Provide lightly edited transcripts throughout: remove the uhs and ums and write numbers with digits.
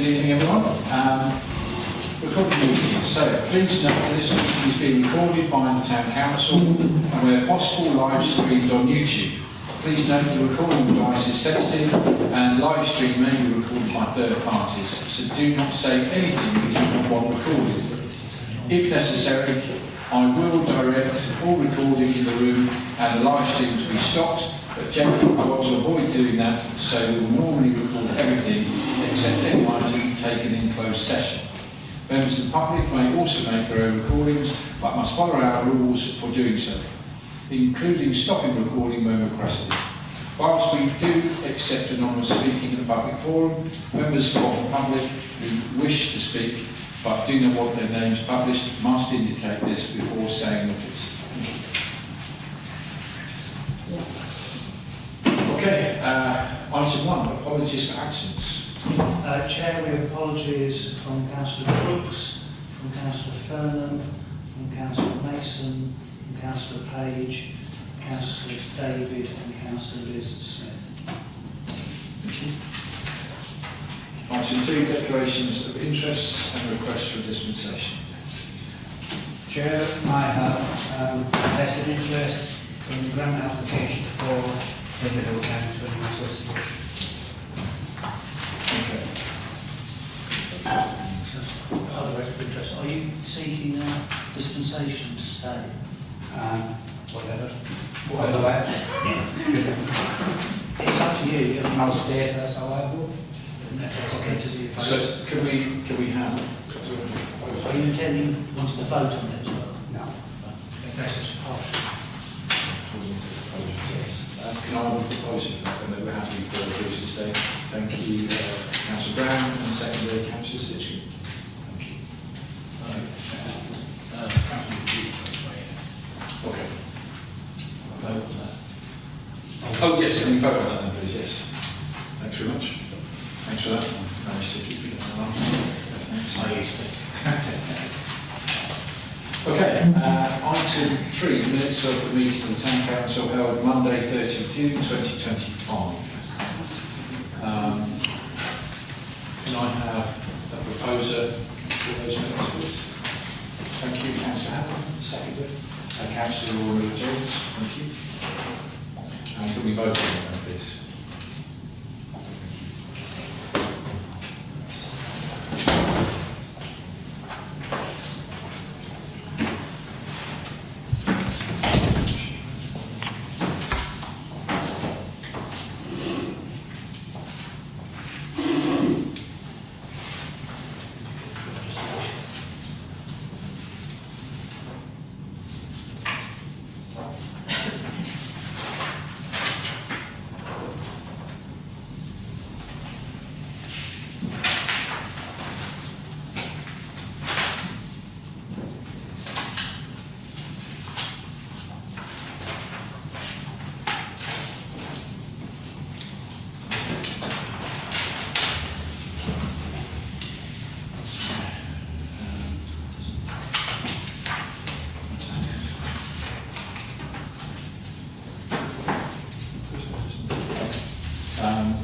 evening, everyone. Recording meetings. So, please note that this meeting is being recorded by the Town Council and where possible live streamed on YouTube. Please note the recording device is sensitive and live stream may be recorded by third parties, so do not say anything you do not want recorded. If necessary, I will direct all recording in the room and the live stream to be stopped, but generally I want to avoid doing that, so we will normally record everything except any item taken in closed session. Members of the public may also make their own recordings, but must follow our rules for doing so, including stopping recording when requested. Whilst we do accept anonymous speaking in the public forum, members of the public who wish to speak but do not want their names published must indicate this before saying what it is. Okay, item 1, apologies for absence. Chair, we have apologies from Councillor Brooks, from Councillor Fernand, from Councillor Mason, from Councillor Page, Councillors David and Councillor Liz Smith. Thank you. Item 2, declarations of interest and requests for dispensation. Chair, I have vested interest in the grant application for Haverhill Council Association. Okay. Otherwise of interest, are you seeking dispensation to stay? Whatever way. It's up to you. I mean, I'll stay if that's how I go. it's okay to see your So vote. can we have? Are you intending wanting to vote on it as well? No. That's just partial. Can I propose it and that we're happy for Bruce to stay? Thank you, Councillor Brown, and secondly, Councillor Stitchkin. Thank you. Okay. Oh yes, can we vote on that then, please? Yes. Thanks very much. Thanks for that. I managed to keep it on. Thanks. Okay, item 3, minutes of the meeting of the Town Council held Monday 30th June 2025. Can I have a proposer for those minutes, please? Thank you, Councillor Hammond, seconded. And Councillor Rory Jones, thank you. And can we vote on that, please?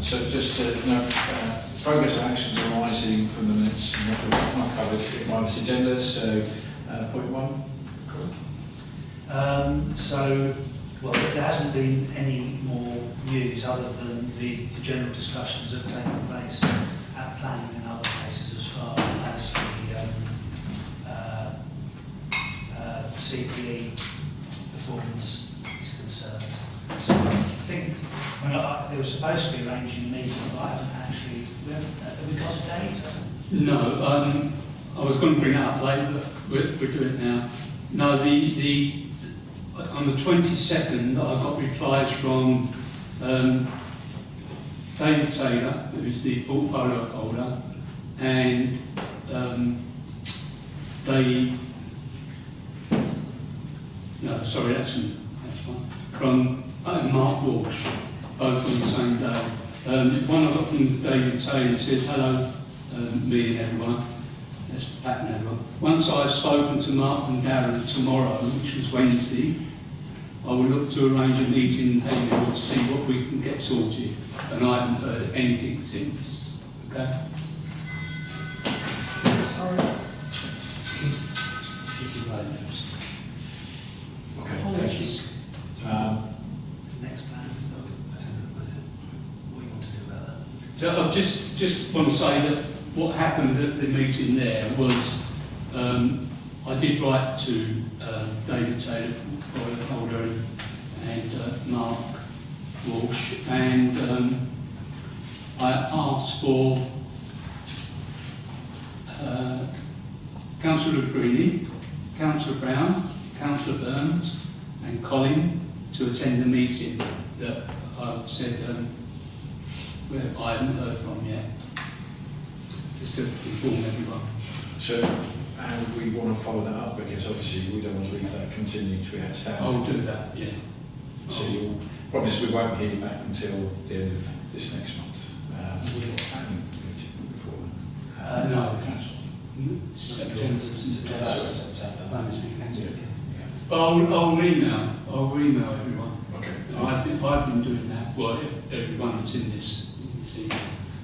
So just to note, progress and actions arising from the minutes not covered by this agenda, so point 1. Cool. Well, there hasn't been any more news other than the general discussions that have taken place at planning and other places as far as the CPE performance is concerned. So I think they were supposed to be arranging a meeting, but I haven't actually. Have we got a date? No, I was going to bring it up later, but we're doing it now. No, on the 22nd, I got replies from David Taylor, who's the portfolio holder, and from Mark Walsh, both on the same day. One I got from David Taylor says, hello, me and everyone. That's Pat and everyone. Once I've spoken to Mark and Darren tomorrow, which was Wednesday, I will look to arrange a meeting in Haverhill to see what we can get sorted. And I haven't heard anything since. Okay? sorry. Okay, thank you. Next plan, I don't know what you want to do about that. So I just want to say that what happened at the meeting there was I did write to David Taylor, Roy Holder and Mark Walsh, and I asked for Councillor Greeny, Councillor Brown, Councillor Burns and Colin to attend the meeting that I said where I haven't heard from yet, just to inform everyone. So, how would we want to follow that up? Because obviously we don't want to leave that continuing to be outstanding. I'll do that, yeah. So you'll, problem is we won't hear back until the end of this next month. We've got a planning meeting before then. No, Council. September. But I'll email everyone. Okay. I've been doing that. Well, everyone that's in this email.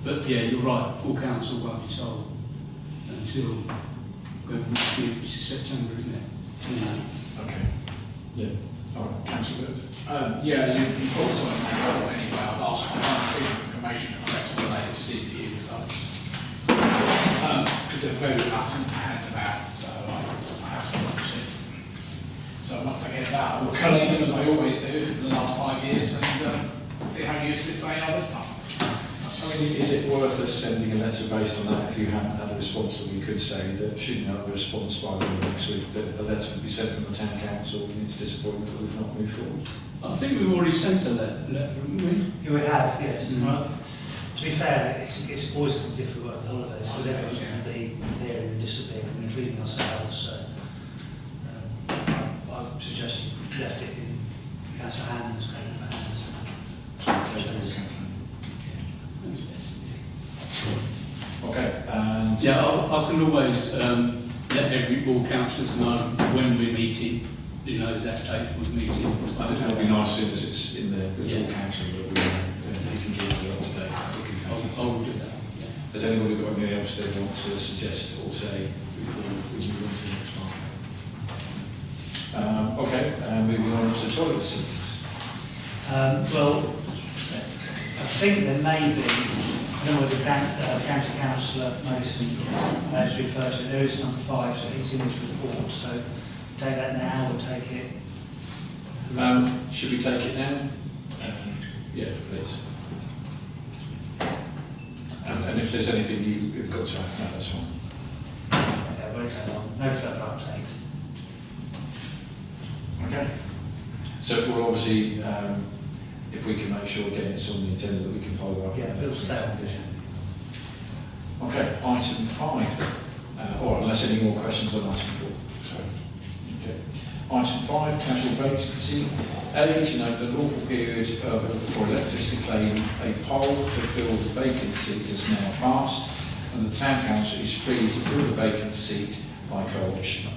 But yeah, you're right. Full council won't be sold until which is September, isn't it? Yeah. Okay. Yeah. All right. Councillor Bird. Yeah, you also know anyway, I've asked for one information request for the latest CPU results. Because they're very reluctant to hand them out, so I have to watch it. So once I get that, I will collate them as I always do for the last 5 years and see how useless they are this time. I mean, is it worth us sending a letter based on that if you haven't had a response that we could say that shouldn't have a response by the next week, that the letter would be sent from the town council and it's disappointing that we've not moved forward? I think we've already sent a letter, haven't we? You would have, yes. Mm. Well, to be fair, it's always going to be difficult at the holidays because everyone's going to be there and disappearing and including ourselves. So I would suggest you left it in Councillor Hannon's hands. Okay, and Yeah, I can always let all councillors know when we're meeting, you know, exact date we're meeting. I think it would be nice as it's in the Yeah. full council that we can give the up-to-date. I'll do that. Yeah. Has anybody got anything else they want to suggest or say before we move on to the next one? Okay, moving on to toilet facilities. Well, I think there may be, I don't know whether County Councillor Mason has referred to it, there is number 5, so it's in his report, so take that now or take it. Should we take it now? Yeah, please. And if there's anything you've got to add, no, that's fine. Okay, won't take long. No further update. Okay. So we'll obviously, if we can make sure again it's on the agenda that we can follow up. Yeah, it'll stay on vision. Okay, item 5. Or unless any more questions on item 4. Sorry. Okay. Item 5, casual vacancy. A, to note the lawful period for electors to claim a poll to fill the vacant seat is now passed, and the town council is free to fill the vacant seat by co-option.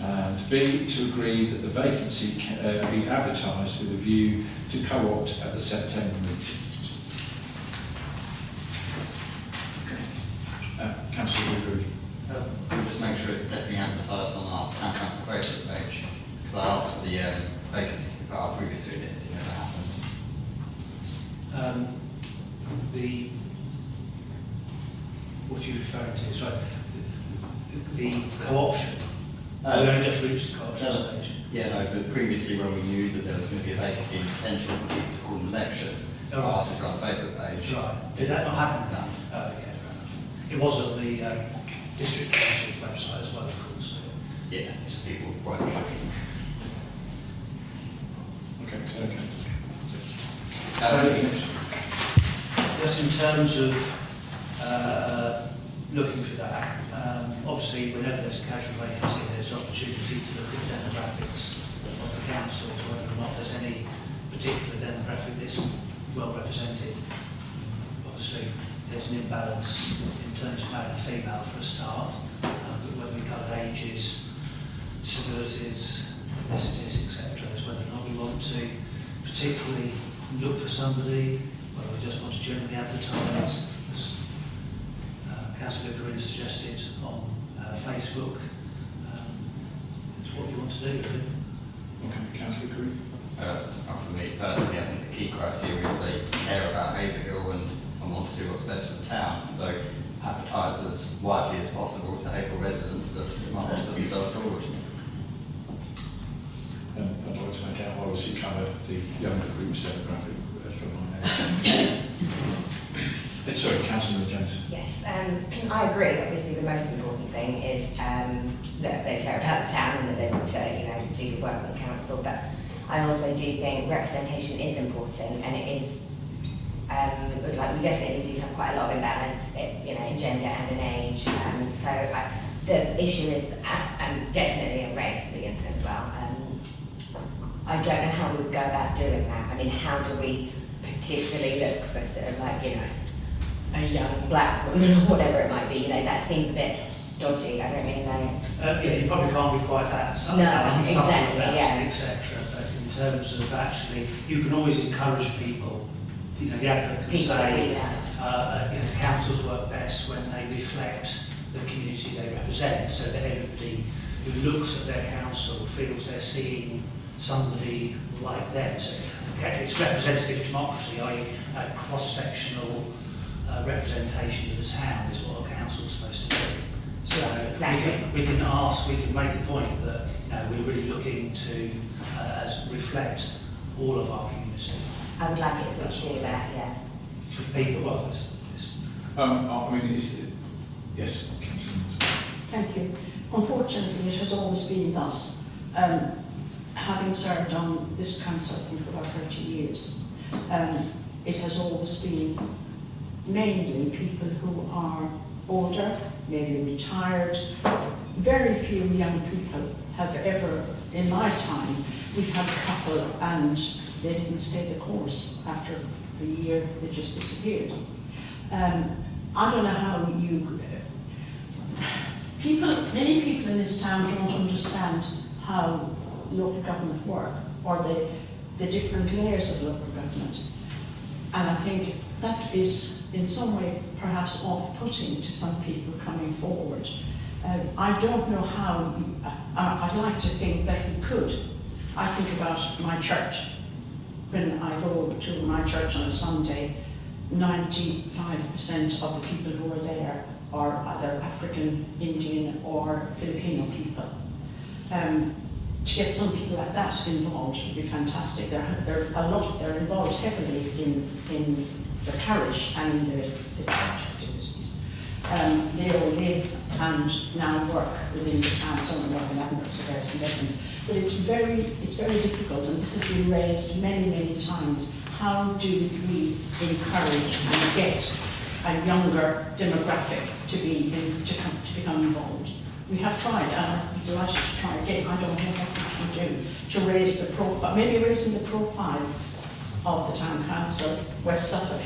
And B, to agree that the vacancy be advertised with a view to co-opt at the September meeting. Okay. Councillor Woodbury. We'll just make sure it's definitely advertised on our town council Facebook page, because I asked for the vacancy to be put out previously and it never happened. What are you referring to? Sorry, the co-option. We only just reached the co-option stage. Yeah, no, but previously when we knew that there was going to be a vacancy and potential for people to call an election, I asked for it on the Facebook page. Right. Did that not happen? No. Oh, okay, fair enough. It was on the district council's website as well, of course. Yeah, just people weren't looking. Okay, okay. Just in terms of looking for that, obviously whenever there's a casual vacancy there's opportunity to look at demographics of the council, whether or not there's any particular demographic that's well represented. Obviously there's an imbalance in terms of male and female for a start, but whether we cover ages, disabilities, ethnicities, etc. is whether or not we want to particularly look for somebody, whether we just want to generally advertise. As Councillor Green suggested on Facebook. It's what you want to do, really. Okay, Councillor Green. For me personally, I think the key criteria is they care about Haverhill and want to do what's best for the town. So advertise as widely as possible to Haverhill residents that might want to put themselves forward. I'd like to make out, obviously, cover the younger groups demographic for my age. Sorry, Councillor Jones. Yes, I agree. Obviously, the most important thing is that they care about the town and that they want to, do good work on the council. But I also do think representation is important, and it is like we definitely do have quite a lot of imbalance, in gender and in age. The issue is definitely a race as well. I don't know how we would go about doing that. I mean, how do we particularly look for sort of like, a young black woman or whatever it might be? That seems a bit dodgy. I don't really know. You probably can't be quite that subtle, exactly, yeah. etc. But in terms of actually, you can always encourage people. The advert can say, councils work best when they reflect the community they represent, so that everybody who looks at their council feels they're seeing somebody like them. So it's representative democracy, i.e. a cross-sectional representation of the town is what a council is supposed to do. So we can make the point that we're really looking to reflect all of our community. I would like it if we do that, yeah. With people, well, yes, Councillor. Thank you. Unfortunately, it has always been thus. Having served on this council for about 30 years, it has always been mainly people who are older, maybe retired. Very few young people have ever, in my time, we've had a couple and they didn't stay the course. After a year, they just disappeared. I don't know how many people in this town don't understand how local government work, or the different layers of local government. And I think that is in some way perhaps off-putting to some people coming forward. I don't know how, I'd like to think that we could. I think about my church. When I go to my church on a Sunday, 95% of the people who are there are either African, Indian or Filipino people. To get some people like that involved would be fantastic. They're involved heavily in the parish and in the church activities. They all live and now work within the town. Some of them work in Edinburgh, so there's some difference. But it's very difficult, and this has been raised many times. How do we encourage and get a younger demographic to become involved? We have tried, and I'm delighted to try again. I don't know what we can do to raise the profile, maybe raising the profile of the town council, West Suffolk.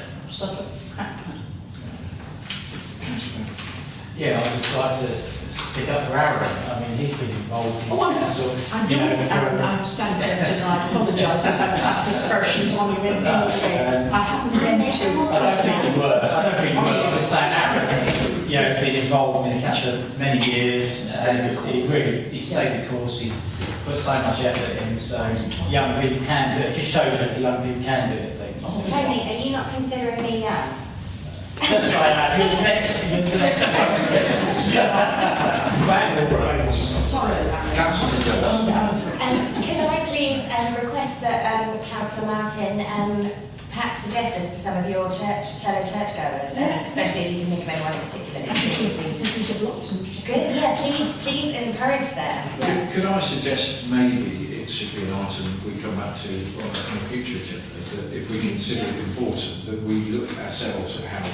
Yeah, I'd just like to stick up for Aaron. I mean, he's been involved in council. I'm doing Aaron, I'm standing there today. I apologise if I've cast aspersions on you in any way. I haven't meant to. I don't think you were. I was saying Aaron, been involved in the council for many years, and he stayed the course. He's put so much effort in, so young people can do it. It just shows that young people can do it. Tony, are you not considering me young? That's right, you're the next. Sorry, Councillor Jones. Could I please request that Councillor Martin perhaps suggest this to some of your fellow churchgoers, especially if you can think of anyone in particular. Good, yeah, please encourage them. Could I suggest maybe it should be an item we come back to on a future agenda, that if we consider it important, that we look at ourselves at how,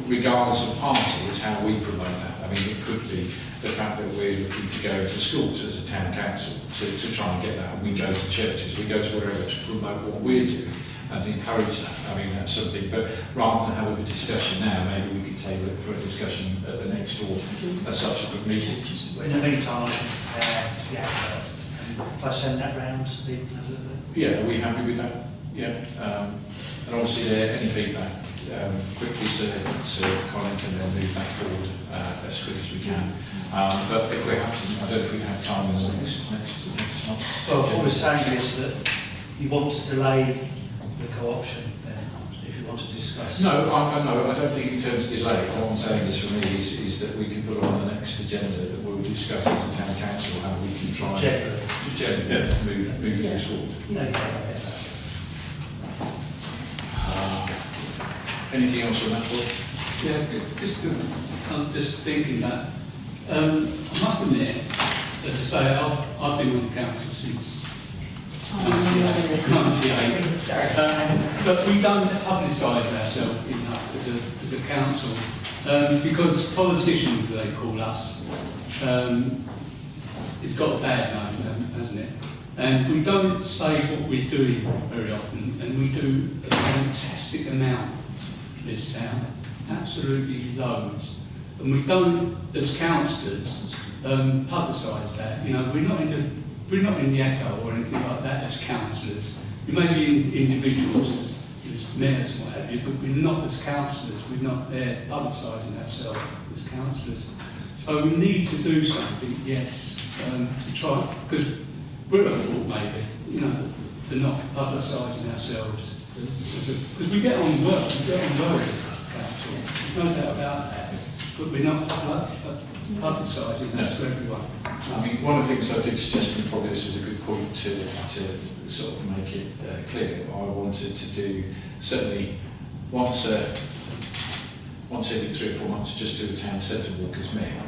regardless of party, is how we promote that. I mean, it could be the fact that we're looking to go to schools as a town council to try and get that, and we go to churches, we go to wherever to promote what we're doing and encourage that. I mean, that's something, but rather than have a discussion now, maybe we could table it for a discussion at the next or a subsequent meeting. in the meantime, I can prepare the advert. If I send that round to people, yeah, are we happy with that? Yeah. And obviously, any feedback quickly so Colin can then move that forward as quick as we can. But if we're happy, I don't know if we'd have time in the next month. Well, what we're saying is that you want to delay the co-option then, if you want to discuss. No, I don't think in terms of delay. What I'm saying is for me is that we can put on the next agenda that we'll discuss as a town council how we can try to move things forward. Okay. Anything else on that point? Yeah, I was just thinking that, I must admit, as I say, I've been on the council since 98. But we don't publicise ourselves enough as a council, because politicians, they call us, it's got a bad name, hasn't it? And we don't say what we're doing very often, and we do a fantastic amount for this town, absolutely loads. And we don't, as councillors, publicise that. You know, we're not in the echo or anything like that as councillors. We may be individuals as mayors and what have you, but we're not as councillors. We're not there publicising ourselves as councillors. So we need to do something, yes, to try, because we're at fault maybe, you know, for not publicising ourselves. Because we get on well, as council, there's no doubt about that, but we're not publicising that to everyone. I mean, one of the things I did suggest, and probably this is a good point to sort of make it clear, I wanted to do certainly once every 3 or 4 months, just do a town centre walk as mayor.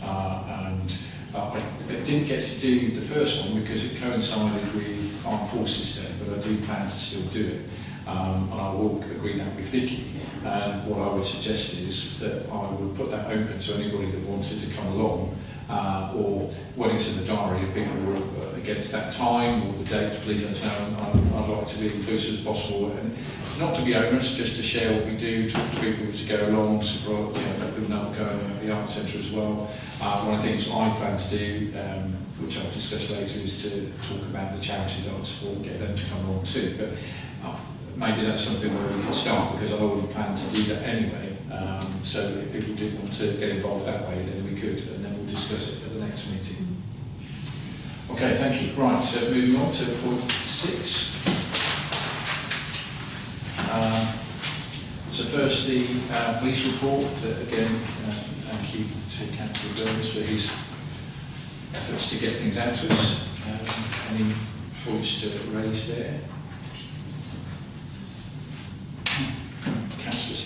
I didn't get to do the first one because it coincided with Armed Forces Day, but I do plan to still do it. And I will agree that with Vicky. And what I would suggest is that I would put that open to anybody that wanted to come along, or when it's in the diary, if people were against that time or the date, please let us know. I'd like to be inclusive as possible, and not to be onerous, just to share what we do, talk to people to go along, so let people know we're going at the Arts Centre as well. One of the things I plan to do, which I'll discuss later, is to talk about the charities that I support, get them to come along too. But maybe that's something where we can start, because I already planned to do that anyway. So if people did want to get involved that way, then we could, and then we'll discuss it at the next meeting. Okay, thank you. Right, so moving on to point 6. So first, the police report. Again, thank you to Councillor Burns for his efforts to get things out to us. Any points to raise there?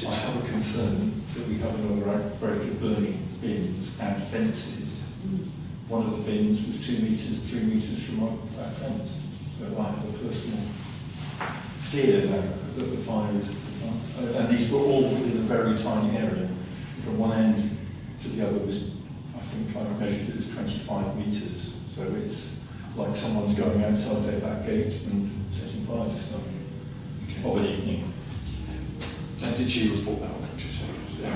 I have a concern that we have another outbreak of burning bins and fences. One of the bins was 2 metres, 3 metres from our fence. So I have a personal fear that the fire is advanced. And these were all within a very tiny area. From one end to the other was, I think I measured it as 25 metres. So it's like someone's going outside their back gate and setting fire to stuff of an evening. And did you report that?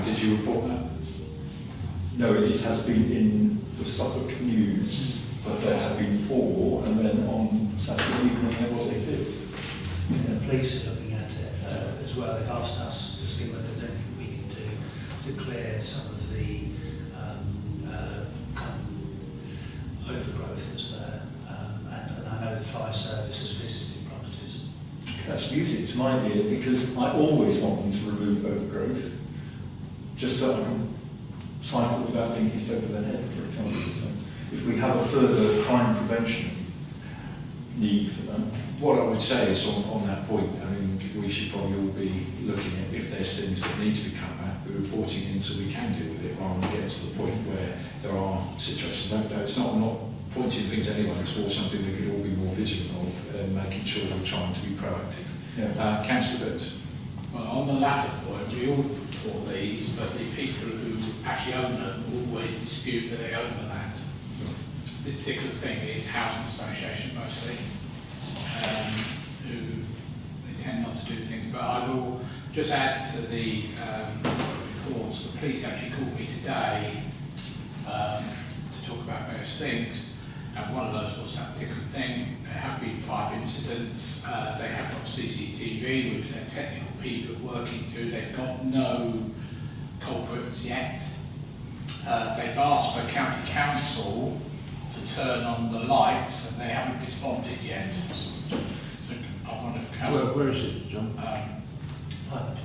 Did you report that? No, it has been in the Suffolk News, but there have been 4, and then on Saturday evening there was a 5th. The police are looking at it as well. They've asked us to see whether there's anything we can do to clear some of the kind of overgrowth that's there. And I know the fire service has visited properties. That's music to my ear, because I always want them to remove overgrowth, just so I can cycle without being hit over the head, for example. So if we have a further crime prevention need for that. What I would say is on that point, I mean, we should probably all be looking at if there's things that need to be cut back, we're reporting in so we can deal with it, rather than get to the point where there are situations. It's not pointing things anyway, it's more something we could all be more vigilant of, and making sure we're trying to be proactive. Yeah. Councillor Burns. Well, on the latter point, we all report these, but the people who actually own them always dispute that they own the land. This particular thing is housing association mostly, who they tend not to do things. But I will just add to the reports. The police actually called me today to talk about various things. And one of those was that particular thing. There have been 5 incidents. They have got CCTV, which their technical people are working through. They've got no culprits yet. They've asked for county council to turn on the lights, and they haven't responded yet. So I wonder if council. Where is it, John?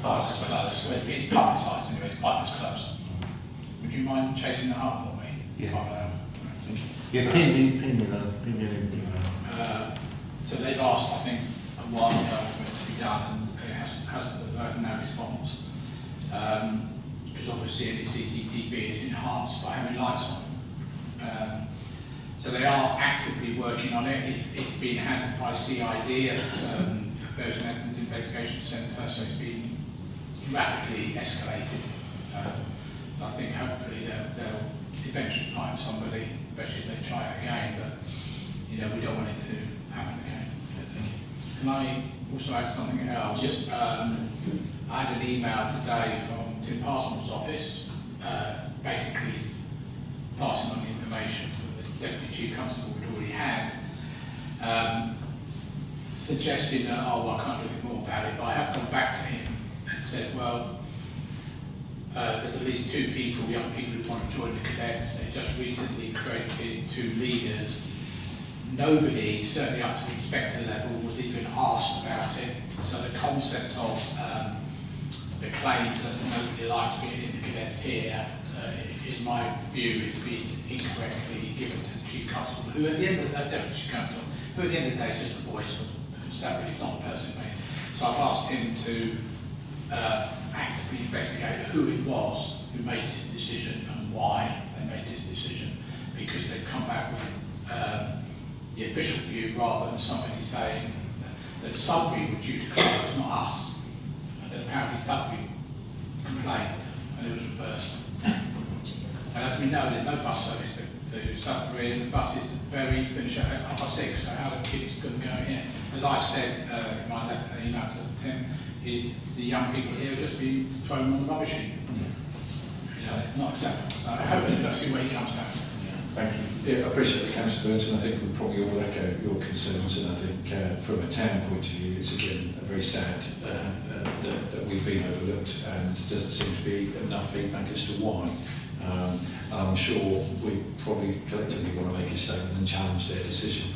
Park is closed. Well, it's publicised anyway. It's park is closed. Would you mind chasing that up for me? Yeah. If I'm allowed? Yeah, pin me anything. So they've asked, I think, a while ago for it to be done, and it hasn't no response. Because obviously any CCTV is enhanced by having lights on. So they are actively working on it. It's been handled by CID at Bears and Edmonds Investigation Centre, so it's been rapidly escalated. I think hopefully they'll eventually find somebody, especially if they try it again, but you know, we don't want it to happen again. Thank you. Can I also add something else? Yep. I had an email today from Tim Parsons' office, basically passing on the information that the Deputy Chief Constable had already had, suggesting that, oh, well, I can't do anything more about it, but I have gone back to him and said, well, there's at least 2 people, young people who want to join the cadets. They just recently created 2 leaders. Nobody, certainly up to the inspector level, was even asked about it. So the concept of the claim that nobody likes being in the cadets here, in my view, is being incorrectly given to the Chief Constable, who at the end of the Deputy Chief Constable, who at the end of the day is just a voice for the constabulary, it's not a person, mate. So I've asked him to actively investigate who it was who made this decision and why they made this decision, because they've come back with the official view rather than somebody saying that Sudbury were due to close, not us. And then apparently Sudbury complained and it was reversed. And as we know, there's no bus service to Sudbury, and the buses finish at 6:30, so how the kids couldn't go here. As I've said in my email to Tim, is the young people here just being thrown on the rubbish heap. You know, it's not acceptable. So I hope that's where he comes back. Thank you. Yeah, I appreciate the Councillor Burns, and I think we'll probably all echo your concerns, and I think from a town point of view, it's again very sad that we've been overlooked, and there doesn't seem to be enough feedback as to why. And I'm sure we probably collectively want to make a statement and challenge their decision,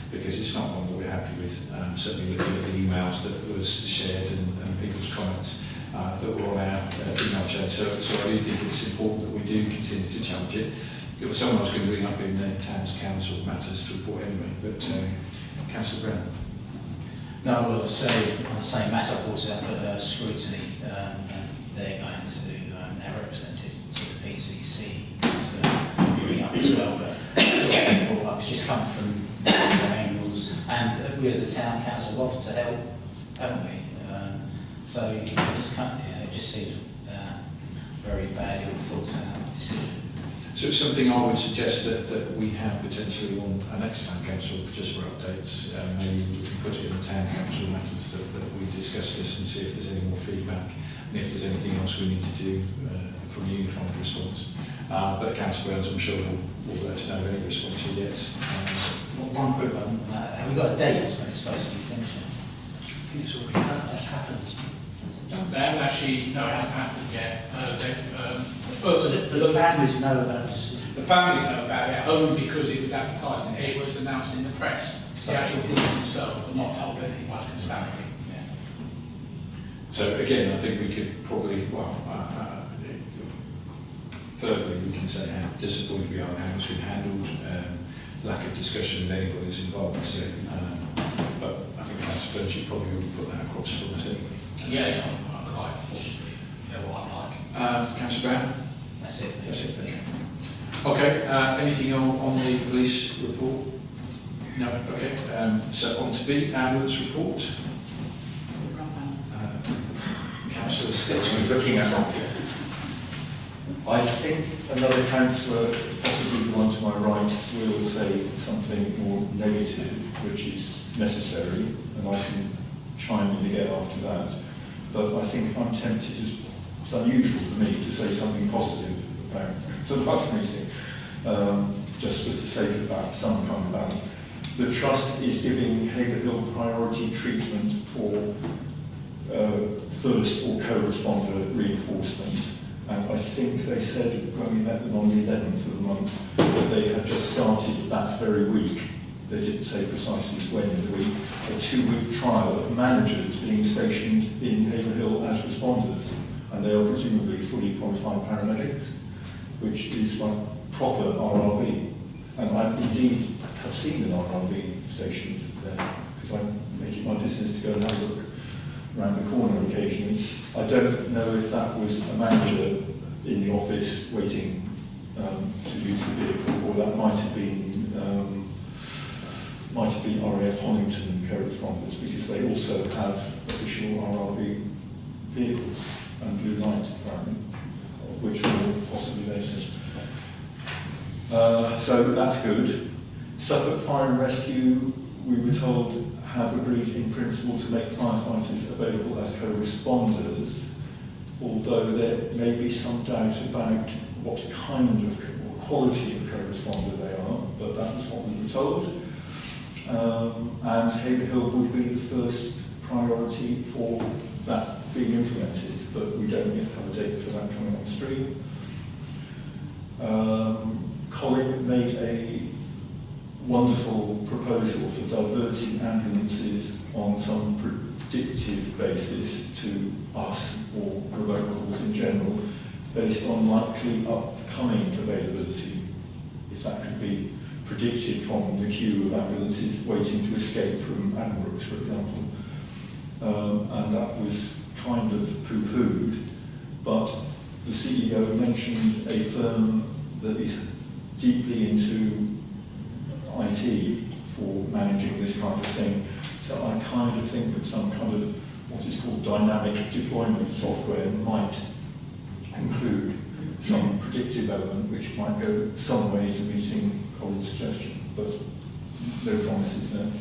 because it's not one that we're happy with. Certainly looking at the emails that was shared and people's comments that were on our email chain. So I do think it's important that we do continue to challenge it. It was someone I was going to bring up in the Town's Council matters to report anyway, but Councillor Brown. No, I will say on the same matter, of course, under scrutiny, they're going to now represent it to the PCC. So bring up as well, but it's just come from angles, and we as a town council have offered to help, haven't we? So it just can't, it just seems very badly thought out decision. So it's something I would suggest that we have potentially on our next town council just for updates. Maybe we can put it in the town council matters that we discuss this and see if there's any more feedback and if there's anything else we need to do from a unified response. But Councillor Burns, I'm sure will let us know of any response he gets. One quick one. Have we got a date when it's supposed to be finishing? I think it's already that's happened. They haven't actually, no, it hasn't happened yet. The families know about this. The families know about it only because it was advertised and it was announced in the press. The actual police themselves were not told anything by the constabulary. So again, I think we could probably, thirdly, we can say how disappointed we are in how it's been handled, lack of discussion with anybody who's involved. So, but I think Councillor Burns should probably already put that across for us anyway. Yeah, I'm quite possibly know what I'm like. Councillor Brown? That's it. That's it. Okay, anything on the police report? No, okay. So on to B, ambulance report. Councillor Stilton looking at it. I think another councillor, possibly the one to my right, will say something more negative, which is necessary, and I can chime in again after that. But I think I'm tempted, it's unusual for me to say something positive about the bus meeting, just for the sake of that, some kind of balance. The Trust is giving Haverhill priority treatment for first or co-responder reinforcement. And I think they said when we met them on the 11th of the month that they had just started that very week. They didn't say precisely when in the week, a 2-week trial of managers being stationed in Haverhill as responders. And they are presumably fully qualified paramedics, which is like proper RRV. And I indeed have seen an RRV stationed there, because I make it my business to go and have a look around the corner occasionally. I don't know if that was a manager in the office waiting to use the vehicle, or that might have been RAF Honington co-responders, because they also have official RRV vehicles and blue light apparently, of which we'll possibly later. So that's good. Suffolk Fire and Rescue, we were told, have agreed in principle to make firefighters available as co-responders, although there may be some doubt about what kind of or quality of co-responder they are, but that was what we were told. And Haverhill would be the first priority for that being implemented, but we don't yet have a date for that coming on stream. Colin made a wonderful proposal for diverting ambulances on some predictive basis to us or remote calls in general, based on likely upcoming availability, if that could be predicted from the queue of ambulances waiting to escape from Addenbrooke's, for example. And that was kind of poo-pooed, but the CEO mentioned a firm that is deeply into IT for managing this kind of thing. So I kind of think that some kind of what is called dynamic deployment software might include some predictive element which might go some way to meeting Colin's suggestion, but no promises there.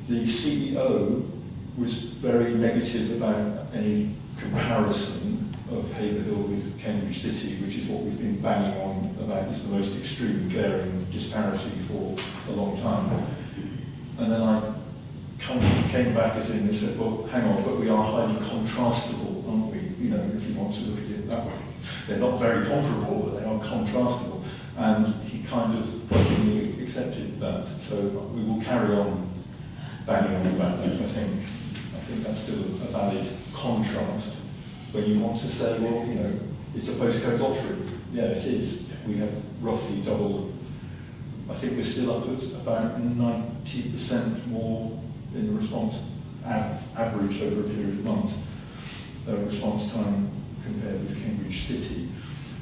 The CEO was very negative about any comparison of Haverhill with Cambridge City, which is what we've been banging on about is the most extreme glaring disparity for a long time. And then I came back at him and said, well, hang on, but we are highly contrastable, aren't we? You know, if you want to look at it that way. They're not very comparable, but they are contrastable. And he kind of grudgingly accepted that. So we will carry on banging on about that, I think. I think that's still a valid contrast. When you want to say, well, you know, it's a postcode lottery. Yeah, it is. We have roughly double, I think we're still up at about 90% more in the response, average over a period of months, response time compared with Cambridge City.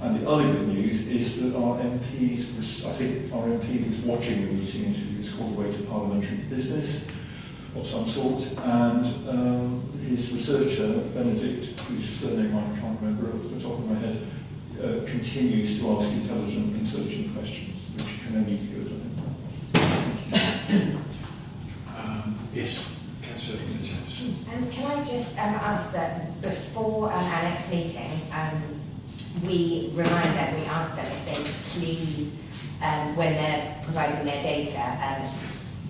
And the other good news is that our MPs, I think our MP was watching the meeting and he was called away to parliamentary business of some sort, and his researcher, Benedict, whose surname I can't remember off the top of my head, continues to ask intelligent and searching questions, which can only be good. Yes, Councillor James. Can I just ask that before our next meeting, we remind them, we ask them if they please, when they're providing their data,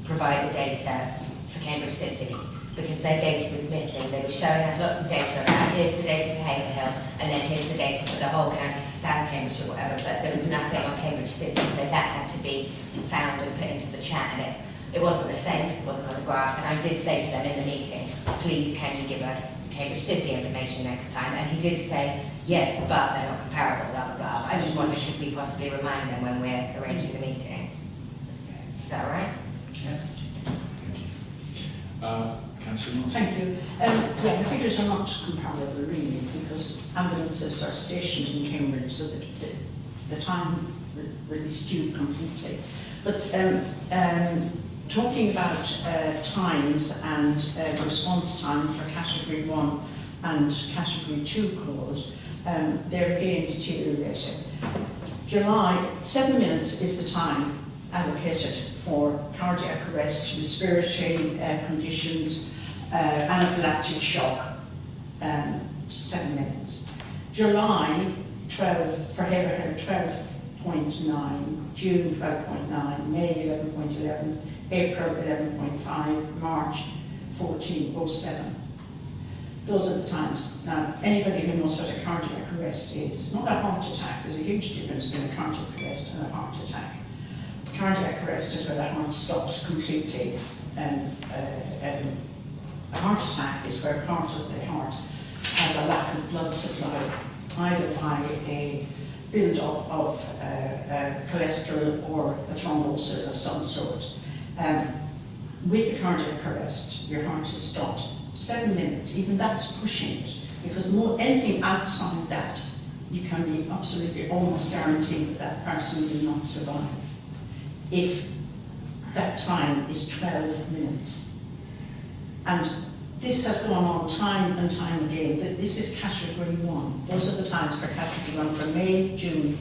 provide the data for Cambridge City, because their data was missing. They were showing us lots of data about here's the data for Haverhill, and then here's the data for the whole county for South Cambridge or whatever, but there was nothing on Cambridge City, so that had to be found and put into the chat, and it wasn't the same because it wasn't on the graph. And I did say to them in the meeting, please can you give us Cambridge City information next time? And he did say, yes, but they're not comparable, blah, blah, blah. I just wondered if we possibly remind them when we're arranging the meeting. Is that all right? Yeah. Councillor Martin. Thank you. Yeah, the figures are not comparable really, because ambulances are stationed in Cambridge, so that the time really skewed completely. But talking about times and response time for Category 1 and Category 2 calls, they're again deteriorating. July, 7 minutes is the time allocated for cardiac arrest, respiratory conditions, anaphylactic shock, 7 minutes. July, 12 for Haverhill, 12.9, June 12.9, May 11.11, April 11.5, March 14.07. those are the times. Now, anybody who knows what a cardiac arrest is, not a heart attack, there's a huge difference between a cardiac arrest and a heart attack. A cardiac arrest is where the heart stops completely, and a heart attack is where part of the heart has a lack of blood supply, either by a build-up of cholesterol or a thrombosis of some sort. With the cardiac arrest, your heart is stopped. 7 minutes, even that's pushing it, because anything outside that, you can be absolutely almost guaranteed that that person will not survive. If that time is 12 minutes. And this has gone on time and time again. This is category 1. Those are the times for category 1 for May, June,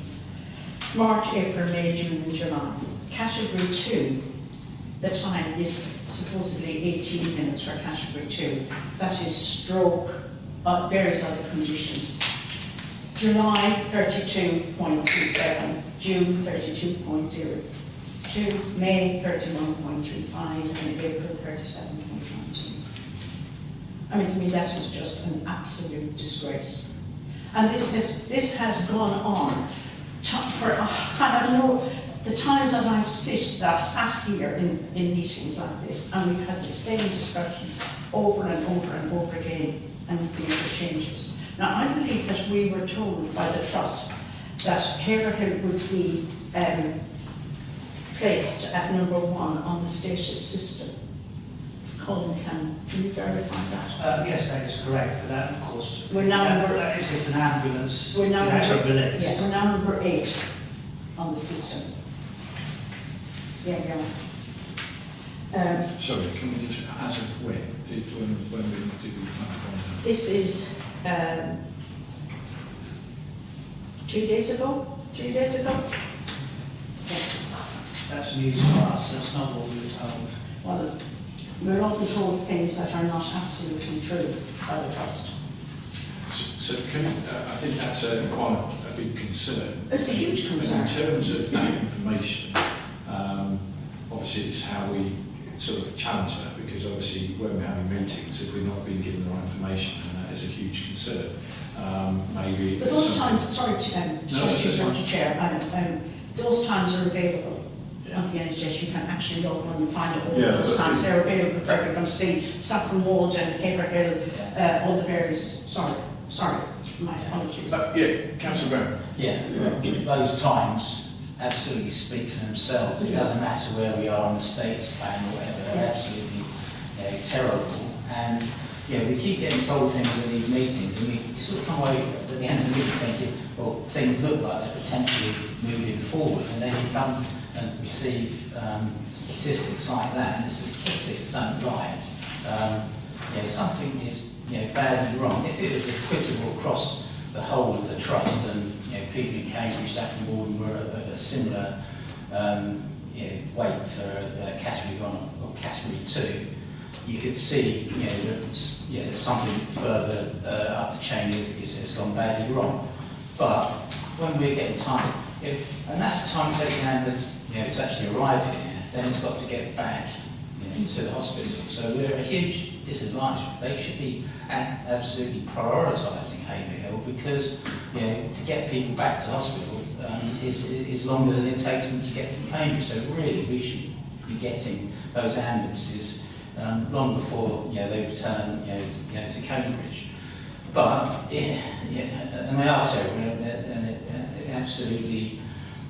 March, April, May, June and July. Category 2, the time is supposedly 18 minutes for category 2. That is stroke, various other conditions. July 32.27, June 32.02, May 31.35, and April 37.19. I mean, to me, that is just an absolute disgrace. And this has gone on for, I have no, the times that I've sat here in meetings like this, and we've had the same discussion over and over and over again, and we've made changes. Now, I believe that we were told by the Trust that Haverhill would be placed at number 1 on the status system. Colin, can you verify that? Yes, that is correct, but that, of course, We're now that is if an ambulance we're now is actually released. Yeah, we're now number 8 on the system. Yeah, yeah. Sorry, can we just, as of when we do we plan This is 2 days ago, 3 days ago. Yeah. That's news for us, that's not what we were told. Well, we're often told things that are not absolutely true by the Trust. So can, I think that's quite a big concern. It's a huge concern. In terms of that information, obviously it's how we sort of challenge that, because obviously when we're having meetings, if we're not being given the right information, then that is a huge concern. Maybe. But those times, sorry to Chair, those times are available. On the NHS, you can actually log on and find all those times. They're available for everyone to see. Saffron Walden, Haverhill, all the various. Sorry, my apologies. Yeah, Councillor Brown. Yeah, those times absolutely speak for themselves. It doesn't matter where we are on the status plan or whatever. They're absolutely terrible. And we keep getting told things in these meetings, and we sort of come away at the end of the meeting thinking, well, things look like they're potentially moving forward, and then you come and receive statistics like that, and the statistics don't lie. Something is badly wrong. If it was equitable across the whole of the Trust, and people in Cambridge, Saffron Walden were at a similar weight for category 1 or category 2, you could see that something further up the chain has gone badly wrong. But when we're getting time, and that's the time it takes an ambulance to actually arrive here, then it's got to get back into the hospital. So we're at a huge disadvantage. They should be absolutely prioritising Haverhill, because to get people back to hospital is longer than it takes them to get from Cambridge. So really, we should be getting those ambulances long before they return to Cambridge. But and they are terrible, and it absolutely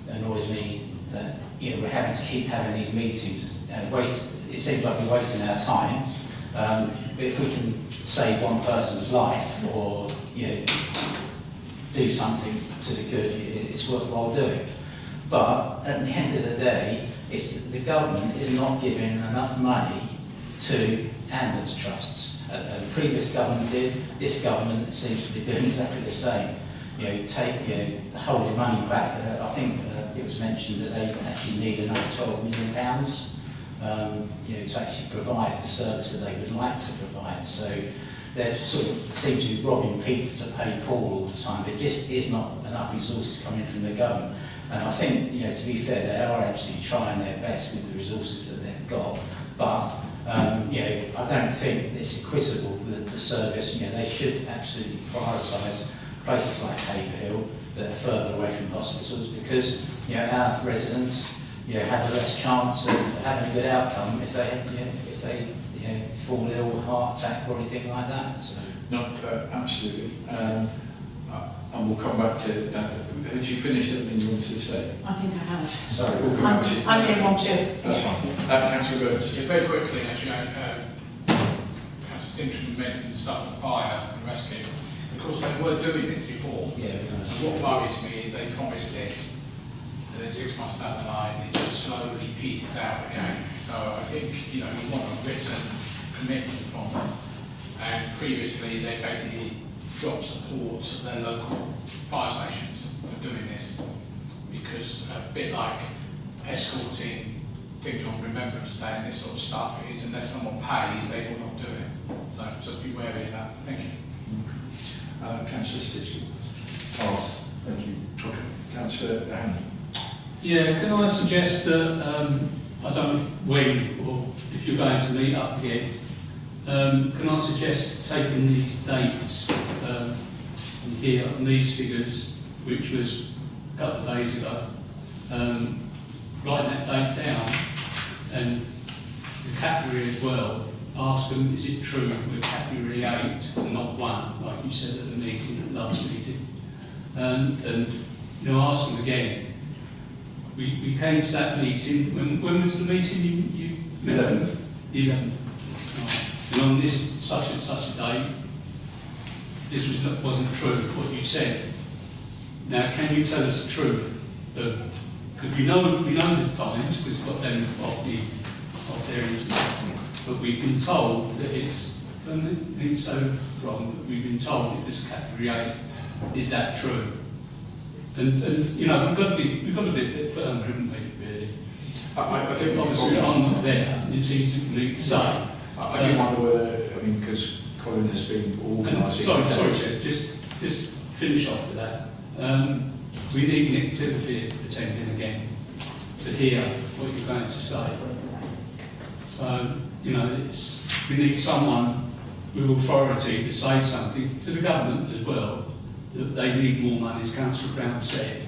annoys me that we're having to keep having these meetings and it seems like we're wasting our time. But if we can save one person's life or do something to the good, it's worthwhile doing. But at the end of the day, the government is not giving enough money to ambulance trusts. The previous government did. This government seems to be doing exactly the same. Holding money back. I think it was mentioned that they actually need another £12 million to actually provide the service that they would like to provide. So they sort of seem to be robbing Peter to pay Paul all the time. There just is not enough resources coming from the government. And I think, to be fair, they are absolutely trying their best with the resources that they've got. But I don't think it's equitable with the service. They should absolutely prioritise places like Haverhill that are further away from hospitals, because our residents have a less chance of having a good outcome if they fall ill, heart attack or anything like that. So. No, absolutely. And we'll come back to that. Had you finished everything you wanted to say? I think I have. Sorry, we'll come back to you. I didn't want to. That's fine. Councillor Burns. Yeah, very quickly, as you know, Councillor Stinson mentioned stuff on fire and rescue. Of course, they were doing this before. Yeah. And what worries me is they promised this, and then 6 months down the line, it just slowly peters out again. So I think, we want a written commitment from them. And previously, they basically dropped support to their local fire stations for doing this, because a bit like escorting things on Remembrance Day and this sort of stuff is, unless someone pays, they will not do it. So just be wary of that. Thank you. Councillor Stitchell. Pass. Thank you. Okay. Councillor Hanley. Yeah, can I suggest that, I don't know when or if you're going to meet up again, can I suggest taking these dates here on these figures, which was a couple of days ago, writing that date down, and the category as well, ask them, is it true we're category 8 and not 1, like you said at the meeting, at the last meeting? And ask them again. We came to that meeting, when was the meeting you met? 11th. 11th. And on this such and such a day, this wasn't true, what you said. Now, can you tell us the truth of, because we know the times, because we've got them off their internet, but we've been told that it's so wrong, that we've been told it was category 8. Is that true? And we've got to be a bit firmer, haven't we, really? I think obviously I'm not there, and it's easy for me to say. I do wonder whether, because Colin has been organising... Sorry, Sir, just finish off with that. We need Nick Timothy attending again to hear what you're going to say. So, we need someone with authority to say something to the government as well, that they need more money, as Councillor Brown said.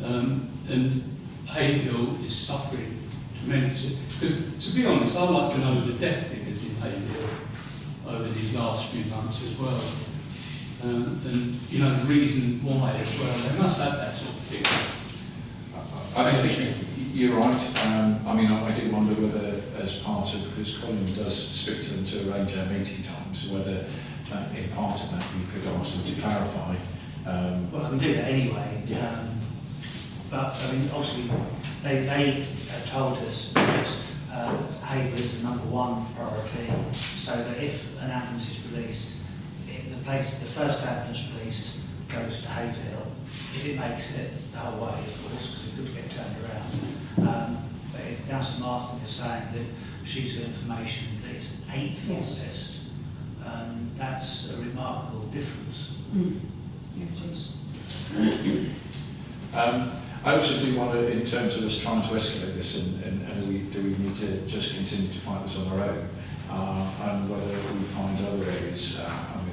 And Haverhill is suffering tremendously. To be honest, I'd like to know the death figures in Haverhill over these last few months as well. And the reason why as well. They must have that sort of figure. I think you're right. I do wonder whether, as part of, because Colin does speak to them to arrange our meeting times, whether in part of that you could ask them to clarify. Well, I can do that anyway. Yeah. But obviously, they have told us that Haverhill is the #1 priority, so that if an ambulance is released, the first ambulance released goes to Haverhill. If it makes it the whole way, of course, because it could get turned around. But if Councillor Martin is saying that she's got information that it's 8th on the list, that's a remarkable difference. Yeah, it is. I also do wonder, in terms of us trying to escalate this, and do we need to just continue to fight this on our own, and whether we find other areas.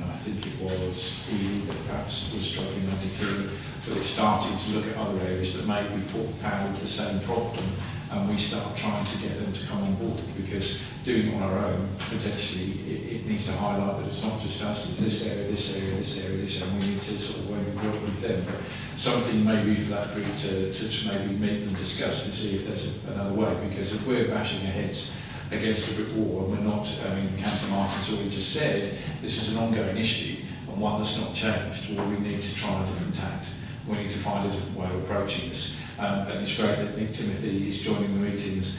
I think it was EU that perhaps was struggling at it too, but it's starting to look at other areas that may be found with the same problem, and we start trying to get them to come on board, because doing it on our own, potentially, it needs to highlight that it's not just us, it's this area, this area, this area, this area, and we need to sort of maybe work with them. But something maybe for that group to maybe meet and discuss to see if there's another way, because if we're bashing our heads against a brick wall, and we're not, Councillor Martin's already just said, this is an ongoing issue, and one that's not changed. Well, we need to try a different tact. We need to find a different way of approaching this. And it's great that Nick Timothy is joining the meetings,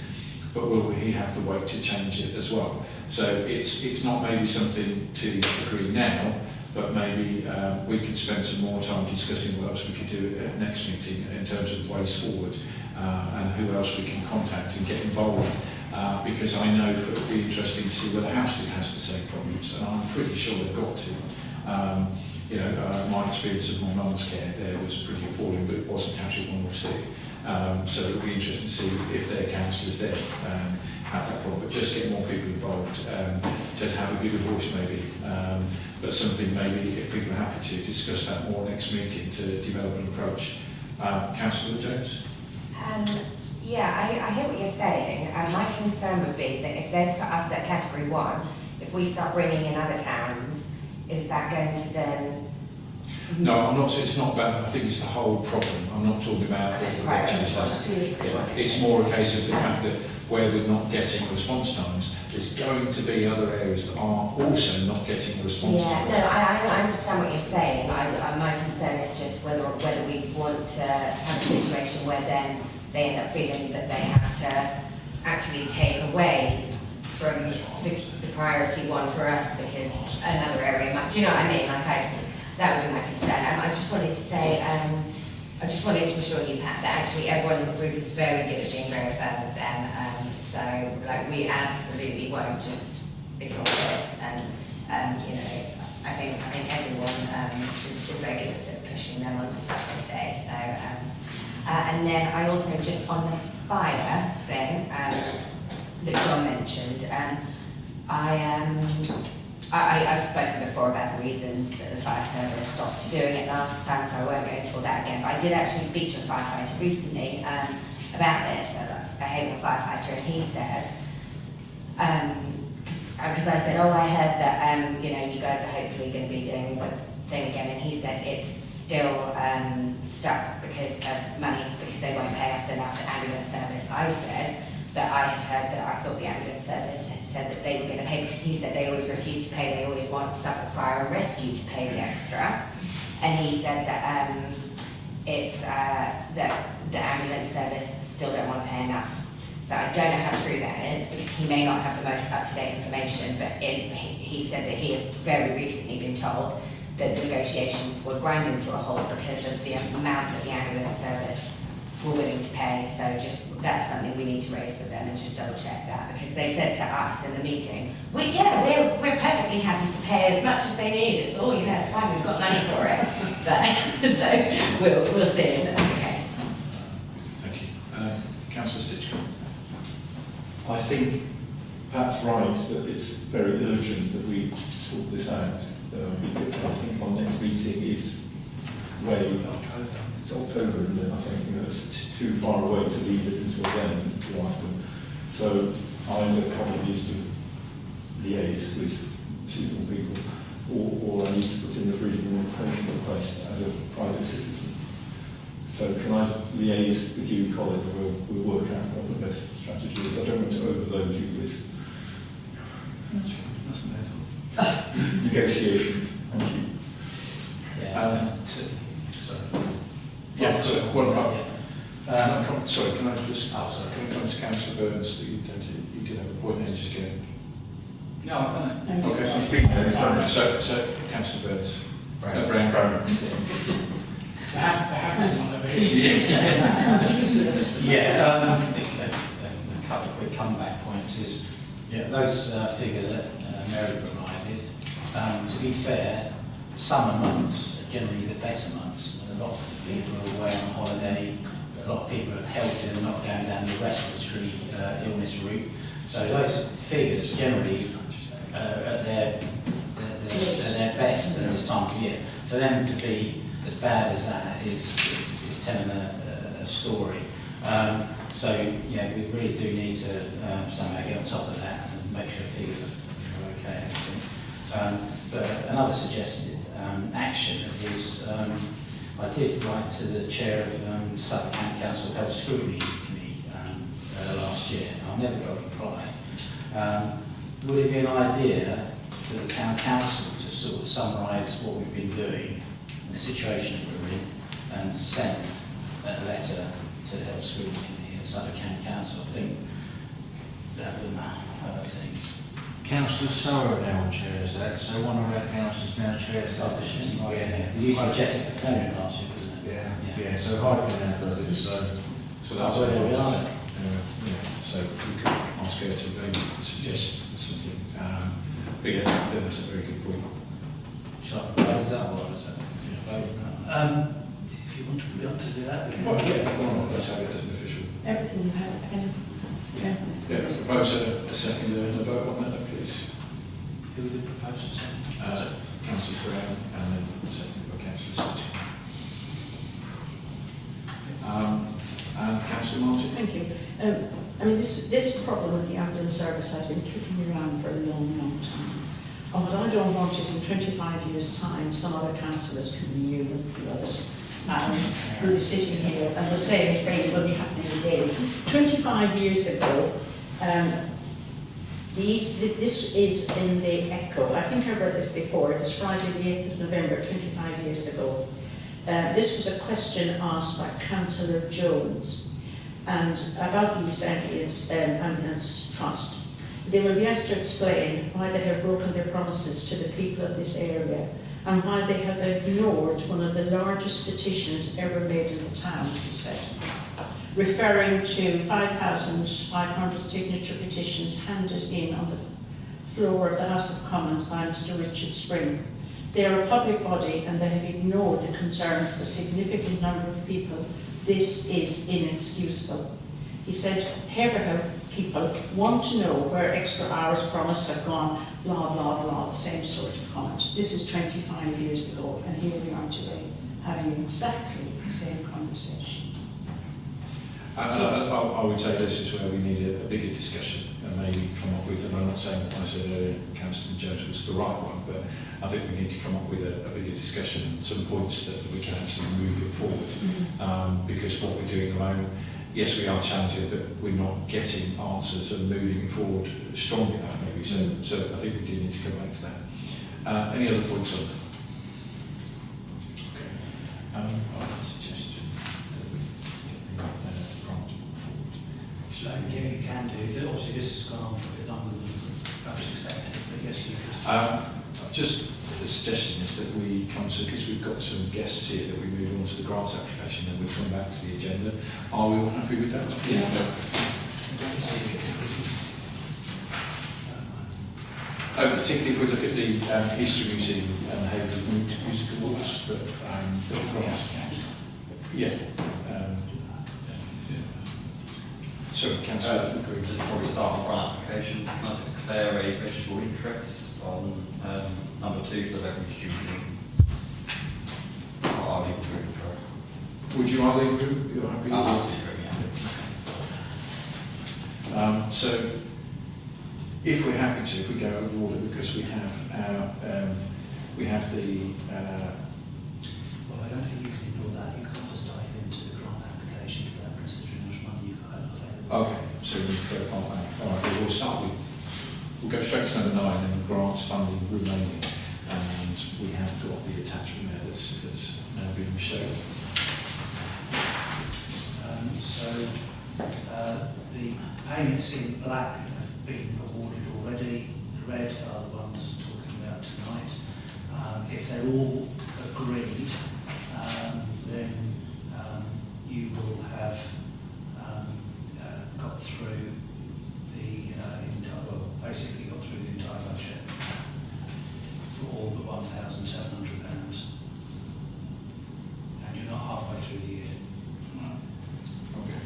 but will he have the weight to change it as well? So it's not maybe something to agree now, but maybe we could spend some more time discussing what else we could do at next meeting in terms of ways forward, and who else we can contact and get involved. Because I know it would be interesting to see whether Hampstead has the same problems, and I'm pretty sure they've got to. My experience of my mum's care there was pretty appalling, but it wasn't category 1 or 2. So it would be interesting to see if their counsellors there have that problem, but just get more people involved, just have a bigger voice maybe, but something maybe if people are happy to discuss that more next meeting to develop an approach. Councillor Jones? Yeah, I hear what you're saying, and my concern would be that if they put us at category 1, if we start bringing in other towns, is that going to then... No, I'm not. It's not bad. I think it's the whole problem. I'm not talking about the It's more a case of the fact that where we're not getting response times, there's going to be other areas that are also not getting response times. No, I understand what you're saying. My concern is just whether we want to have a situation where then they end up feeling that they have to actually take away from the priority 1 for us because another area might. Do you know what I mean? That would be my concern. I just wanted to say, I just wanted to assure you, Pat, that actually everyone in the group is very good at being very fair with them. So, we absolutely won't just ignore this. And you know, I think everyone is very good at sort of pushing them on the stuff they say. So, and then I also just on the fire thing that John mentioned, I've spoken before about the reasons that the fire service stopped doing it last time, so I won't go into all that again. But I did actually speak to a firefighter recently about this, a Haverhill firefighter, and he said, because I said, I heard that you know, you guys are hopefully going to be doing the thing again, and he said it's still stuck because of money, because they won't pay us enough for ambulance service. I said that I had heard that I thought the ambulance service had said that they were going to pay, because he said they always refuse to pay, they always want Suffolk Fire and Rescue to pay the extra. And he said that it's that the ambulance service still don't want to pay enough. So I don't know how true that is, because he may not have the most up-to-date information, but he said that he had very recently been told that the negotiations were grinding to a halt because of the amount that the ambulance service were willing to pay. So just that's something we need to raise with them and just double check that, because they said to us in the meeting, we're perfectly happy to pay as much as they need. It's all, you know, it's fine, we've got money for it. But so we'll see if that's the case. Thank you. Councillor Stitchcombe? I think Pat's right that it's very urgent that we sort this out. Because I think our next meeting is it's October, isn't it? I think it's too far away to leave it until then to ask them. So either probably is to liaise with suitable people, or I need to put in the freedom of information request as a private citizen. So can I liaise with you, Colin, and we'll work out what the best strategy is. I don't want to overload you with negotiations. Thank you. Yeah. Sorry. Yeah, so what about? Sorry, can I just? Can we come to Councillor Burns? That you did have a point there, just going. No, I've done it. Okay, I'm speaking there. So Councillor Burns. Brown. So perhaps it's not over here. Yeah, a couple of quick comeback points is, those figures that Mary provided, to be fair, summer months are generally the better months. A lot of people are away on holiday, a lot of people have helped in not going down the respiratory illness route. So those figures generally at their best at this time of year. For them to be as bad as that is telling a story. So yeah, we really do need to somehow get on top of that and make sure figures are okay. But another suggested action is I did write to the chair of Suffolk County Council Health Scrutiny Committee last year. I never got a reply. Would it be an idea for the town council to sort of summarise what we've been doing in the situation that we're in and send a letter to the Health Scrutiny Committee at Suffolk County Council? I think that would other things. Councillor Sorrow now chairs that, so one of our councillors now chairs that. It used to be Jessica Fleming last year, wasn't it? Yeah, so Haverhill now does it, So that's where we are. So we could ask her to maybe suggest something. But yeah, that's a very good point. Shall I propose that, or is that? If you want to do that, we can. Well, yeah, let's have it as an official. Everything you have, Yeah. Yeah, propose a second and a vote on that, please. Who would the proposal say? Councillor Brown and then second by Councillor Sutton. And Councillor Martin. Thank you. I mean, this problem with the ambulance service has been kicking around for a long, long time. And what I don't want is in 25 years' time, some other councillors, can be you and a few others, will be sitting here and the same thing will be happening again. 25 years ago, this is in the Echo. I think I read this before. It was Friday the 8th of November, 25 years ago. This was a question asked by Councillor Jones and about the East Anglians Ambulance Trust. They will be asked to explain why they have broken their promises to the people of this area and why they have ignored one of the largest petitions ever made in the town, he said, referring to 5,500 signature petitions handed in on the floor of the House of Commons by Mr. Richard Spring. They are a public body and they have ignored the concerns of a significant number of people. This is inexcusable. He said, Haverhill people want to know where extra hours promised have gone, blah, blah, blah, the same sort of comment. This is 25 years ago, and here we are today, having exactly the same conversation. I would say this is where we need a bigger discussion and maybe come up with, and I'm not saying what I said earlier, Councillor Jones was the right one, but I think we need to come up with a bigger discussion, some points that we can actually move it forward. Because what we're doing at the moment, yes, we are challenging, but we're not getting answers and moving forward strong enough, maybe. So I think we do need to come back to that. Any other points on that? Okay. I have a suggestion that we take the grant forward. So yeah, you can do. Obviously, this has gone on for a bit longer than perhaps expected, but yes, you can. Just the suggestion is that we come to, because we've got some guests here, that we move on to the grants application and we come back to the agenda. Are we all happy with that? Yeah. Particularly if we look at the History Museum and the Haverhill Music Awards, but the grants. Yeah. Sorry, Councillor. Before we start on grant applications, can I declare a vegetable interest on number 2 for the local student? I'll leave the room for it. Would you rather leave the room? You're happy? I'll leave the room, yeah. So, if we're happy to, if we go out of order, because we have our, we have the. Well, I don't think you can ignore that. You can't just dive into the grant application without considering how much money you've got available. Okay, so we need to go part that. All right, we'll start with. We'll go straight to number 9 and grants funding remaining, and we have got the attachment there that's now being shown. The payments in black have been awarded already. The red are the ones I'm talking about tonight. If they're all agreed, then you will have got through the basically got through the entire budget for all but £1,700. And you're not halfway through the year. Okay.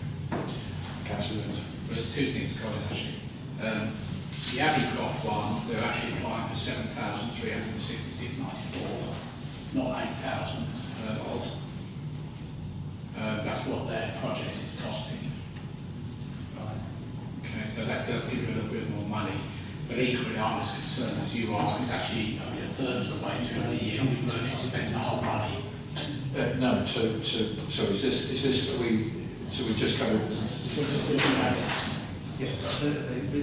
Councillor Lewis. There's two things, Colin, actually. The Abbeycroft one, they're actually applying for 7,366.94, not 8,000 odd. That's what their project is costing. Right. Okay, so that does give you a little bit more money. But equally, I'm as concerned as you are. It's actually only a third of the way through the year. We've virtually spent the whole money. No, so is this that we, so we just covered? Yeah, the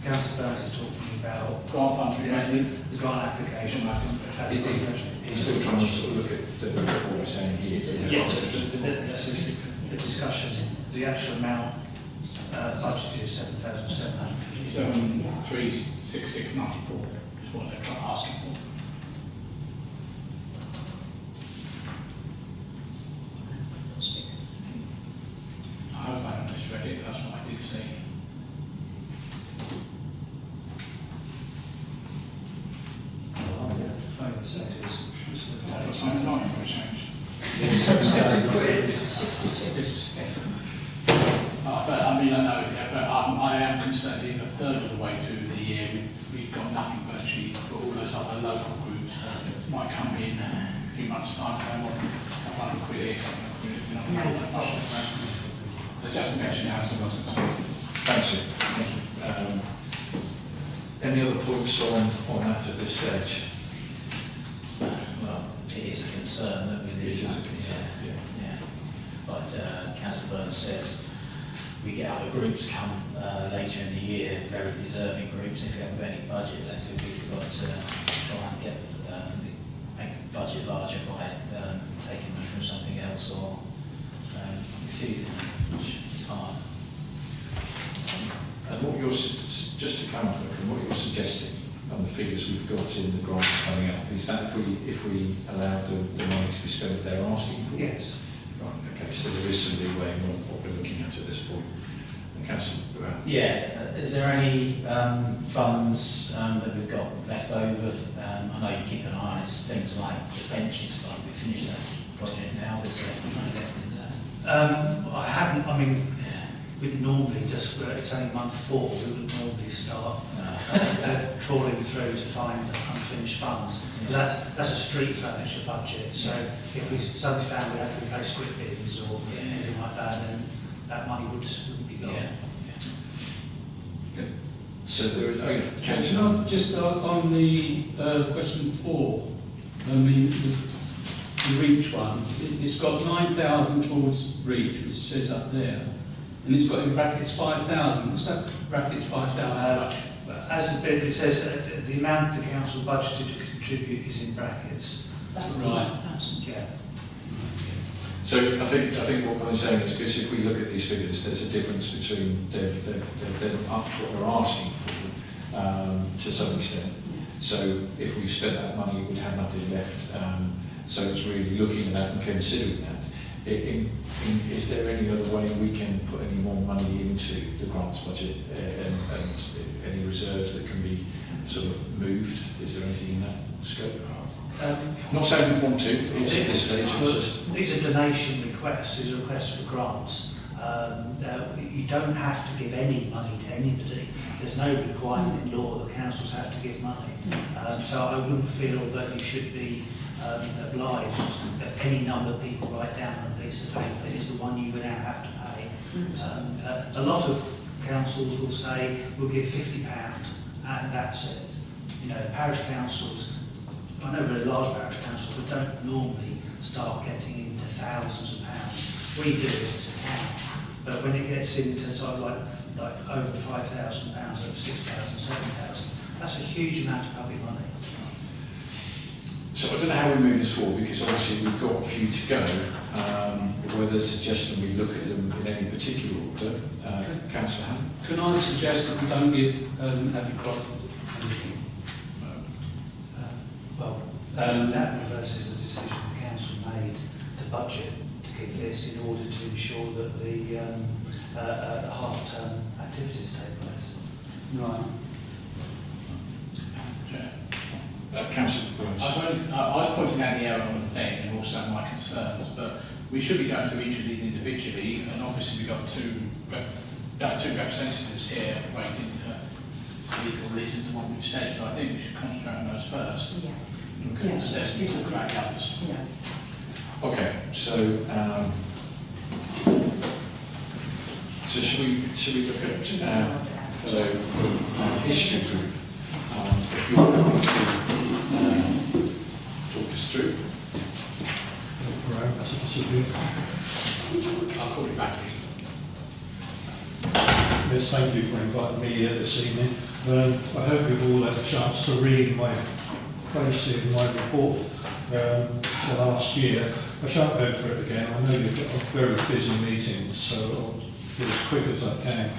Council Burns is talking about Grant funds remaining. the grant application. He's still trying to sort of look at what we're saying here. Yes, the discussion, the actual amount budgeted is 7,700. 7,366.94 is what they're asking for. I hope I haven't misread it, but that's what I did see. It's not for a change. 66. But I mean, I know, yeah, but I am concerned in a third of the way through the year, we've got nothing virtually for all those other local groups that might come in a few months' time, saying, well, I want to quit here, you know, so just to mention how someone's concerned. Thanks, you. Any other points on that at this stage? Well, it is a concern that we need. It is a concern, yeah. But Councillor Burns says we get other groups come later in the year, very deserving groups. If we haven't got any budget left, we've got to try and get make the budget larger by taking money from something else or refusing it, which is hard. And what you're, just to clarify, what you're suggesting on the figures we've got in the grants coming up, is that if we allow the money to be spent they're asking for? Yes. Right, okay, so there is some leeway in what we're looking at this point. And Councillor Yeah, is there any funds that we've got left over? I know you keep an eye on it, things like the pensions fund. We finished that project now, is there money left in that? I haven't, I mean, we'd normally just, it's only month 4, we would normally start trawling through to find unfinished funds. Because that's a street furniture budget, so if we suddenly found we had to replace script bins or anything like that, then that money wouldn't be gone. Okay. So there is, Councillor, just on the question 4, I mean, the reach one, it's got 9,000 towards reach, which says up there, and it's got in brackets 5,000. What's that brackets 5,000? As the bit, it says the amount the council budgeted to contribute is in brackets. That's Right. Yeah. so I think what I'm saying is, because if we look at these figures, there's a difference between they've upped what they're asking for to some extent. So if we spent that money, we'd have nothing left. So it's really looking at that and considering that. Is there any other way we can put any more money into the grants budget and any reserves that can be sort of moved? Is there anything in that scope? Not saying we want to, it's at this stage. These are donation requests, these are requests for grants. You don't have to give any money to anybody. There's no requirement in law that councils have to give money. So I wouldn't feel that you should be obliged that any number of people write down on a piece of paper is the one you would now have to pay. A lot of councils will say we'll give £50 and that's it. You know, parish councils, I know we're a large parish council, but don't normally start getting into thousands of pounds. We do it as a town, but when it gets into sort of like over £5,000, over 6,000, 7,000, that's a huge amount of public money. So I don't know how we move this forward, because obviously we've got a few to go. Whether the suggestion we look at them in any particular order, Councillor Hammond. Can I suggest that we don't give Abbey Croft anything? That reverses the decision the council made to budget to give this in order to ensure that the half-term activities take place. Right. Councillor Burns. I was pointing out the error on the thing and also my concerns, but we should be going through each of these individually, and obviously we've got two representatives here waiting to speak or listen to what we've said, so I think we should concentrate on those first. Yeah. Okay. Yeah. So there's we talk about the others. Yeah. Okay, so should we look at history group? If you're going to talk us through. I'll call it back. Yes, thank you for inviting me here this evening. I hope you've all had a chance to read my policy and my report for last year. I shan't go through it again. I know you've got very busy meetings, so I'll do as quick as I can.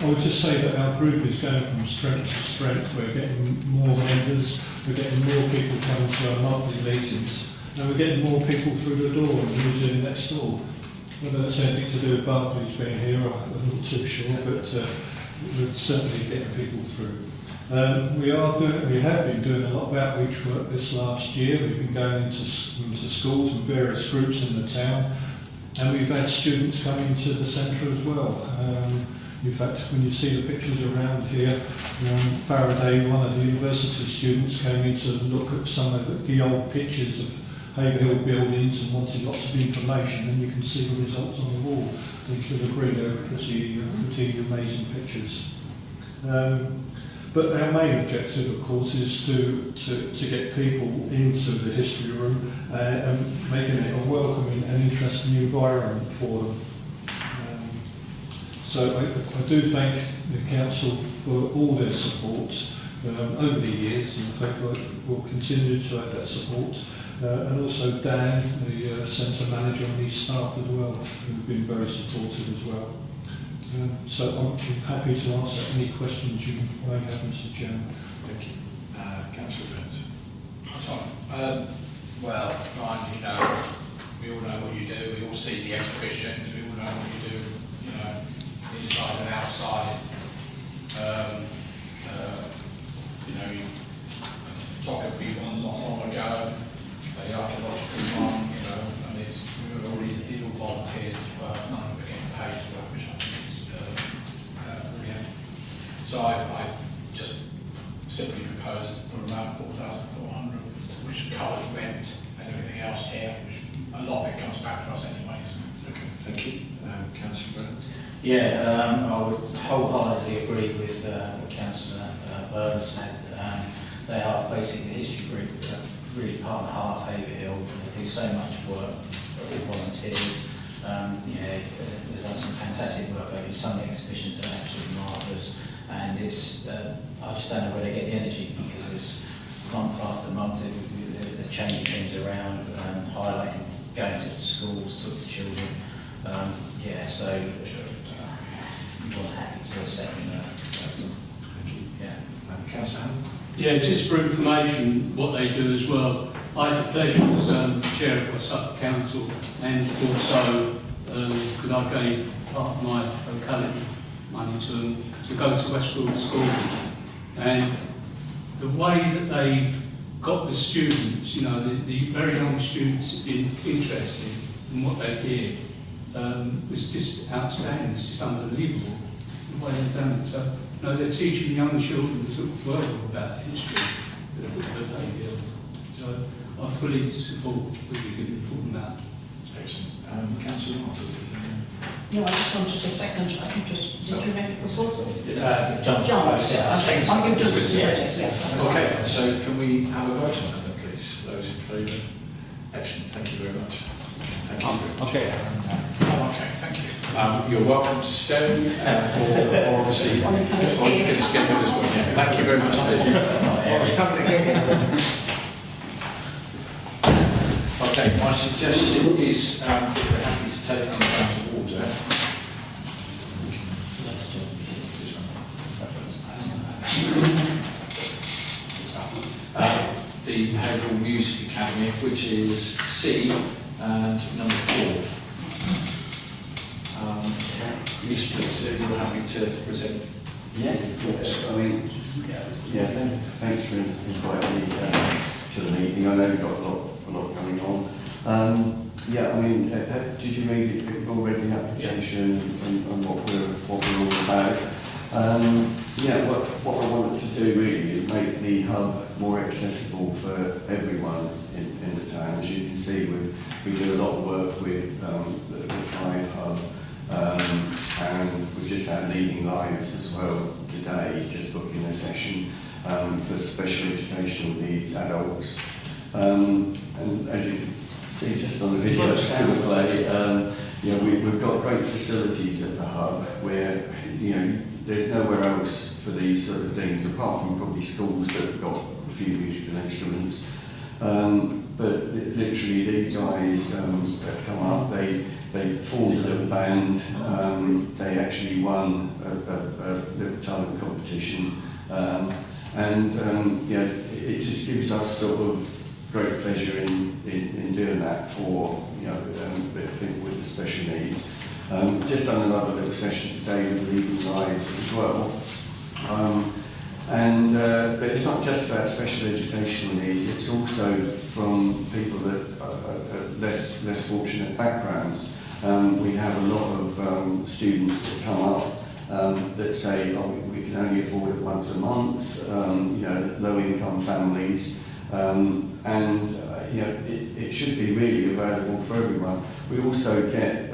I would just say that our group is going from strength to strength. We're getting more members, we're getting more people coming to our monthly meetings, and we're getting more people through the door and using next door. Whether that's anything to do with Barclays being here, I'm not too sure, but we're certainly getting people through. We have been doing a lot of outreach work this last year. We've been going into schools and various groups in the town, And we've had students come into the centre as well. In fact, when you see the pictures around here, Faraday, one of the university students, came in to look at some of the old pictures of Haverhill buildings and wanted lots of information, and you can see the results on the wall. You should agree they were pretty amazing pictures. But our main objective, of course, is to get people into the history room and making it a welcoming and interesting environment for them. So I do thank the council for all their support over the years, and in fact we'll continue to have that support. And also Dan, the centre manager, and his staff as well, who've been very supportive as well. So I'm happy to answer any questions you may have, Mr. Chairman. Thank you. Councillor Burns. Sorry. Well, Ryan, you know, we all know what you do. We all see the exhibitions. We all know what you do, you know, inside and outside. You know, photography one not long ago, the archaeological one, you know, and we were all these all volunteers as well. None of it getting paid as well, which I think is brilliant. So I just simply proposed for around 4,400, which covers rent and everything else here, which a lot of it comes back to us anyways. Okay, thank you. Councillor Burns. Yeah, I would wholeheartedly agree with what Councillor Burns said. They are basically the history group, really part and half Haverhill. They do so much work with volunteers. They've done some fantastic work over some exhibitions that are absolutely marvellous. And it's, I just don't know where they get the energy, because it's month after month they're changing things around, highlighting going to schools, talk to children. So you're happy to second that. Thank you. Yeah. Councillor Hunt. Yeah, just for information, what they do as well. I had the pleasure as chair of Suffolk Council, and also because I gave part of my locality money to them to go to Westfield School, and the way that they got the students, you know, the very young students interested in what they did was just outstanding. It's just unbelievable the way they've done it. So, you know, they're teaching young children as well about the history of Haverhill. So I fully support what you're giving from that. Excellent. Councillor Martin. No, I just wanted a second. I think just, did you make a proposal? John. You do. Yes. Okay, so can we have a vote on that then, please? Those in favour? Excellent, thank you very much. Thank you. Okay. Okay, thank you. You're welcome to stay, or obviously, or you can escape with us one. Yeah, thank you very much. Okay, my suggestion is, if we're happy to take things down to water. The Haverhill Music Academy, which is C and number 4. Mr. You're happy to present? Yes, I mean, thanks for inviting me to the meeting. I know you've got a lot going on. I mean, did you read already the application and what we're all about? What I wanted to do really is make the hub more accessible for everyone in the town. As you can see, we do a lot of work with the Thrive Hub. And we've just had Leading Lives as well today, just booking a session for special educational needs adults. And as you can see just on the video, we've got great facilities at the hub where there's nowhere else for these sort of things apart from probably schools that have got a few musical instruments. But literally these guys that come up, they formed a little band, they actually won a little talent competition, it just gives us sort of great pleasure in doing that for people with the special needs. Just done another little session today with Leading Lives as well. But it's not just about special educational needs, it's also from people that are less fortunate backgrounds. We have a lot of students that come up that say, oh, we can only afford it once a month, low-income families, it should be really available for everyone. We also get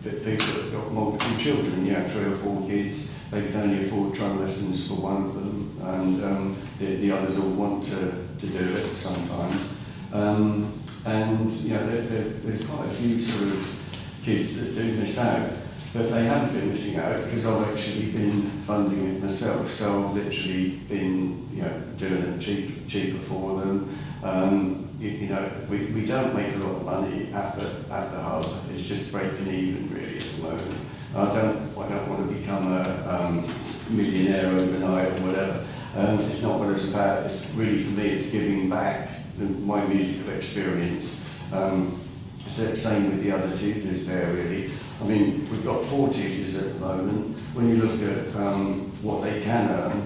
people that have got multiple children, 3 or 4 kids. They can only afford drum lessons for one of them, and the others all want to do it sometimes. There's quite a few sort of kids that do miss out, but they haven't been missing out because I've actually been funding it myself. So I've literally been, doing it cheaper for them. We don't make a lot of money at the hub. It's just breaking even really at the moment. I don't want to become a millionaire overnight or whatever. It's not what it's about. It's really, for me, it's giving back my musical experience. Same with the other tutors there, really. I mean, we've got 4 tutors at the moment. When you look at what they can earn,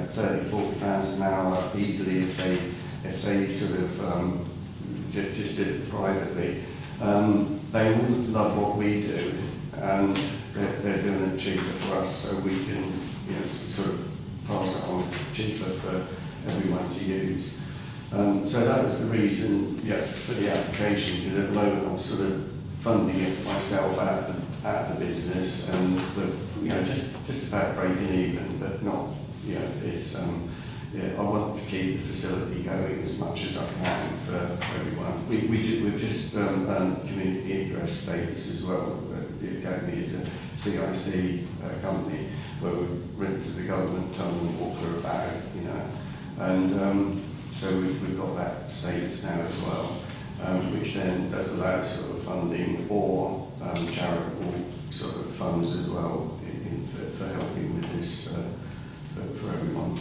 30, 40 pounds an hour easily if they sort of just did it privately. They all love what we do, and they're doing it cheaper for us, so we can sort of pass it on cheaper for everyone to use. So that was the reason for the application, because at the moment I'm sort of funding it myself out the business, and just about breaking even, but not, it's I want to keep the facility going as much as I can for everyone. We've just earned community interest status as well. The Academy is a CIC company where we rent to the government, tell them what we're about, and so we've got that status now as well, which then does allow sort of funding or charitable sort of funds as well for helping with this for everyone.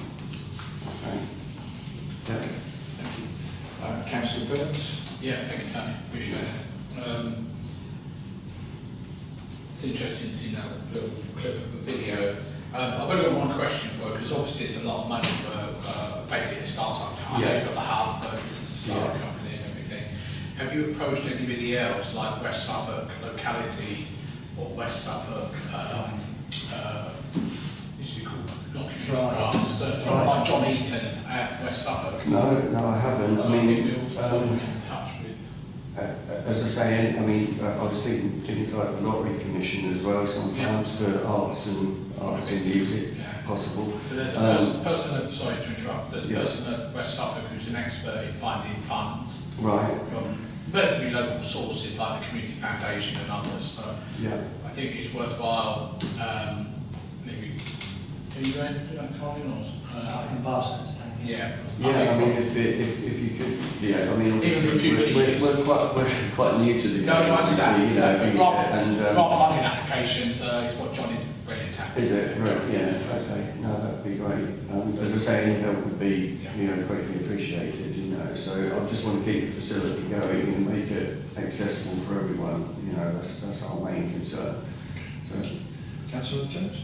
Okay. Yeah. Thank you. Councillor Burns? Yeah, thank you, Tony. Appreciate it. It's interesting to see that little clip of the video. I've only got one question for you, because obviously it's a lot of money for basically a startup. I know you've got the hub, but this is a startup company and everything. Have you approached anybody else, like West Suffolk locality or West Suffolk, used to be called, not Thrive, but someone like John Eaton at West Suffolk? No, I haven't. I mean, we also in touch with. as I say, I mean, I was thinking things like the Lottery Commission as well sometimes for arts and music, possible. But there's a person, sorry to interrupt, there's a person at West Suffolk who's an expert in finding funds from relatively local sources like the Community Foundation and others. So I think it's worthwhile. Maybe are you going, Colin, or I can pass it. I mean, if you could, I mean, we're quite new to the No, I understand. and funding applications is what John is brilliant at. Is it? Right, okay. No, that'd be great. As I say, any help would be, greatly appreciated, So I just want to keep the facility going and make it accessible for everyone. That's our main concern. So, Councillor Jones?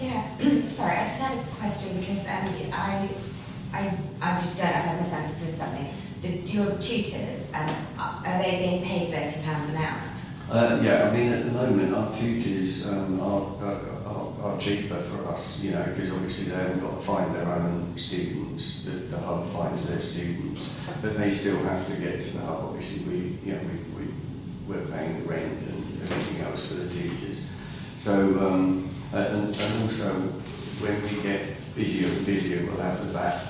Yeah, sorry, I just had a question because I just don't know if I've misunderstood something. Your tutors, are they being paid £30 an hour? I mean, at the moment, our tutors are cheaper for us, because obviously they haven't got to find their own students. The hub finds their students, but they still have to get to the hub. Obviously, we're paying the rent and everything else for the tutors. So, and also when we get busier and busier, we'll have the VAT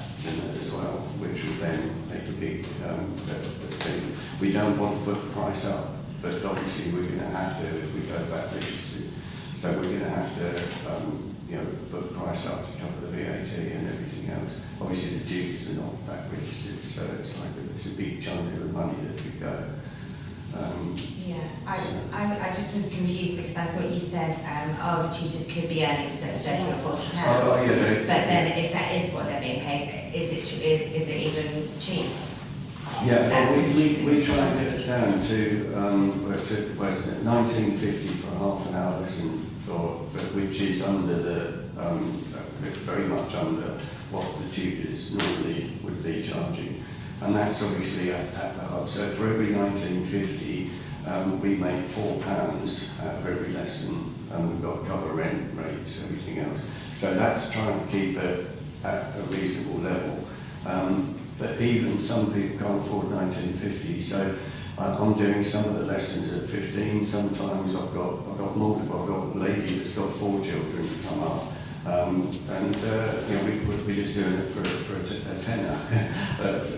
as well, which will then make a big thing. We don't want to put the price up, but obviously we're going to have to if we go back registered. So we're going to have to, put the price up to cover the VAT and everything else. Obviously the tutors are not back registered, so it's a big chunk of the money that we go. I just was confused because I thought you said, the tutors could be earning sort of £30 or £40. But then if that is what they're being paid, is it even cheap? We try and get it down to what is it, 19.50 for a half an hour lesson, which is under very much under what the tutors normally would be charging. And that's obviously at the hub. So for every 19.50, we make £4 out of every lesson, and we've got to cover rent, rates, everything else. So that's trying to keep it at a reasonable level. But even some people can't afford 1950, so I'm doing some of the lessons at 15. Sometimes I've got multiple. I've got a lady that's got 4 children to come up, and you know, we're just doing it for a tenner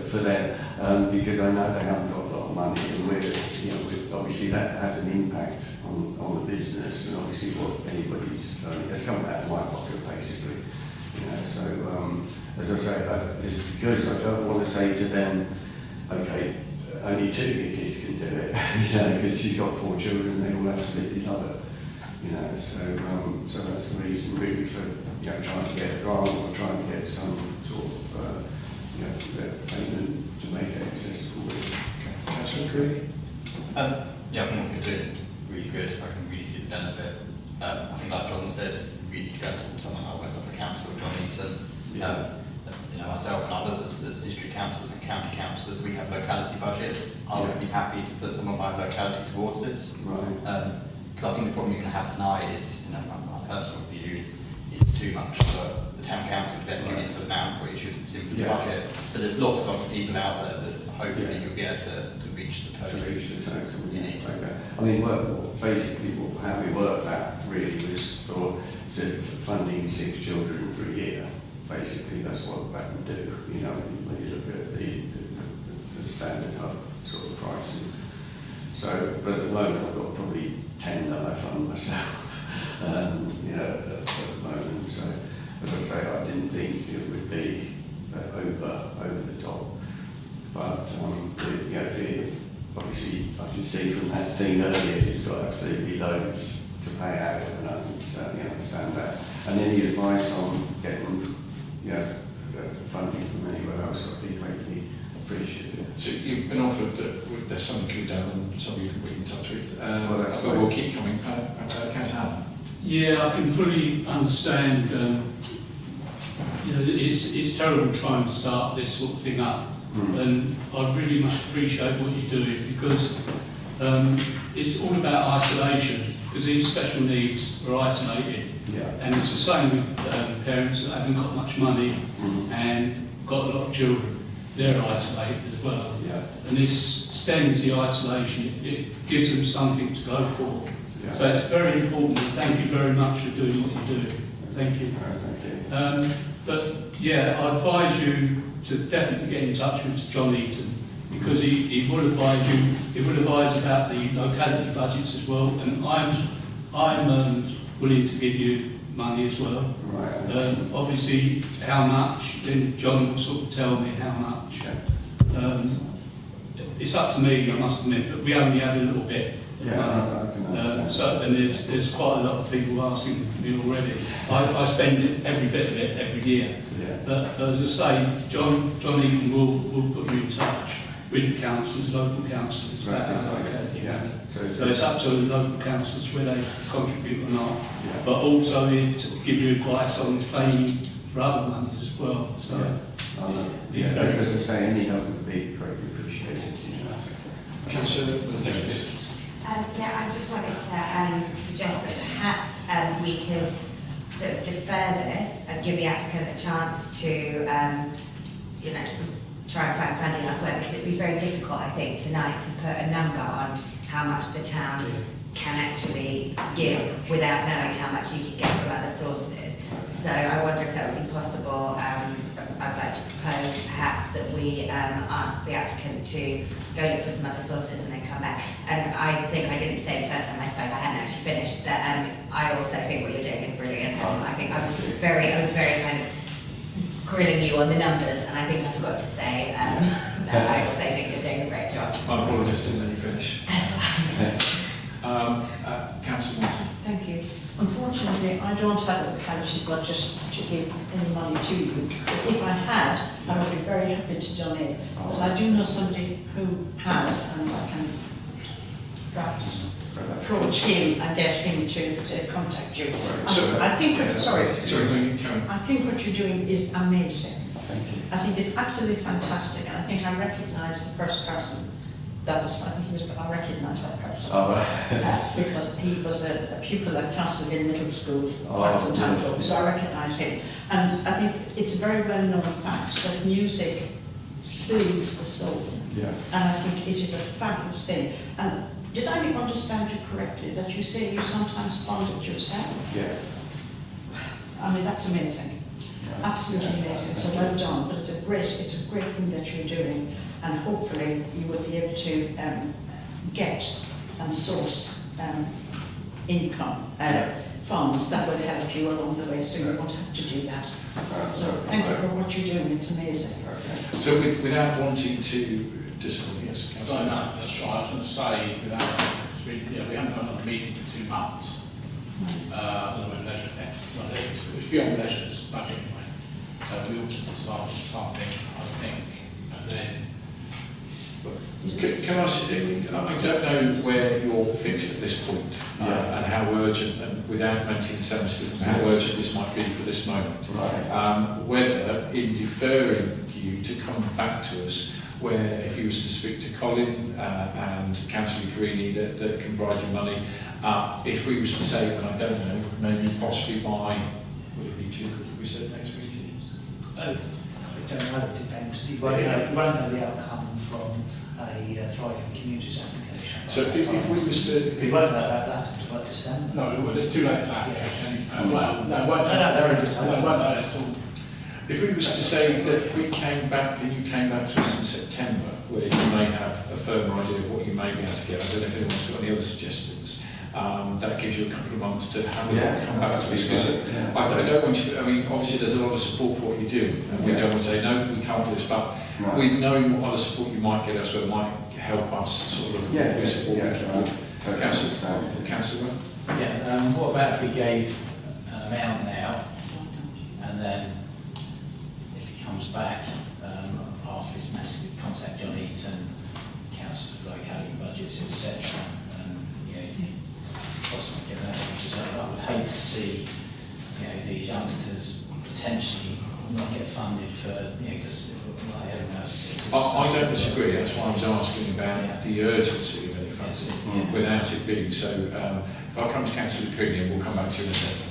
for them, because I know they haven't got a lot of money, and obviously that has an impact on the business, and obviously what anybody's it's coming out of my pocket basically. You know, so as I say, it's because I don't want to say to them, okay, only 2 of your kids can do it, you know, because she's got 4 children, they all absolutely love it, you know, so that's the reason really for, you know, trying to get a grant or trying to get some sort of, you know, payment to make it accessible. Okay, Councillor Creed? Yeah, I think what we can do really good. I can really see the benefit. I think, like John said, we need to go to someone like West Suffolk Council, John Eaton. You know, myself and others as district councillors and county councillors, we have locality budgets. I would be happy to put some of my locality towards this. Right. Because I think the problem you're going to have tonight is, you know, my personal view is it's too much for the town council to then give you the full amount which you've seen for the budget. But there's lots of other people out there that hopefully you'll be able to reach the total. You need. Okay. I mean, basically, how we worked that really was for funding 6 children for a year. Basically, that's what that would do. You know, when you look at the standard hub sort of prices. So, but at the moment, I've got probably 10 that I fund myself. You know, at the moment. So, as I say, I didn't think it would be over the top. But you know, obviously, I can see from that thing earlier, it's got absolutely loads to pay out, and I can certainly understand that. And any advice on getting, you know, funding from anywhere else, I'd be greatly appreciated. So you've been offered that there's something to be done and somebody you can put in touch with. Well, but we'll keep coming. Councillor Allen? Yeah, I can fully understand. You know, it's terrible trying to start this sort of thing up, and I really much appreciate what you're doing, because it's all about isolation. Because these special needs are isolated, and it's the same with parents that haven't got much money and got a lot of children. They're isolated as well, and this stems the isolation. It gives them something to go for. So it's very important. Thank you very much for doing what you do. Thank you. But yeah, I advise you to definitely get in touch with John Eaton, because he will advise you. He will advise about the locality budgets as well, and I'm willing to give you money as well. Right. Obviously, how much? Then John will sort of tell me how much. It's up to me, I must admit, but we only have a little bit. I can understand. So and there's quite a lot of people asking me already. I spend every bit of it every year. But as I say, John Eaton will put you in touch with the councillors, local councillors. So it's up to the local councillors whether they contribute or not. But also to give you advice on claiming for other monies as well. So as I say, any help would be greatly appreciated. Councillor I just wanted to suggest that perhaps we could sort of defer this and give the applicant a chance to, you know, try and find funding elsewhere, because it would be very difficult, I think, tonight to put a number on how much the town can actually give without knowing how much you could get from other sources. So I wonder if that would be possible. I'd like to propose perhaps that we ask the applicant to go look for some other sources and then come back. And I think I didn't say the first time I spoke, I hadn't actually finished, that I also think what you're doing is brilliant. I think I was very kind of grilling you on the numbers, and I think I forgot to say that I also think you're doing a great job. I apologise, didn't let you finish. That's fine. Councillor Martin. Thank you. Unfortunately, I don't have a locality budget to give any money to you. But if I had, I would be very happy to donate. But I do know somebody who has, and I can perhaps approach him and get him to contact you. I think what you're doing is amazing. Thank you. I think it's absolutely fantastic, and I think I recognise the first person that was, I think he was, I recognise that person. Oh, right. Because he was a pupil at Castlehill Middle School, Arts and Town Club, so I recognise him. And I think it's a very well known fact that music soothes the soul. Yeah. And I think it is a fabulous thing. And did I understand you correctly that you say you sometimes fund it yourself? Yeah. I mean, that's amazing. Absolutely amazing. So well done. But it's a great thing that you're doing, and hopefully you will be able to get and source income funds that will help you along the way, so you won't have to do that. So thank you for what you're doing. It's amazing. So without wanting to disagree, yes, I don't know, that's right. I was going to say, without, we haven't got another meeting for 2 months. I don't know when leisure it's beyond leisure, it's budget anyway. So we ought to decide something, I think, and then. Can I say, I don't know where you're fixed at this point, and how urgent, and without mentioning how urgent this might be for this moment. Right. Whether in deferring you to come back to us, where if you was to speak to Colin and Councillor Carini that can provide you money, if we was to say, and I don't know, maybe possibly by, would it be too quick if we said next meeting? I don't know, it depends. You won't know the outcome from a Thriving Communities application. So if we was to... You won't know about that until about December. No, well, it's too late for that application. Well, no, No, won't know at all. If we was to say that if we came back and you came back to us in September, where you may have a firmer idea of what you may be able to get, I don't know if anyone's got any other suggestions, that gives you a couple of months to have a come back to us. Because I don't want you, I mean, obviously there's a lot of support for what you do, and we don't want to say, no, we can't do this, but we know what other support you might get elsewhere might help us sort of look at what support we can give. Councillor? Yeah, what about if we gave an amount now, and then if he comes back after his massive contact John Eaton, council locality budgets, etc., and possibly give that, because I would hate to see these youngsters potentially not get funded for, because like everyone else. I don't disagree, that's why I was asking about the urgency of any funding, without it being so. If I come to Councillor Cooney, and we'll come back to you in a second.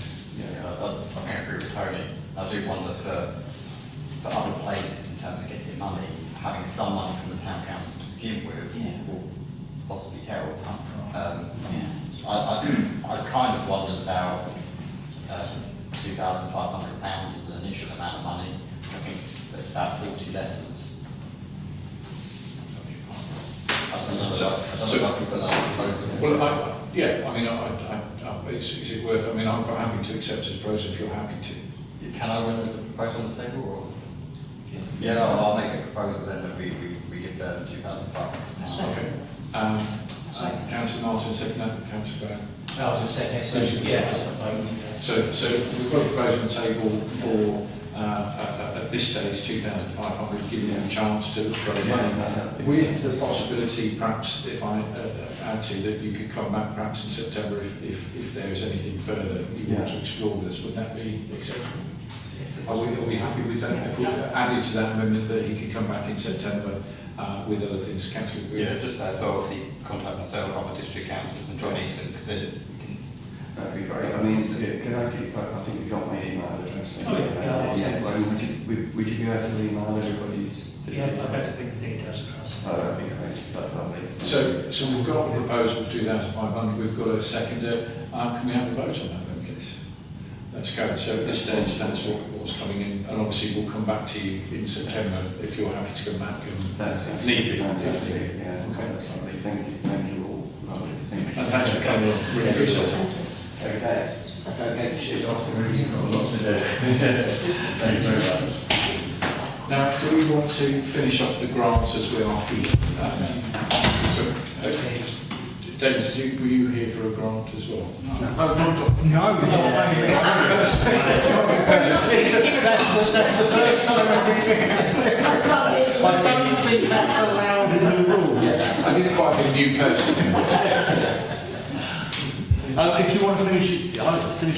I think I agree with Tony. I do wonder for other places in terms of getting money, having some money from the town council to begin with will possibly help. I kind of wondered about £2,500 as an initial amount of money. I think there's about 40 lessons. I don't know if I can put that on the proposal. Well, is it worth, I mean, I'm quite happy to accept this proposal if you're happy to. Can I win as a proposal on the table? Or? Yeah, I'll make a proposal then that we give them £2,500. Okay. Councillor Martin, second. Councillor Brown. I was just saying, So we've got a proposal on the table for at this stage 2,500, giving them a chance to throw money, with the possibility, perhaps, if I add to that, you could come back perhaps in September if there is anything further you want to explore with us. Would that be acceptable? Are we happy with that? If we added to that amendment that he could come back in September with other things, Councillor Green? Yeah, just as well, obviously contact myself, other district councillors and John Eaton, because then we can... That'd be great. I mean, can I keep, I think you've got my email address. Oh yeah. Would you be able to email everybody's? Yeah, I'd better bring the details across. Oh, that'd be great. That's lovely. So we've got a proposal of 2,500, we've got a seconder. Can we have a vote on that then, please? That's carried. So at this stage, that's what's coming in, and obviously we'll come back to you in September if you're happy to come back and that's need be. Fantastic. Yeah, okay, that's lovely. Thank you all. Lovely. Thank you. And thanks for coming on. Really appreciate it. Okay. That's okay. Shit, Oscar, you've got a lot to do. Thanks very much. Now, do we want to finish off the grants as we are here? Okay. David, were you here for a grant as well? No. That's the first time I've been I don't think that's allowed in the rules. Yeah, I didn't quite be a new person. If you want to finish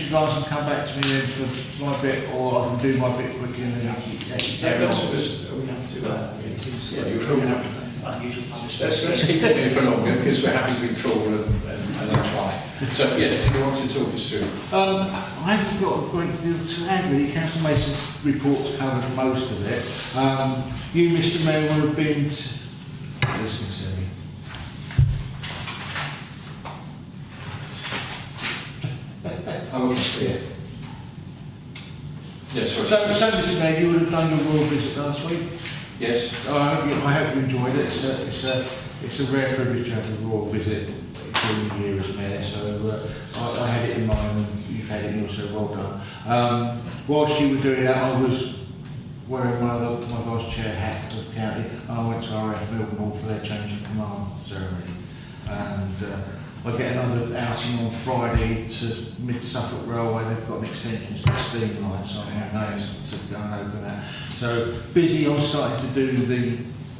the glass and come back to me then for my bit, or I can do my bit quickly and then Yeah, that's what are we happy to do that? Yeah, you're really happy. unusual punishment. Let's keep it here for longer because we're happy to be cruel and then try. So, yeah, do you want to talk us through? I haven't got a great deal to add really. Council Mason's reports covered most of it. You, Mr Mayor, would have been listening to me. Oh, okay. Yes, sorry. So, Mr Mayor, you would have done your royal visit last week. Yes. I hope you enjoyed it. It's a rare privilege to have a royal visit during the year as mayor, so I had it in mind and you've had it in yours, so well done. Whilst you were doing that, I was wearing my vice chair hat of the county, and I went to RF Milton for their change of command ceremony. And I get another outing on Friday to Mid Suffolk Railway. They've got an extension to the steam line, so I'm going to go and open that. So busy on starting to do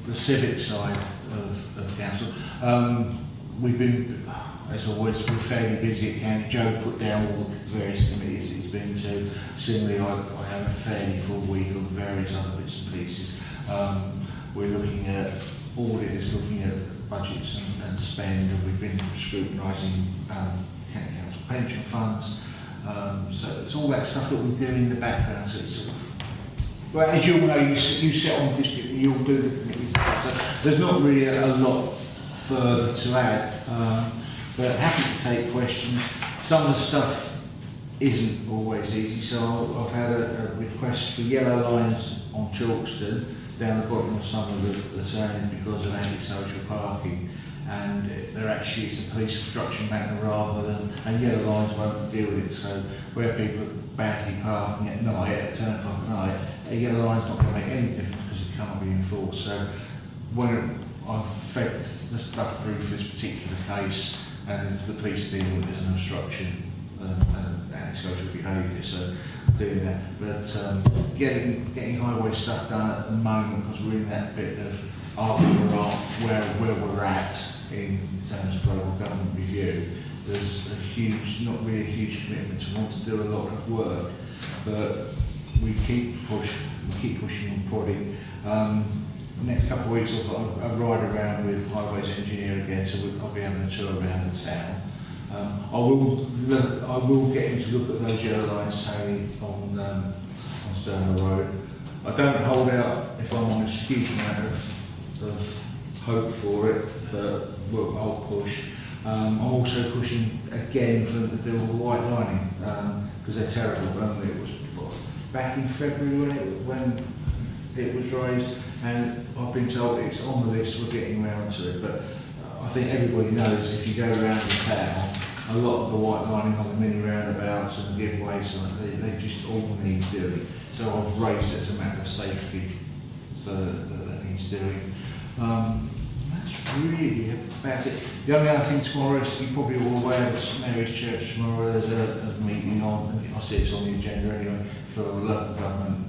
the civic side of council. We've been, as always, we're fairly busy at county. Joe put down all the various committees that he's been to. Similarly, I have a fairly full week of various other bits and pieces. We're looking at auditors, looking at budgets and spend, and we've been scrutinising county council pension funds. So it's all that stuff that we do in the background. So it's sort of, well, as you all know, you sit on the district and you'll do the committee stuff. So there's not really a lot further to add, but happy to take questions. Some of the stuff isn't always easy, so I've had a request for yellow lines on Chalkston down the bottom of some of the turning because of antisocial parking, and it's a police obstruction matter rather than, and yellow lines won't deal with it, so where people are badly parking at night, at 10 o'clock at night, a yellow line's not going to make any difference because it can't be enforced. So when I've fed the stuff through for this particular case, and the police deal with it as an obstruction and antisocial behaviour, so doing that. But getting highway stuff done at the moment, because we're in that bit of where we're at in terms of local government review. There's not really a huge commitment to want to do a lot of work, but we keep pushing and prodding. Next couple of weeks I've got a ride around with Highways Engineer again, so I'll be having a tour around the town. I will get him to look at those yellow lines, Tony, on Stirling Road. I don't hold out, if I'm honest, a huge amount of hope for it, but I'll push. I'm also pushing again for them to do all the white lining, because they're terrible. It was back in February when it was raised, and I've been told it's on the list, we're getting around to it, but I think everybody knows if you go around the town, a lot of the white lining on the mini roundabouts and giveaways, they just all need doing. So I've raised it as a matter of safety, so that needs doing. That's really about it. The only other thing tomorrow is, you're probably all aware of St Mary's Church tomorrow. There's a meeting on, I see it's on the agenda anyway, for local government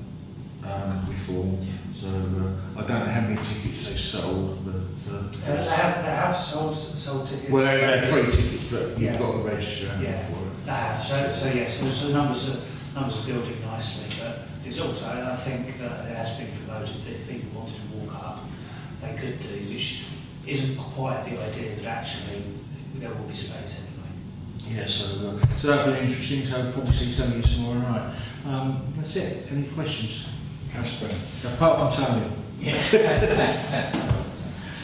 reform. So I don't know how many tickets they've sold, but they have sold tickets. Well, they're free tickets, but you've got to register for it. They have. So yes, so the numbers are building nicely, but it's also, I think that it has been promoted that if people wanted to walk up, they could do, which isn't quite the idea, but actually there will be space anyway. Yeah, so that'll be interesting. So I'll probably see some of you tomorrow night. That's it. Any questions? Apart from Tony. Yeah.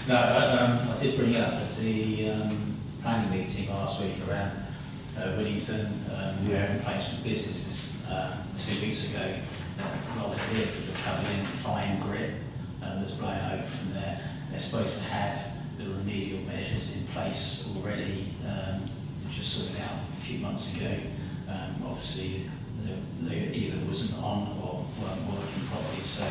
No, I did bring it up at the planning meeting last week around Willington, complaints from businesses 2 weeks ago. A lot of vehicles are coming in, fine grit that's blowing over from there. They're supposed to have the remedial measures in place already, just sorted out a few months ago. Obviously, they either wasn't on or weren't working properly. So,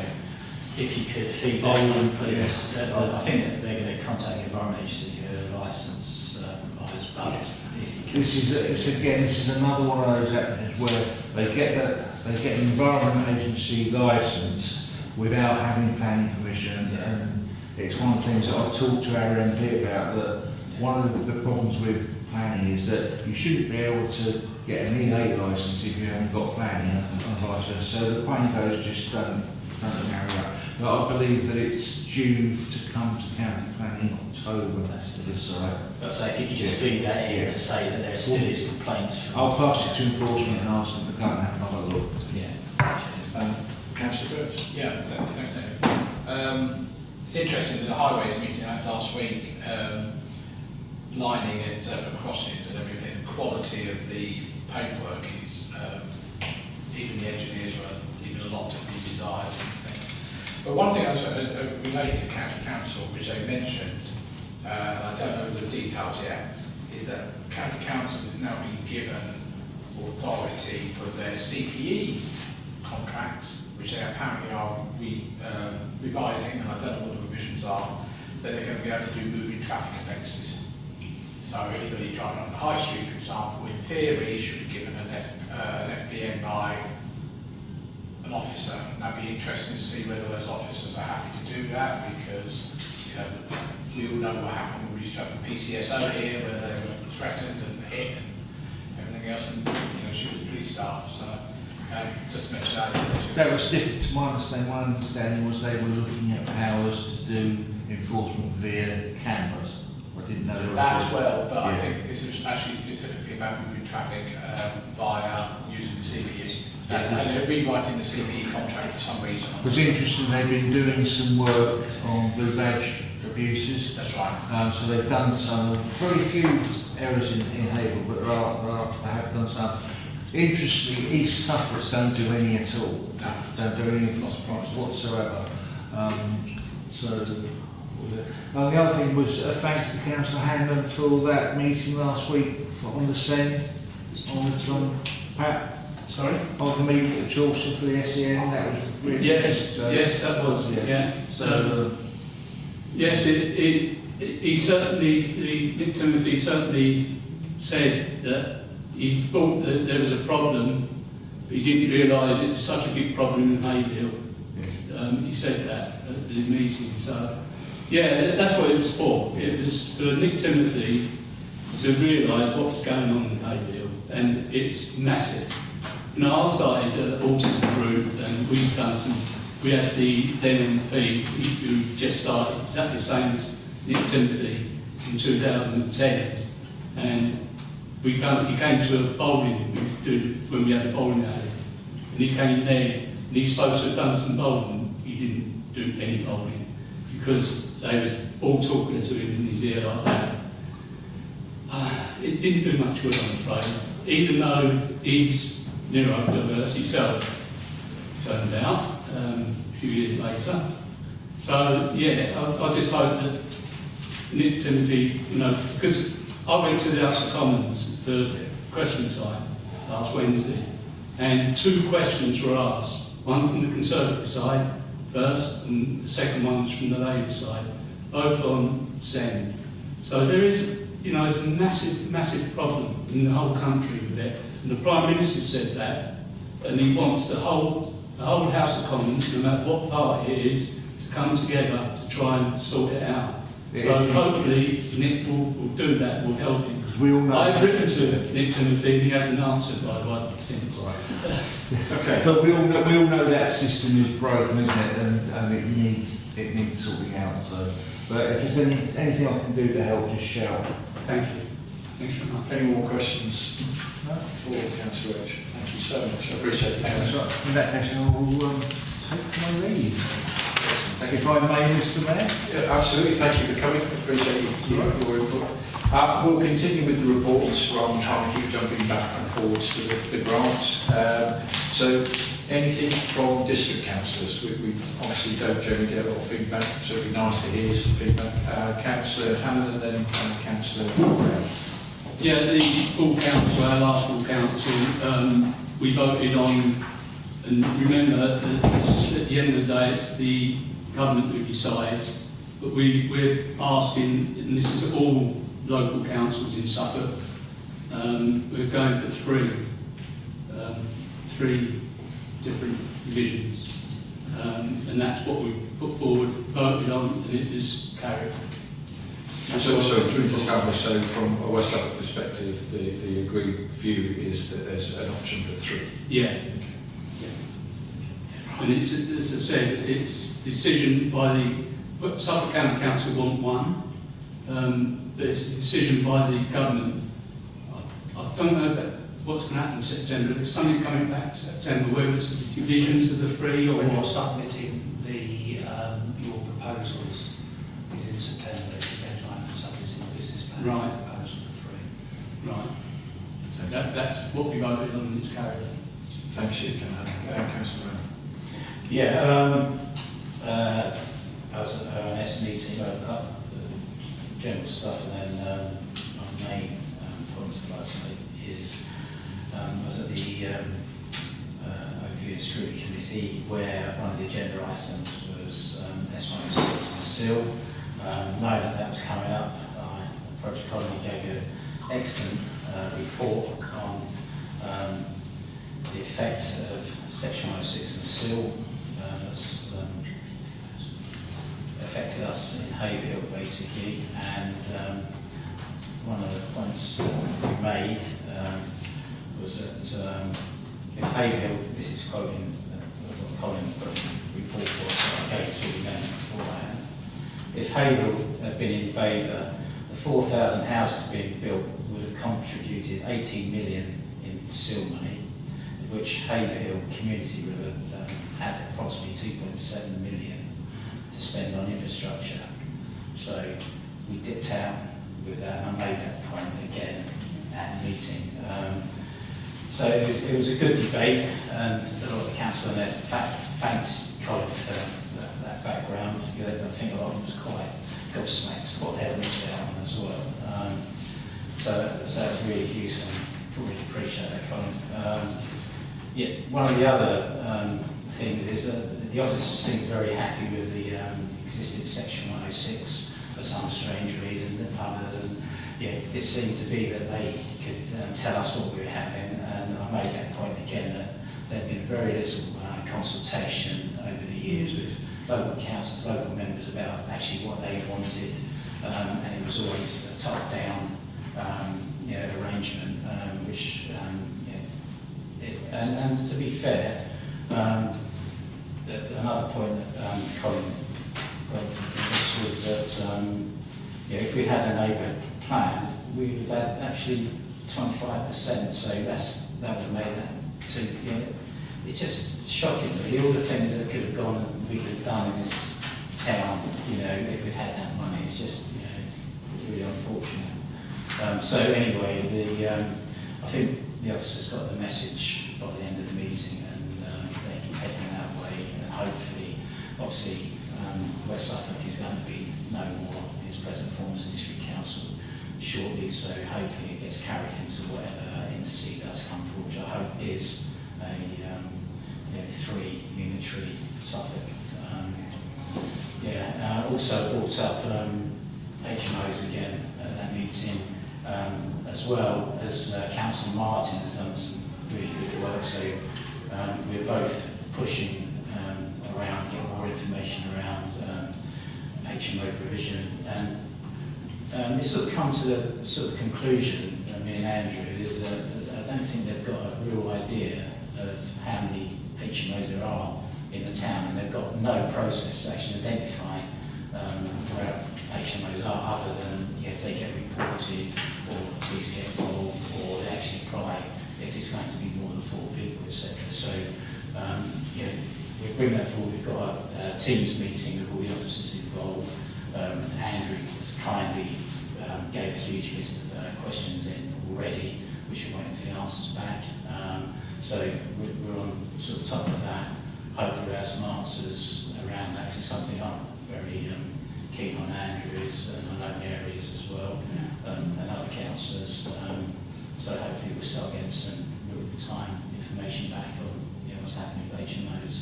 if you could feed that in, please. I think that they're going to contact the Environment Agency who are licensed providers, but if you could. This is another one of those actions where they get an Environment Agency licence without having planning permission, and it's one of the things that I've talked to our MP about, that one of the problems with planning is that you shouldn't be able to get an EA licence if you haven't got planning and vice versa. So the planning codes just don't marry up. but I believe that it's due to come to county planning in October. That's good. So, But so if you could just feed that in to say that there still is complaints from... I'll pass it to enforcement and ask them to go and have another look. Yeah. Councillor Birch. Yeah, thanks, David. It's interesting that the highways meeting out last week, lining it, crossings and everything, the quality of the paperwork is, even the engineers are leaving a lot to be desired. But one thing I was related to County Council, which they mentioned, I don't know the details yet, is that County Council has now been given authority for their CPE contracts, which they apparently are revising, and I don't know what the revisions are, that they're going to be able to do moving traffic offences. So anybody driving on the high street, for example, in theory should be given an FPN by an officer. And I'd be interested to see whether those officers are happy to do that, because we all know what happened when we used to have the PCSO here, where they were threatened and hit and everything else, and she was police staff. So just to mention that. That was different to my understanding. My understanding was they were looking at powers to do enforcement via cameras. I didn't know there was that as well, but I think this is actually specifically about moving traffic via using the CPE. And they're rewriting the CPE contract for some reason. It was interesting, they've been doing some work on blue badge abuses. That's right. So they've done some, very few errors in Haverhill, but they have done some. Interestingly, East Suffolk don't do any at all. Don't do any whatsoever. The other thing was thanks to Councillor Hanlon for that meeting last week on the SEN, on Pat. Sorry? On the meeting at Chorlton for the SEN, that was really yes, good. Yes, that was, yeah. So, yes, he certainly, Nick Timothy certainly said that he thought that there was a problem, but he didn't realise it was such a big problem in Haverhill. He said that at the meeting, so yeah, that's what it was for. It was for Nick Timothy to realise what was going on in Haverhill, and it's massive. I started an autism group, and we had the then MP who just started, exactly the same as Nick Timothy in 2010, and he came to a bowling when we had a bowling alley, and he came there, and he's supposed to have done some bowling. He didn't do any bowling because they was all talking to him in his ear like that. It didn't do much good, I'm afraid, even though he's neurodiverse himself, turns out, a few years later. So yeah, I just hope that Nick Timothy, because I went to the House of Commons for question time last Wednesday, and 2 questions were asked. One from the Conservative side first, and the second one was from the Labour side, both on SEND. So there is, there's a massive, massive problem in the whole country with it. And the Prime Minister said that, and he wants the whole House of Commons, no matter what party it is, to come together to try and sort it out. So hopefully Nick will do that, will help him. We all know I've written to Nick Timothy, and he hasn't answered by the way since. Right. Okay. So we all know that system is broken, isn't it? And it needs sorting out. So, but if there's anything I can do to help, just shout. Thank you. Thanks very much. Any more questions for Councillor Edge? Thank you so much. I appreciate it. Thanks. In that case, I will take my leave. If I may, Mr. Mayor? Yeah, absolutely. Thank you for coming. Appreciate your input. We'll continue with the reports rather than trying to keep jumping back and forwards to the grants. So anything from district councillors? We obviously don't generally get a lot of feedback, so it'd be nice to hear some feedback. Councillor Hanlon and Councillor Brown. Yeah, the full council, our last full council, we voted on, and remember at the end of the day it's the government who decides, but we're asking, and this is all local councils in Suffolk, we're going for three different divisions, and that's what we put forward, voted on, and it was carried. So from a West Suffolk perspective, the agreed view is that there's an option for 3. Yeah. And it's, as I said, it's decision by the Suffolk County Council want one, but it's a decision by the government. I don't know about what's going to happen in September. There's something coming back in September, whether it's the divisions of the three or When you're what. submitting your proposals is in September, it's the deadline for submitting the business plan Right. proposal for 3. Right. That's what we voted on and it's carried on. Thanks, you can Councillor Brown. Yeah, I was at an S meeting about general stuff, and then my main point I'd like to make is I was at the Overview and Scrutiny Committee where one of the agenda items was S106 and SIL. Knowing that was coming up, Project Colony gave an excellent report on the effect of Section 106 and SIL. That's affected us in Haverhill basically, and one of the points we made was that if Haverhill, this is quoting what Colin report was, I gave through the amendment beforehand, if Haverhill had been in favour, the 4,000 houses being built would have contributed 18 million in SIL money, of which Haverhill Community would have had approximately 2.7 million to spend on infrastructure. So we dipped out with that, and I made that point again at the meeting. So it was a good debate, and a lot of the council on there thanks Colin for that background. I think a lot of them was quite gobsmacked what they had missed out on as well. So it's really useful. Really appreciate that, Colin. Yeah, one of the other things is that the officers seem very happy with the existing Section 106 for some strange reason, other than it seemed to be that they could tell us what we were having, and I made that point again that there had been very little consultation over the years with local councils, local members about actually what they wanted, and it was always a top-down arrangement, which and to be fair, another point that Colin brought from this was that if we had a neighbourhood plan, we would have had actually 25%, so that would have made that to, it's just shocking really, all the things that could have gone and we could have done in this town, if we'd had that money. It's just, really unfortunate. So anyway, I think the officers got the message by the end of the meeting, and they can take it that way, and hopefully, obviously, West Suffolk is going to be no more in its present form as a district council shortly, so hopefully it gets carried into whatever interseed does come forward, which I hope is a 3 unitary Suffolk. Also brought up HMOs again at that meeting, as well as Councillor Martin has done some really good work, so we're both pushing around, get more information around HMO provision, and it's sort of come to the sort of conclusion, me and Andrew, is that I don't think they've got a real idea of how many HMOs there are in the town, and they've got no process to actually identify where HMOs are, other than if they get reported or the police get involved, or they actually apply if it's going to be more than 4 people, etc. So we bring that forward. We've got a Teams meeting with all the officers involved. Andrew has kindly gave a huge list of questions in already, which we're waiting for the answers back. So we're on sort of top of that. Hopefully we have some answers around that, because something I'm very keen on Andrew is, and I know Mary's as well, and other councillors. So hopefully we'll start getting some real-time information back on what's happening with HMOs,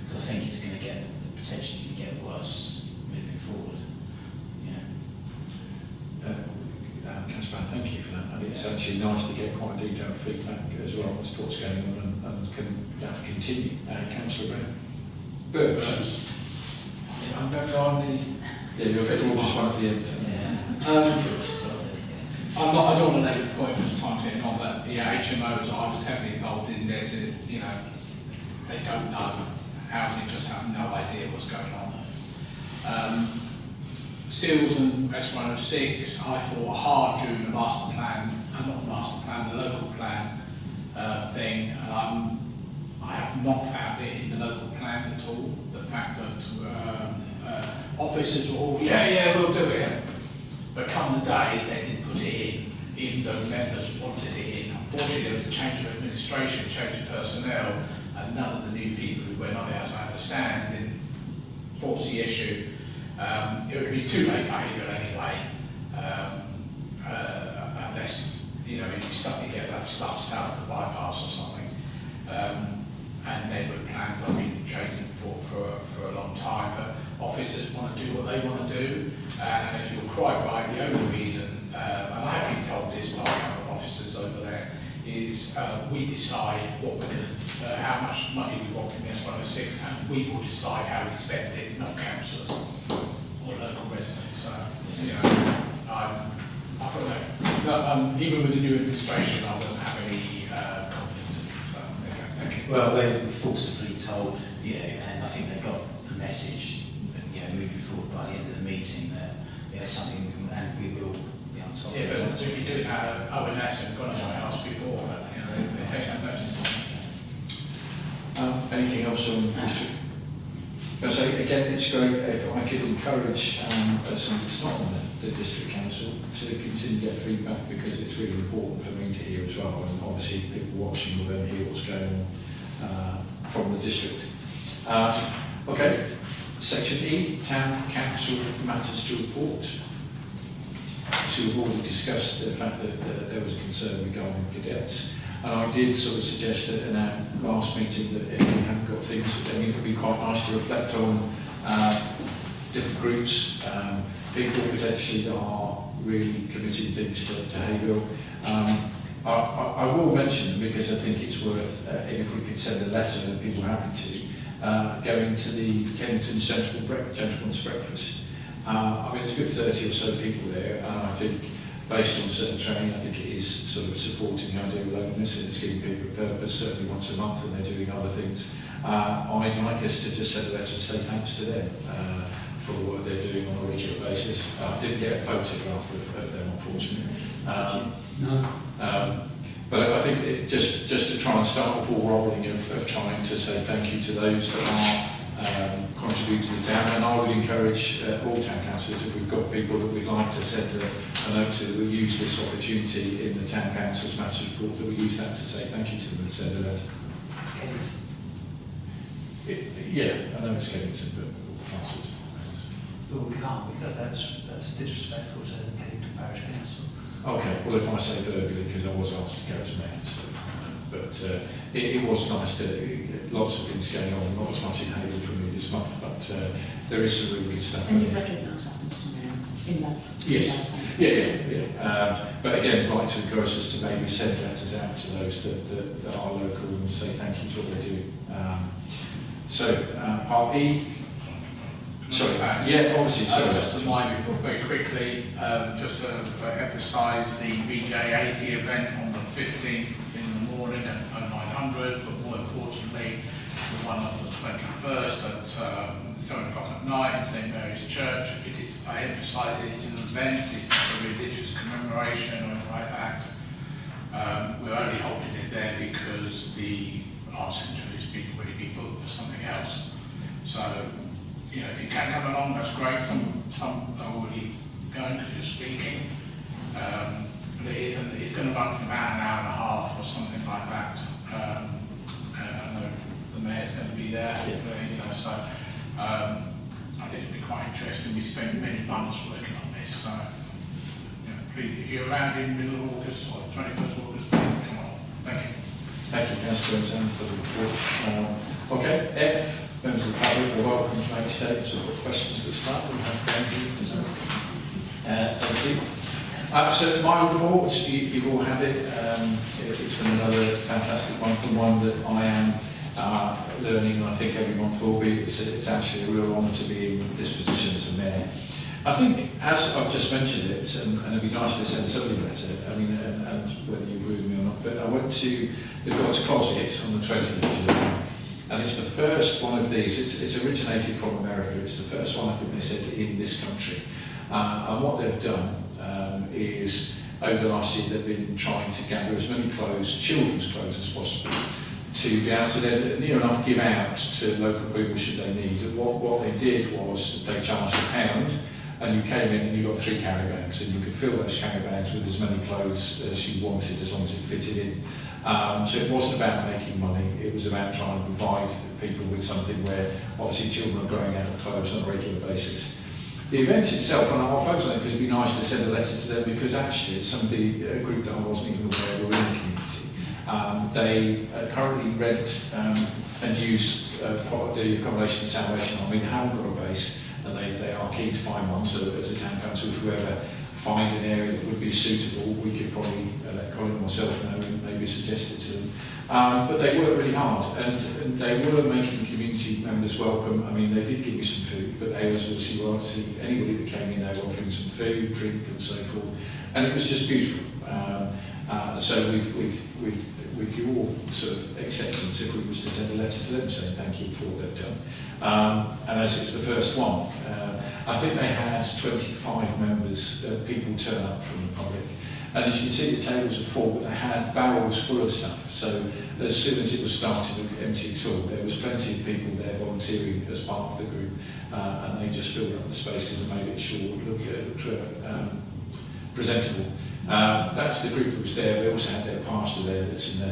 because I think it's going to get potentially get worse moving forward. Councillor, thank you for that. And it's actually nice to get quite detailed feedback as well as to what's going on, and can continue. Councillor Brown. But I'm going to go on the. Yeah, you're a bit more just one at the end. I don't want to make a point because time's getting on, but HMOs I was heavily involved in. They don't know housing just have no idea what's going on. Seals and S106, I fought hard during the master plan, not the master plan, the local plan thing. I have not found it in the local plan at all. The fact that officers were all, yeah, we'll do it. But come the day, they didn't put it in, even though members wanted it in. Unfortunately, there was a change of administration, change of personnel, and none of the new people who went on there, as I understand, didn't force the issue. It would be too late for Haverhill anyway, unless, you know, if you start to get that stuff south of the bypass or something. And neighbourhood plans I've been chasing for a long time, but officers want to do what they want to do, and as you're quite right, the only reason, and I have been told this by a couple of officers over there, is we decide what we're going to, how much money we want from the S106, and we will decide how we spend it, not councillors or local residents. So, you know, I don't know. But, even with the new administration, I won't have any confidence in it. So, okay, thank you. Well, they were forcibly told, you know, and I think they got the message, you know, moving forward by the end of the meeting that, you know, something we can, and we will be on top of. Yeah, but we've been doing that at ONS and gone to my house before, but, you know, they take no notice. Anything else on district? I say again, it's great if I could encourage somebody that's not on the district council to continue to get feedback, because it's really important for me to hear as well, and obviously people watching will then hear what's going on from the district. Okay, section E, town council matters to report. So we've already discussed the fact that there was a concern regarding cadets. And I did sort of suggest in our last meeting that if we haven't got things, then it would be quite nice to reflect on different groups, people potentially that are really committing things to Haverhill. I will mention them because I think it's worth, if we could send a letter, and people are happy to, going to the Kennington Central Gentleman's Breakfast. I mean, there's a good 30 or so people there, and I think based on certain training, I think it is sort of supporting the idea of loneliness, and it's giving people a purpose, certainly once a month, and they're doing other things. I'd like us to just send a letter to say thanks to them for the work they're doing on a regular basis. I didn't get a photograph of them, unfortunately. But I think just to try and start the ball rolling of trying to say thank you to those that are contribute to the town, and I would encourage all town councillors, if we've got people that we'd like to send a note to, that we use this opportunity in the town council's matters report, that we use that to say thank you to them and send a letter. Yeah, I know it's Kennington, but all the councils. Well, we can't, because that's disrespectful to Kennington Parish Council. Okay, well if I say verbally, because I was asked to go to mayor, so, but it was nice to, lots of things going on, not as much in Haverhill for me this month, but there is some really good stuff. And you recognise that, Mr Mayor, in that? Yes, yeah. But again, I'd like to encourage us to maybe send letters out to those that are local and say thank you to what they do. Part E. Sorry, yeah, obviously. Just to remind people very quickly, just to emphasise the BJ80 event on the 15th in the morning at 0900, but more importantly, the one on the 21st at 7 o'clock at night in St Mary's Church. It is, I emphasise it is an event, it's not a religious commemoration or anything like that. We're only holding it there because the art centre has been already booked for something else. So, you know, if you can come along, that's great. Some are already going because you're speaking. But it's going to run for about an hour and a half or something like that. I know the mayor's going to be there, you know, so I think it'll be quite interesting. We spent many months working on this, so you know, please, if you're around in the middle of August or 21st of August, please come on. Thank you. Thank you, Councillor Anton, for the report. Okay, F. Members of the public are welcome to make statements or questions at the start. We have thank you. So my report, you've all had it. It's been another fantastic month, and one that I am learning, and I think every month will be. It's actually a real honour to be in this position as a mayor. I think, as I've just mentioned it, and it'd be nice to send somebody a letter, I mean, and whether you agree with me or not, but I went to the God's Closet on the 20th of July. And it's the first one of these, it's originated from America, it's the first one I think they said in this country. And what they've done is, over the last year they've been trying to gather as many clothes, children's clothes as possible, to be able to then near enough give out to local people should they need. And what they did was they charged £1 and you came in and you got 3 carry bags and you could fill those carry bags with as many clothes as you wanted as long as it fitted in. So it wasn't about making money, it was about trying to provide people with something where obviously children are growing out of clothes on a regular basis. The event itself, and I'll focus on it because it'd be nice to send a letter to them because actually it's somebody, a group that I wasn't even aware were in the community. They currently rent and use the accommodation Salvation Army. They haven't got a base and they are keen to find one, so as a town council, if we ever find an area that would be suitable, we could probably let Colin and myself know and maybe suggest it to them. But they work really hard and they were making community members welcome. I mean, they did give me some food, but they was obviously well to anybody that came in, they were offering some food, drink and so forth. And it was just beautiful. So with your sort of acceptance, if we was to send a letter to them saying thank you for what they've done. And as it's the first one, I think they had 25 members, people turn up from the public. And as you can see, the tables are full, but they had barrels full of stuff. So as soon as it was started empty at all, there was plenty of people there volunteering as part of the group, and they just filled up the spaces and made it sure it looked presentable. That's the group that was there. They also had their pastor there that's in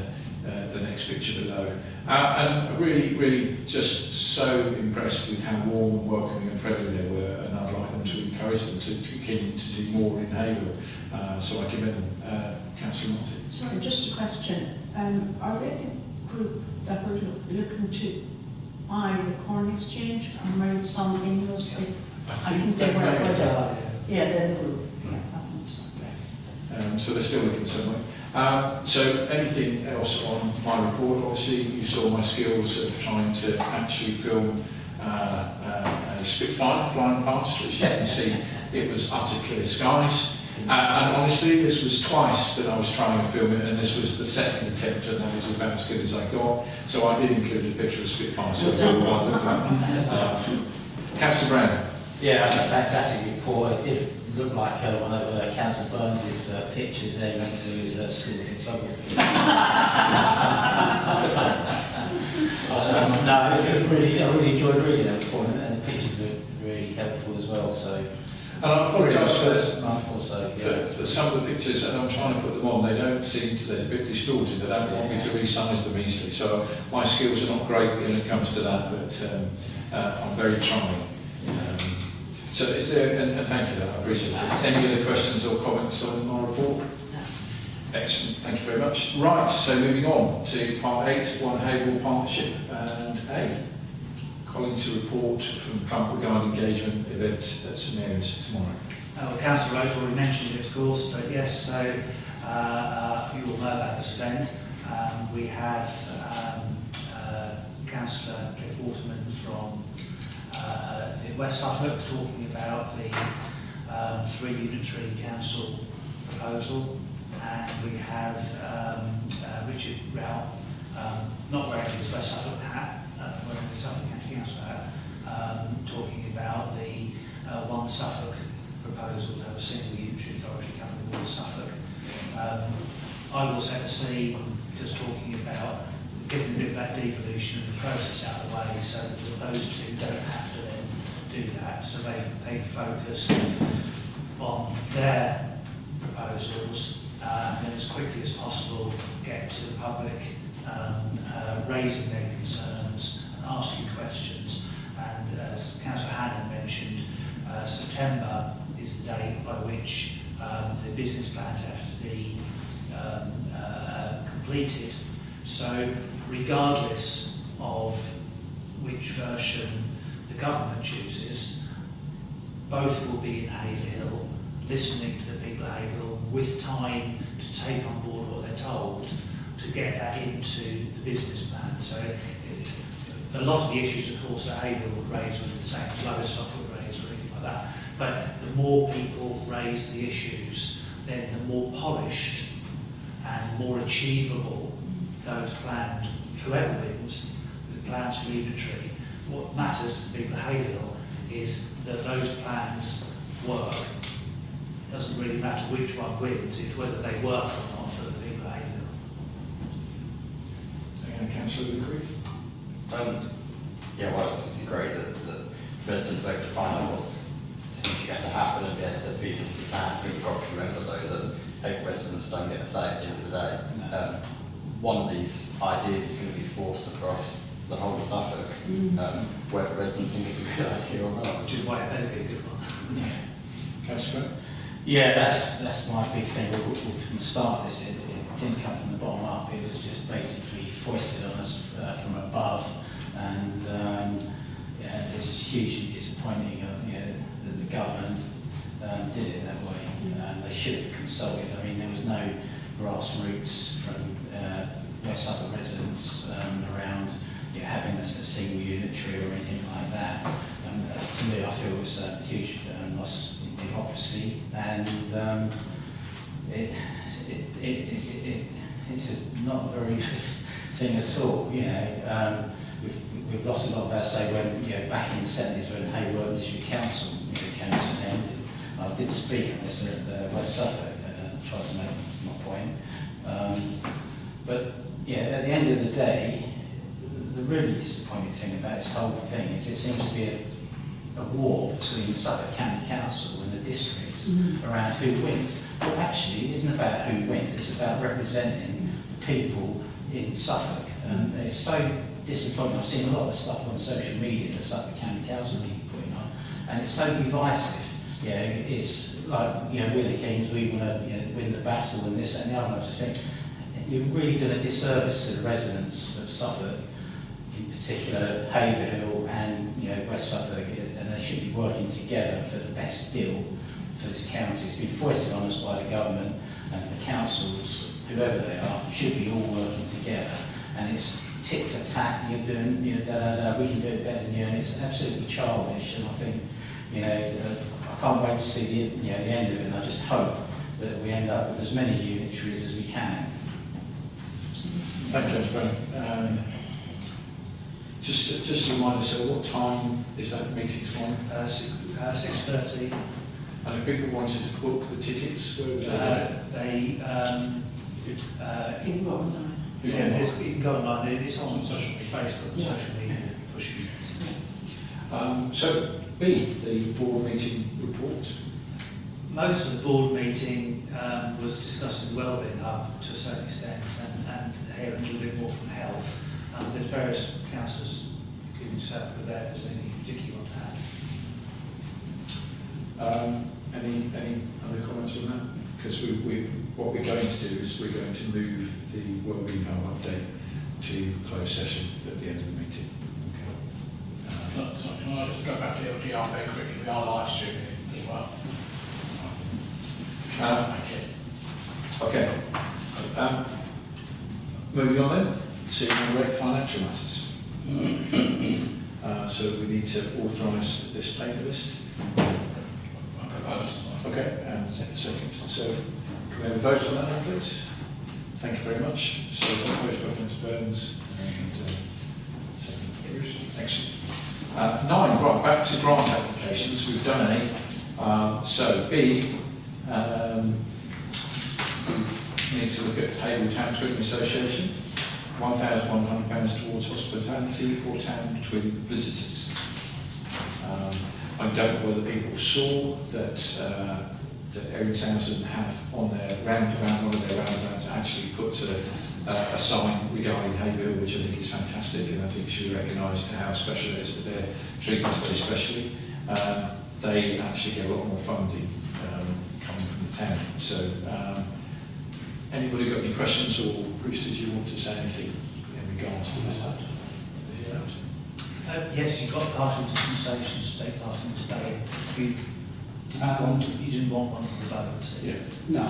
the next picture below. And really just so impressed with how warm and welcoming and friendly they were, and I'd like them to encourage them to continue to do more in Haverhill. So I commend them. Councillor Martin. Sorry, just a question. Are they the group that were looking to buy the corn exchange and made some industry? I think they were. Yeah, they're the group. Yeah, so they're still looking somewhere. So anything else on my report? Obviously you saw my skills of trying to actually film a Spitfire flying past. As you can see, it was utter clear skies. And honestly, this was twice that I was trying to film it, and this was the second attempt, and that was about as good as I got. So I did include a picture of Spitfire, so I know what I look like. Councillor Brown. Yeah, a fantastic report. It did look like one of Councillor Burns' pictures there went to his school of photography. No, I really enjoyed reading that report, and the pictures were really helpful as well. So. And I apologise for some of the pictures, and I'm trying to put them on, they don't seem to, they're a bit distorted, they don't want me to resize them easily, so my skills are not great when it comes to that, but I'm very trying. So is there, and thank you, I appreciate it. Any other questions or comments on my report? Excellent, thank you very much. Right, so moving on to part 8, One Haverhill Partnership and A. Colin to report from the club regarding engagement event at St Mary's tomorrow. Well, Councillor Rose already mentioned it, of course, but yes, so you all know about this event. We have Councillor Cliff Waterman from West Suffolk talking about the 3 unitary council proposal, and we have Richard Rao, not wearing his West Suffolk hat, wearing the Suffolk County Council hat, talking about the One Suffolk proposal to have a single unitary authority covering all of Suffolk. I was at the scene just talking about getting a bit of that devolution and the process out of the way so that those two don't have to then do that. So they focus on their proposals and then as quickly as possible get to the public raising their concerns and asking questions. And as Councillor Hannon mentioned, September is the date by which the business plans have to be completed. So regardless of which version the government chooses, both will be in Haverhill, listening to the people of Haverhill with time to take on board what they're told to get that into the business plan. So a lot of the issues, of course, that Haverhill would raise would be the same as Lowestoft would raise or anything like that. But the more people raise the issues, then the more polished and more achievable those plans, whoever wins, plans for unitary. What matters to the people of Haverhill is that those plans work. It doesn't really matter which one wins, it's whether they work or not for the people of Haverhill. And Councillor Creek? Yeah, well, it's obviously great that residents are able to find out what's potentially going to happen and be able to feed into the plan. I think we've got to remember though that Haverhill residents don't get a say at the end of the day. One of these ideas is going to be forced across the whole of Suffolk, whether residents think it's a good idea or not. Which is why it better be a good one. Councillor? Yeah, that's my big thing. From the start of this, it didn't come from the bottom up. It was just basically foisted on us from above, and yeah, it's hugely disappointing. That the government did it that way. They should have consulted. I mean, there was no grassroots from West Suffolk residents around having a single unitary or anything like that. To me, I feel it was a huge loss in democracy, and it's not a very good thing at all. We've lost a lot of our say when, back in the 70s when Haverhill District Council came to an end. I did speak on this at West Suffolk, tried to make my point. But at the end of the day, the really disappointing thing about this whole thing is it seems to be a war between Suffolk County Council and the districts around who wins. Well, actually, it isn't about who wins, it's about representing the people in Suffolk. And it's so disappointing. I've seen a lot of stuff on social media that Suffolk County Council keep putting on, and it's so divisive. It's like, we're the kings, we want to win the battle and this and the other. I just think you've really done a disservice to the residents of Suffolk, in particular Haverhill and West Suffolk, and they should be working together for the best deal for this county. It's been foisted on us by the government, and the councils, whoever they are, should be all working together. And it's tit for tat. You're doing, we can do it better than you, and it's absolutely childish. And I think, I can't wait to see the end of it. And I just hope that we end up with as many unitaries as we can. Thank you, Councillor Brown. Just a reminder, so what time is that meeting tomorrow? 6:30. And if people wanted to book the tickets, where would they go? You can go online. You can go online. It's on Facebook and social media. Pushing it. So, B, the board meeting report. Most of the board meeting was discussing the wellbeing hub to a certain extent, and hearing a little bit more from health. There's various councillors, including yourself, who are there if there's anything particular you want to add. Any other comments on that? Because what we're going to do is we're going to move the wellbeing hub update to closed session at the end of the meeting. Okay. So can I just go back to the LGR very quickly? We are live streaming it as well. Okay. Moving on then to direct financial matters. So we need to authorise this payment list. Okay, second. So can we have a vote on that now, please? Thank you very much. So proposed by Mr. Burns and second Bruce. Excellent. 9, right, back to grant applications. We've done A. So B, we need to look at Haverhill Town Twin Association. £1,100 towards hospitality for town twin visitors. I don't know whether people saw that Erin Townsend have on their roundabout, one of their roundabouts, actually put a sign regarding Haverhill, which I think is fantastic, and I think she recognised how special it is that they're treated very specially. They actually get a lot more funding coming from the town. So, anybody got any questions, or Bruce, did you want to say anything in regards to this? Yes, you've got partial dispensations to take part in today. You didn't want one for the vote. Yeah. No.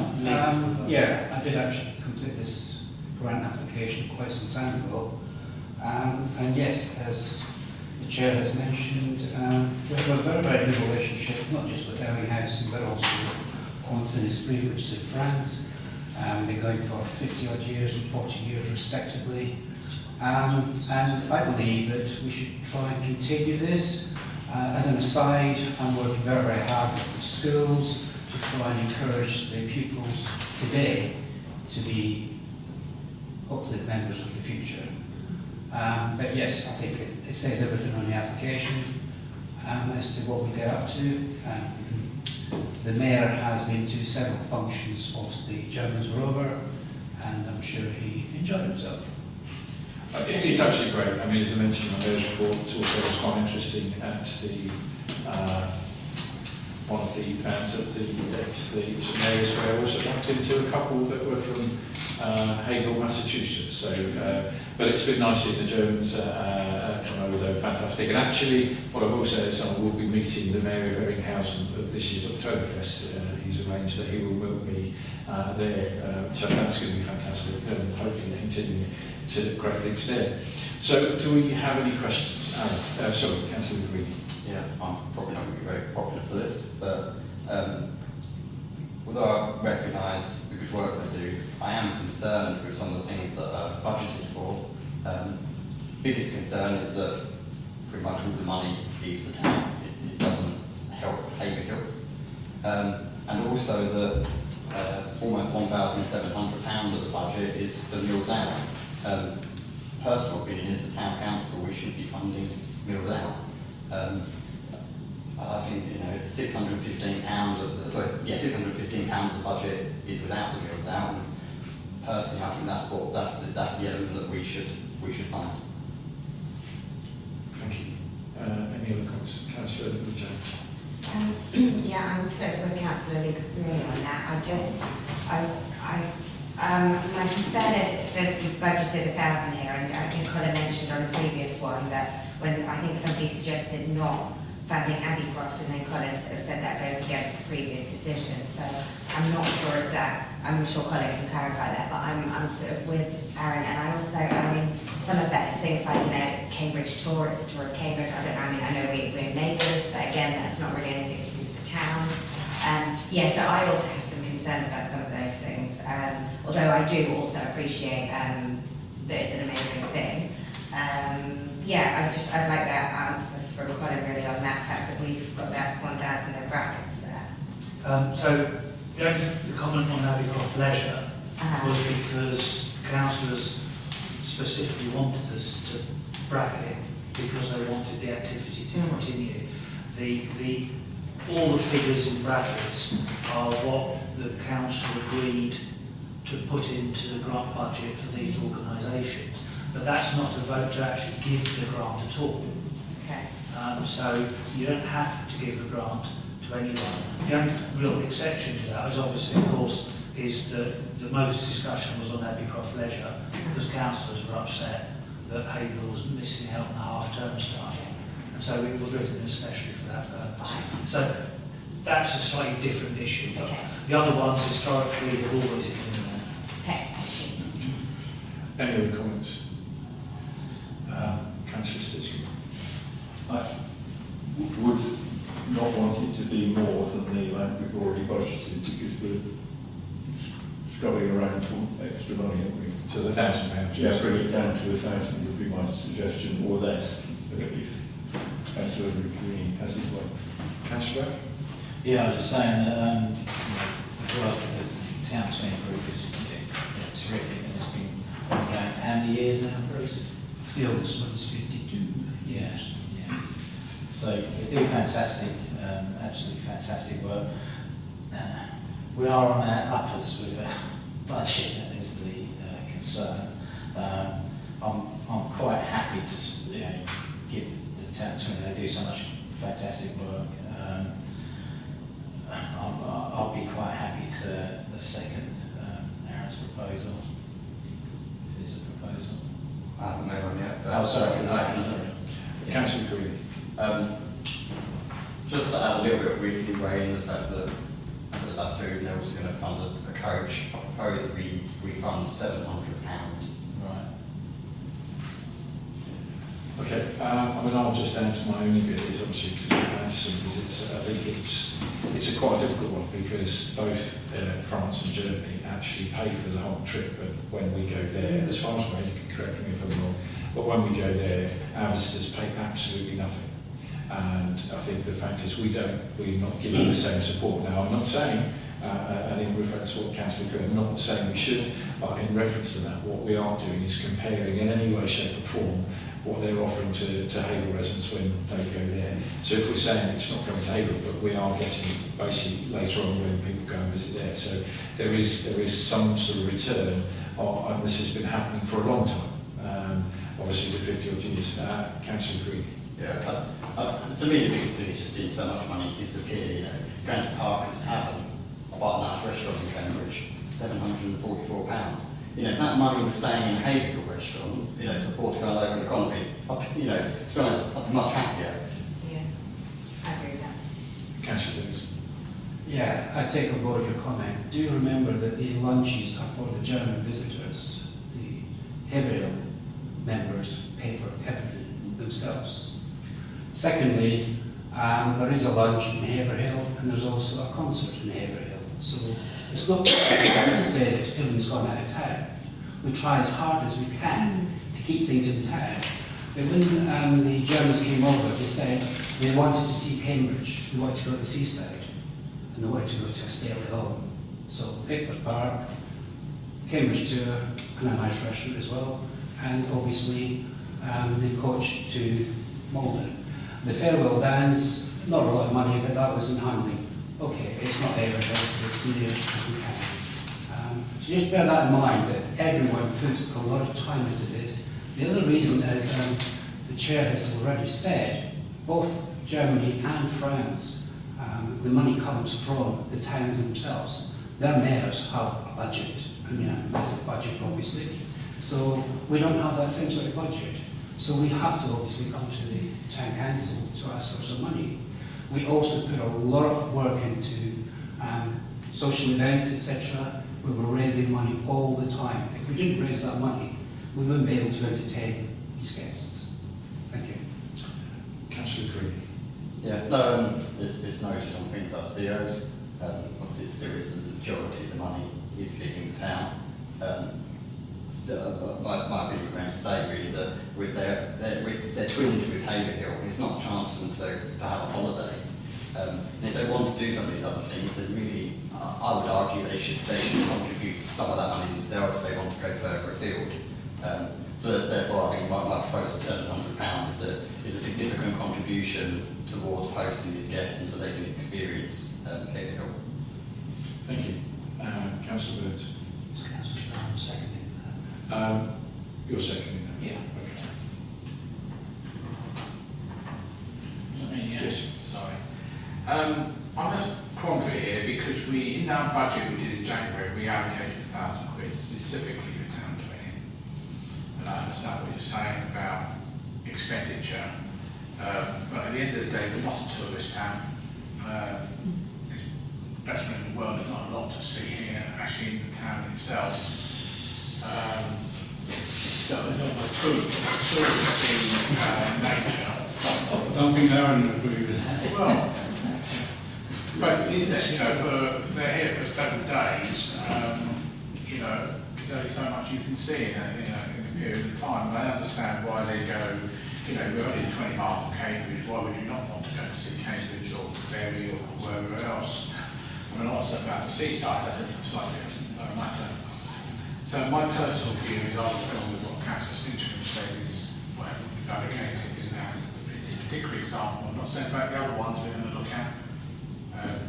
I did actually complete this grant application quite some time ago. And yes, as the Chair has mentioned, we have a very, very good relationship, not just with Ellie Housing, but also with Pont-Saint-Esprit, which is in France. They're going for 50 odd years and 40 years respectively. And I believe that we should try and continue this. As an aside, I'm working very, very hard with the schools to try and encourage the pupils today to be hopefully members of the future. But yes, I think it says everything on the application as to what we get up to. The Mayor has been to several functions whilst the Germans were over, and I'm sure he enjoyed himself. It's absolutely great. I mean, as I mentioned on those reports, also was quite interesting at the one of the events at the St Mary's where I also bumped into a couple that were from Haverhill, Massachusetts. So, but it's been nice seeing the Germans come over. They were fantastic. And actually, what I will say is I will be meeting the Mayor of Eringhausen at this year's Oktoberfest. He's arranged that he will meet me there. So that's going to be fantastic, and hopefully continue to great links there. So, do we have any questions? Sorry, Councillor Green. Yeah, I'm probably not going to be very popular for this, but although I recognise the good work they do, I am concerned with some of the things that are budgeted for. Biggest concern is that pretty much all the money leaves the town. It doesn't help Haverhill. And also that almost £1,700 of the budget is for Meals Out. Personal opinion is the town council, we should be funding Meals Out. I think it's £615 of the £615 of the budget is without the Meals Out. And personally, I think that's the element that we should fund. Thank you. Any other comments? Councillor Jones. Yeah, I'm certainly with Councillor Lee on that. My concern is it says we budgeted 1,000 here, and I think Colin mentioned on the previous one that when I think somebody suggested not funding Abbeycroft, and then Colin sort of said that goes against the previous decision. So I'm not sure if that, I'm sure Colin can clarify that, but I'm sort of with Aaron, and I also, some of that is things like, Cambridge tour, it's a tour of Cambridge, I don't know, I know we're neighbours, but again, that's not really anything to do with the town. So I also have some concerns about some of those things, although I do also appreciate that it's an amazing thing. I'd like that answer from Colin really on that fact that we've got that 1,000 in brackets there. So the comment on Abbeycroft Leisure was because councillors specifically wanted us to bracket because they wanted the activity to continue. All the figures in brackets are what the council agreed to put into the grant budget for these organisations. But that's not a vote to actually give the grant at all. Okay. So you don't have to give the grant to anyone. The only real exception to that is obviously, of course, is that the most discussion was on Abbeycroft Leisure because councillors were upset that Haverhill was missing out on the half-term stuff. And so it was written especially for that purpose. So that's a slightly different issue. But the other ones historically have always been there. Okay. Any other comments? Councillor Stitchkin. I would not want it to be more than the amount we've already budgeted because we're scrubbing around for extra money, aren't we? So the £1,000. Yeah, bring it down to 1,000 would be my suggestion, or less, if Councillor Green has his way. Councillor? Yeah, I was just saying that the work that the town's been through is terrific, and it's been going for how many years now, Bruce? The oldest one is 52. Yes. Yeah. So they do fantastic, absolutely fantastic work. We are on our uppers with our budget, that is the concern. I'm quite happy to give the town to them. They do so much fantastic work. I'll be quite happy to the second Aaron's proposal. It is a proposal. I haven't made one yet. Oh, sorry. Councillor Green. Just to add a little bit of weekly way in the fact that that food, and they're also going to fund a coach. I propose that we fund £700. Right. Okay, I mean, I'll just add to my only bit is obviously because we've had some visits. I think it's a quite a difficult one because both France and Germany actually pay for the whole trip, but when we go there, as far as I know, you can correct me if I'm wrong, but when we go there, our visitors pay absolutely nothing. And I think the fact is we're not giving the same support. Now, I'm not saying, and in reference to what Councillor Green, I'm not saying we should, but in reference to that, what we are doing is comparing in any way, shape or form what they're offering to Haverhill residents when they go there. So if we're saying it's not going to Haverhill, but we are getting basically later on when people go and visit there. So there is some sort of return, and this has been happening for a long time. Obviously the 50 odd years. Councillor Green. Yeah, for me the biggest thing is just seeing so much money disappear. You know, going to Parker's Haven, quite a nice restaurant in Cambridge, £744. You know, if that money was staying in a Haverhill restaurant, you know, supporting our local economy, you know, to be honest, I'd be much happier. Yeah, I agree with that. Councillor Davis. Yeah, I take on board your comment. Do you remember that the lunches are for the German visitors? The Haverhill members pay for everything themselves. Secondly, there is a lunch in Haverhill and there's also a concert in Haverhill. So it's not to say that everyone's gone out of town. We try as hard as we can to keep things in town. But when the Germans came over, they said they wanted to see Cambridge, they wanted to go to the seaside, and they wanted to go to a stately home. So Vickers Park, Cambridge tour, and a nice restaurant as well, and obviously the coach to Malden. The farewell dance, not a lot of money, but that was in handling. Okay, it's not Haverhill, it's near as we can. So just bear that in mind, that everyone puts a lot of time into this. The other reason, as the Chair has already said, both Germany and France, the money comes from the towns themselves. Their mayors have a budget, and there's a budget obviously. So we don't have that same sort of budget. So we have to obviously come to the town council to ask for some money. We also put a lot of work into social events, etc. We were raising money all the time. If we didn't raise that money, we wouldn't be able to entertain these guests. Thank you. Councillor Green. Yeah, no, it's noted on things like CEOs. Obviously, it still is the majority of the money is leaving the town. My opinion remains to say really that they're twinned with Haverhill. It's not a chance for them to have a holiday. And if they want to do some of these other things, then really, I would argue they should contribute some of that money themselves if they want to go further afield. So therefore, I think my proposal of £700 is a significant contribution towards hosting these guests, and so they can experience Haverhill. Thank you. Councillor Burns. Councillor Brown, seconding You're seconding that? Yeah. Okay. Yes. Sorry. I'm just quandary here because in our budget we did in January, we allocated £1,000 specifically for town training. And I understand what you're saying about expenditure, but at the end of the day, we're not a tourist town. It's best friend in the world. There's not a lot to see here, actually, in the town itself. There's not a touristy nature. I don't think Aaron would agree with that. Well, but is there, they're here for 7 days, there's only so much you can see in a period of time. And I understand why they go, we're only 20 miles from Cambridge, why would you not want to go to see Cambridge or Bury or wherever else? I mean, also about the seaside, that's a slightly different matter. So my personal view is I've gone with what Councillor Stinchcombe said is whatever we've allocated is now. This particular example, I'm not saying about the other ones we're going to look at.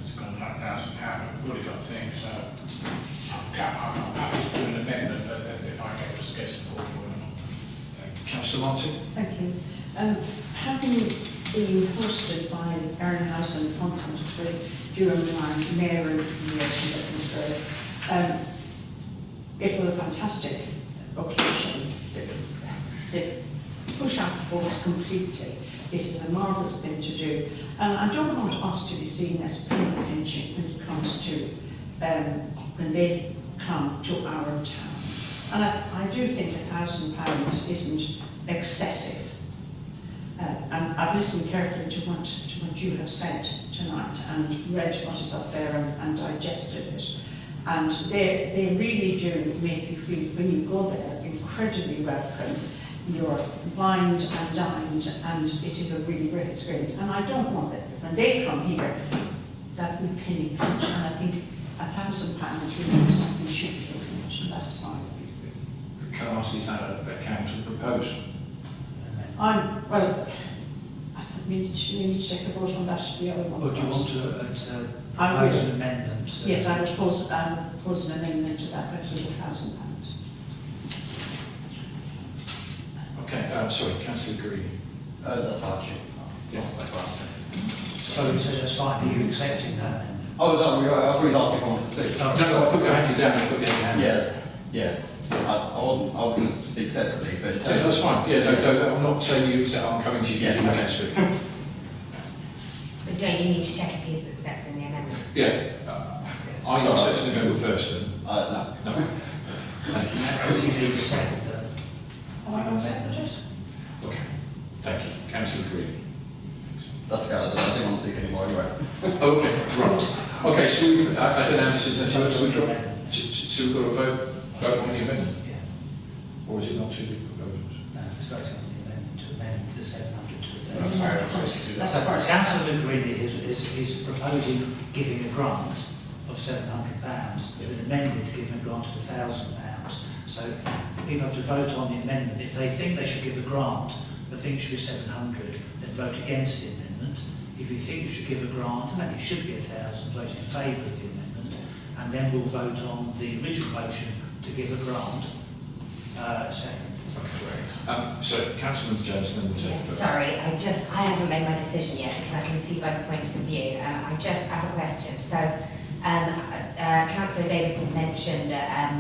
It's gone for £1,000, we've already got things. I'm happy to do an amendment, but as if I get support for it or not. Councillor Martin. Thank you. Having been hosted by Erin House and Ponton during my mayor years in Edinburgh, it was a fantastic occasion. They push out the boards completely. It is a marvellous thing to do. And I don't want us to be seen as penny pinching when it comes to when they come to our town. And I do think £1,000 isn't excessive. and I've listened carefully to what you have said tonight and read what is up there and digested it. And they really do make you feel, when you go there, incredibly welcome. You're wined and dined, and it is a really great experience. And I don't want that when they come here, that we penny pinch, and I think £1,000 really is something we should be looking at, and that is fine. Can I ask, is that a council proposal? Well, I think we need to take a vote on that, the other one. Or do you want to propose an amendment? Yes, I would propose an amendment to that, that's £1,000. Okay, sorry, Councillor Green. That's fine. Yeah. So that's fine, are you accepting that amendment? Oh, is that what I thought you was asking if I wanted to speak. No, I put your hand down, I put your hand down. Yeah. I was going to speak separately, but... Yeah, that's fine. Yeah, no, I'm not saying you accept, I'm coming to you. Yeah, You okay. can speak. But don't you need to check if he's accepting the amendment? Yeah. Are you accepting the amendment first then? No. No. Thank you. Does he need a second? Am I going to second it? Okay. Thank you. Councillor Green. That's good. I didn't want to speak anymore anyway. Okay, right. Okay, so we've, I don't know, so we've got a vote on the amendment? Yeah. Or is it not two big proposals? No, it's voting on the amendment to amend the 700 to the That's 1,000. how I'm supposed to do that. That's first. Councillor Green is proposing giving a grant of £700, but amended to giving a grant of £1,000. So people have to vote on the amendment. If they think they should give a grant, but think it should be 700, then vote against the amendment. If you think you should give a grant, and it should be 1,000, vote in favour of the amendment, and then we'll vote on the original motion to give a grant second. Okay. So Councillor Jones, then we'll take Yes, the vote. sorry, I haven't made my decision yet because I can see both points of view. I just have a question. So, Councillor Davidson mentioned that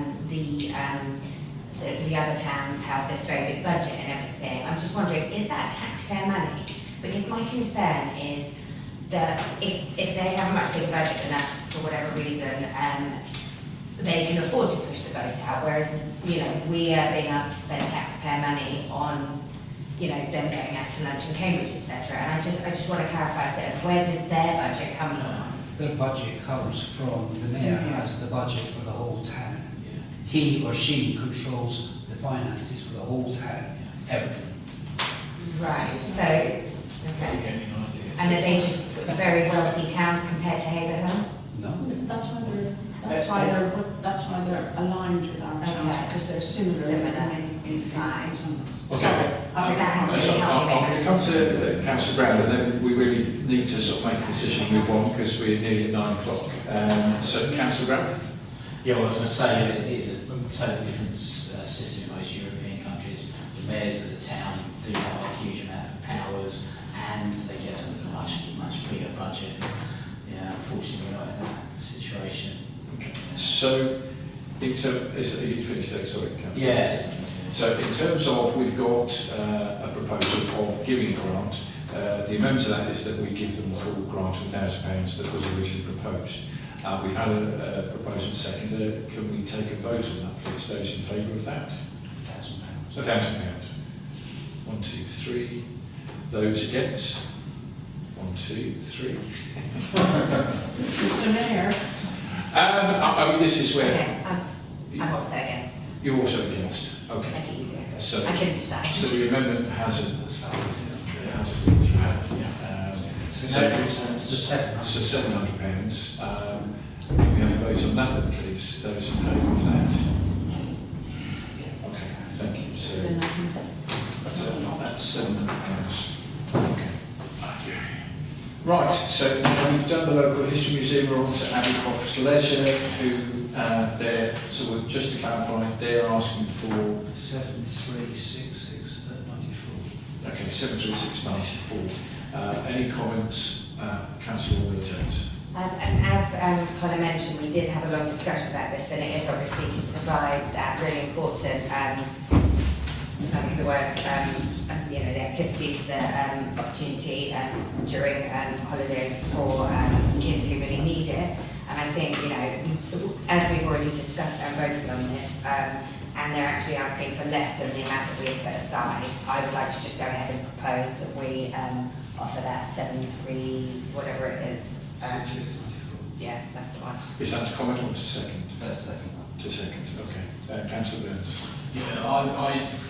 sort of the other towns have this very big budget and everything. I'm just wondering, is that taxpayer money? Because my concern is that if they have a much bigger budget than us, for whatever reason, they can afford to push the boat out, whereas, we are being asked to spend taxpayer money on, them going out to lunch in Cambridge, etc. And I just want to clarify, sort of, where does their budget come from? The budget comes from, the mayor has the budget for the whole town. He or she controls the finances for the whole town, everything. Right, so it's, okay. And are they just very wealthy towns compared to Haverhill? No. That's why they're aligned with our towns, Okay. because they're similar in Fine. some. Okay. I'm going to come to Councillor Brown, and then we really need to sort of make a decision and move on because we're nearly at 9 o'clock. So, Councillor Brown? Yeah, well, I was going to say, it is a totally different system in most European countries. The mayors of the town do have a huge amount of powers, and they get a much bigger budget. Yeah, unfortunately, we're not in that situation. Okay. So, in terms, you finished there, sorry, Councillor? Yes. So, in terms of, we've got a proposal of giving a grant. The amendment to that is that we give them the full grant of £1,000 that was originally proposed. We've had a proposal second. Can we take a vote on that, please? Those in favour of that? £1,000. £1,000. 1, 2, 3. Those against? 1, 2, 3. Mr. Mayor, I mean, this is where Okay, I'm also against. you're also against. Okay. Make it easier. So, I can decide. so the amendment hasn't been so £700. Can we have a vote on that then, please? Those in favour of that? Okay, thank you. So then I can that's £700. Okay. Right, so now we've done the local history museum. We're on to Abbey Croft's Leisure, who they're, so just to clarify, they're asking for 7366 94. okay, 73694. Any comments, Councillor Jones? And as Connor mentioned, we did have a long discussion about this, and it is obviously to provide that really important, I think the word, the activities, the opportunity during holidays for kids who really need it. And I think, as we've already discussed and voted on this, and they're actually asking for less than the amount that we have put aside, I would like to just go ahead and propose that we offer that 7.3, whatever it is. Yeah, that's the one. Is that to comment or to second? Second. To second, okay. Councillor Burns. Yeah, I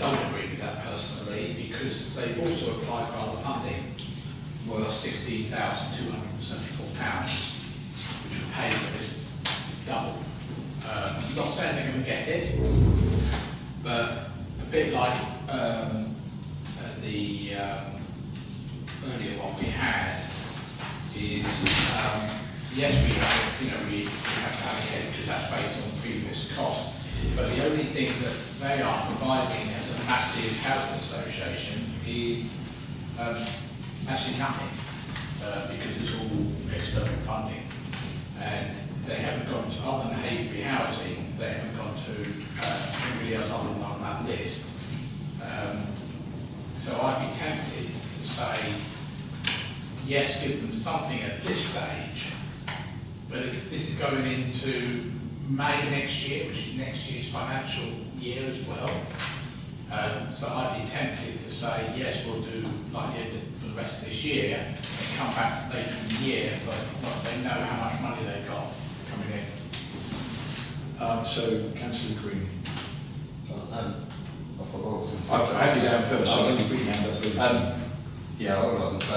don't agree with that personally, because they've also applied for other funding worth £16,274, which would pay for this double. I'm not saying they're going to get it, but a bit like the earlier one we had is, yes, we have to allocate it because that's based on previous cost, but the only thing that they are providing as a massive housing association is actually nothing, because it's all external funding, and they haven't gone to, other than Haverhill housing, they haven't gone to anybody else other than on that list. So I'd be tempted to say, yes, give them something at this stage, but if this is going into May next year, which is next year's financial year as well, so I'd be tempted to say, yes, we'll do like the end for the rest of this year, and come back later in the year for once they know how much money they've got coming in. So, Councillor Green. I forgot. I had you down first, so I'll only put your hand up first. Yeah, all I was going to say,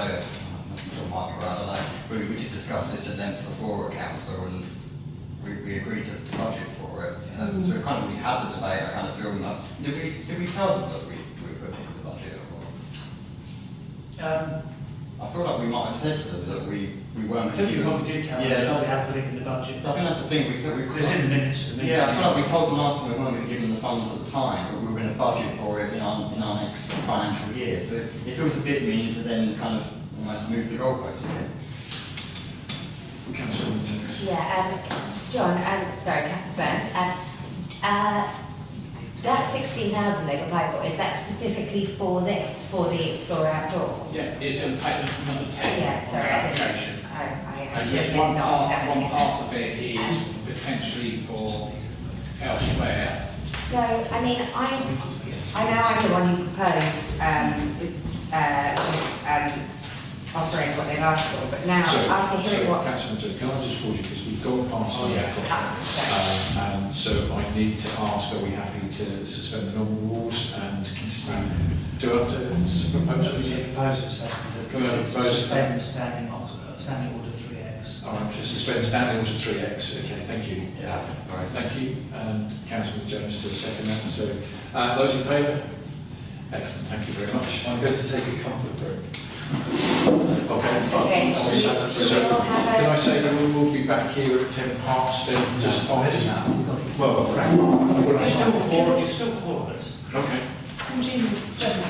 I'm sure Mark will, I don't know, we did discuss this at length before at council, and we agreed to budget for it. So we kind of we had the debate. I kind of feel like did we tell them that we were putting in the budget or? I feel like we might have said to them that we weren't. I think you probably did tell them that we had put it in the budget. So I think that's the thing. We said we. It's in the minutes of the meeting. Yeah, I feel like we told them last time we weren't going to give them the funds at the time, but we were going to budget for it in our next financial year. So it feels a bit mean to then kind of almost move the goalposts again. Councillor Yeah, John, sorry, Councillor Burns, that 16,000 they've applied for, is that specifically for this, for the Explore Outdoor? Yeah, it's in paper number 10 Yeah, on sorry, the I didn't. application. And yes, didn't one know part exactly. of it is potentially for elsewhere. So, I mean, I know I'm the one who proposed offering what they've asked for, but now, after hearing what... Councillor Burns, can I just pause you, because we've gone past the record. And so I need to ask, are we happy to suspend the normal rules and continue? Do I have to propose what we say? Propose it seconded. Can we have a proposal? Suspend standing order 3X. All right, to suspend standing order 3X. Okay, thank you. Yeah. All right, thank you. And Councillor Jones to second that. So, those in favour? Excellent, thank you very much. I'm going to take a comfort break. Okay. So, can I say that we will be back here at 10 past and just 5 now? Well, Frank. You're still quorate. Okay.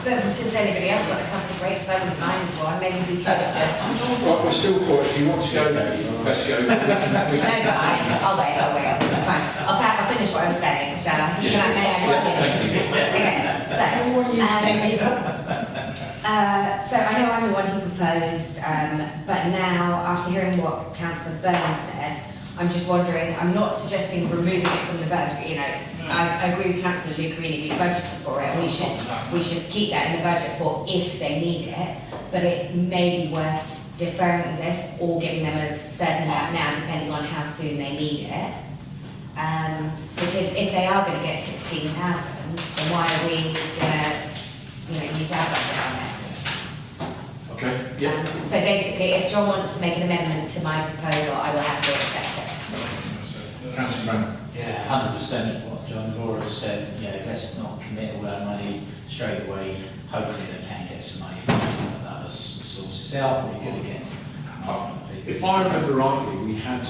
But does anybody else want to come to breaks? I wouldn't mind one, maybe we could just... Right, we're still caught. If you want to go there, let's go. No, but I'll wait, fine. I'll finish what I was saying, shall I? Can I? Thank you. Okay, so I know I'm the one who proposed, but now, after hearing what Councillor Burns said, I'm just wondering, I'm not suggesting removing it from the budget, you know, I agree with Councillor Luccarini, we budgeted for it, and we should keep that in the budget for if they need it, but it may be worth deferring this or giving them a certain amount now, depending on how soon they need it. Because if they are going to get 16,000, then why are we going to, use our budget on it? Okay, yeah. So basically, if John wants to make an amendment to my proposal, I will happily accept it. Councillor Brown. Yeah, 100% what John Laura said. Let's not commit all that money straight away. Hopefully they can get some money from other sources. They are pretty good again. If I remember rightly, we had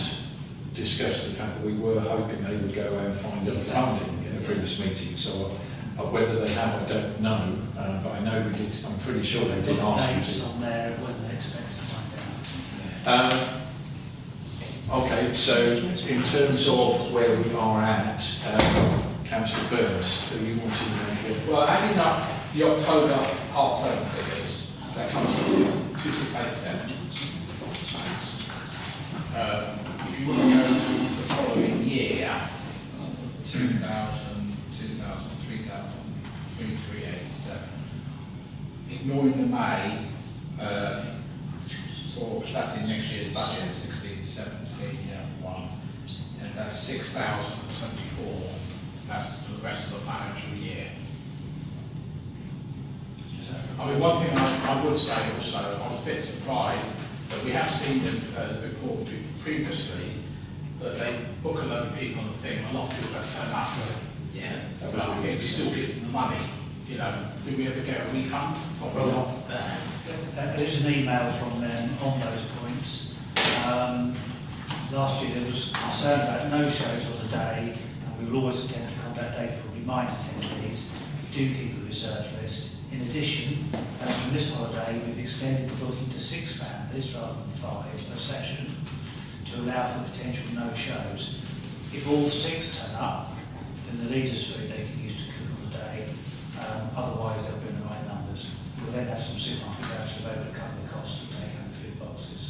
discussed the fact that we were hoping they would go and find other funding in a previous meeting. So whether they have, I don't know. But I know we did. I'm pretty sure they did ask you Dates to. on there when they expect to find out. Okay, so in terms of where we are at, Councillor Burns, do you want to make it? Well, adding up the October half-term figures, that comes to 2687. If you want to go to the following year, 2000, 30,387. Ignoring the May, that's in next year's budget, 16, 17, 1, and that's 6,074. That's for the rest of the financial year. I mean, one thing I would say also, I was a bit surprised that we have seen the report previously that they book a load of people on the thing, a lot of people don't turn up. Yeah. But I think we still give them the money. You know, do we ever get a refund? Probably not. There's an email from them on those points. Last year there was concern about no-shows on the day, and we will always attempt to contact data for remind attendees. We do keep a reserve list. In addition, as from this holiday, we've extended the booking to 6 families rather than 5 per session to allow for potential no-shows. If all 6 turn up, then the leaders' food they can use to cook on the day. Otherwise, they'll be in the right numbers. We'll then have some supermarket vouchers available to cover the cost of taking home food boxes.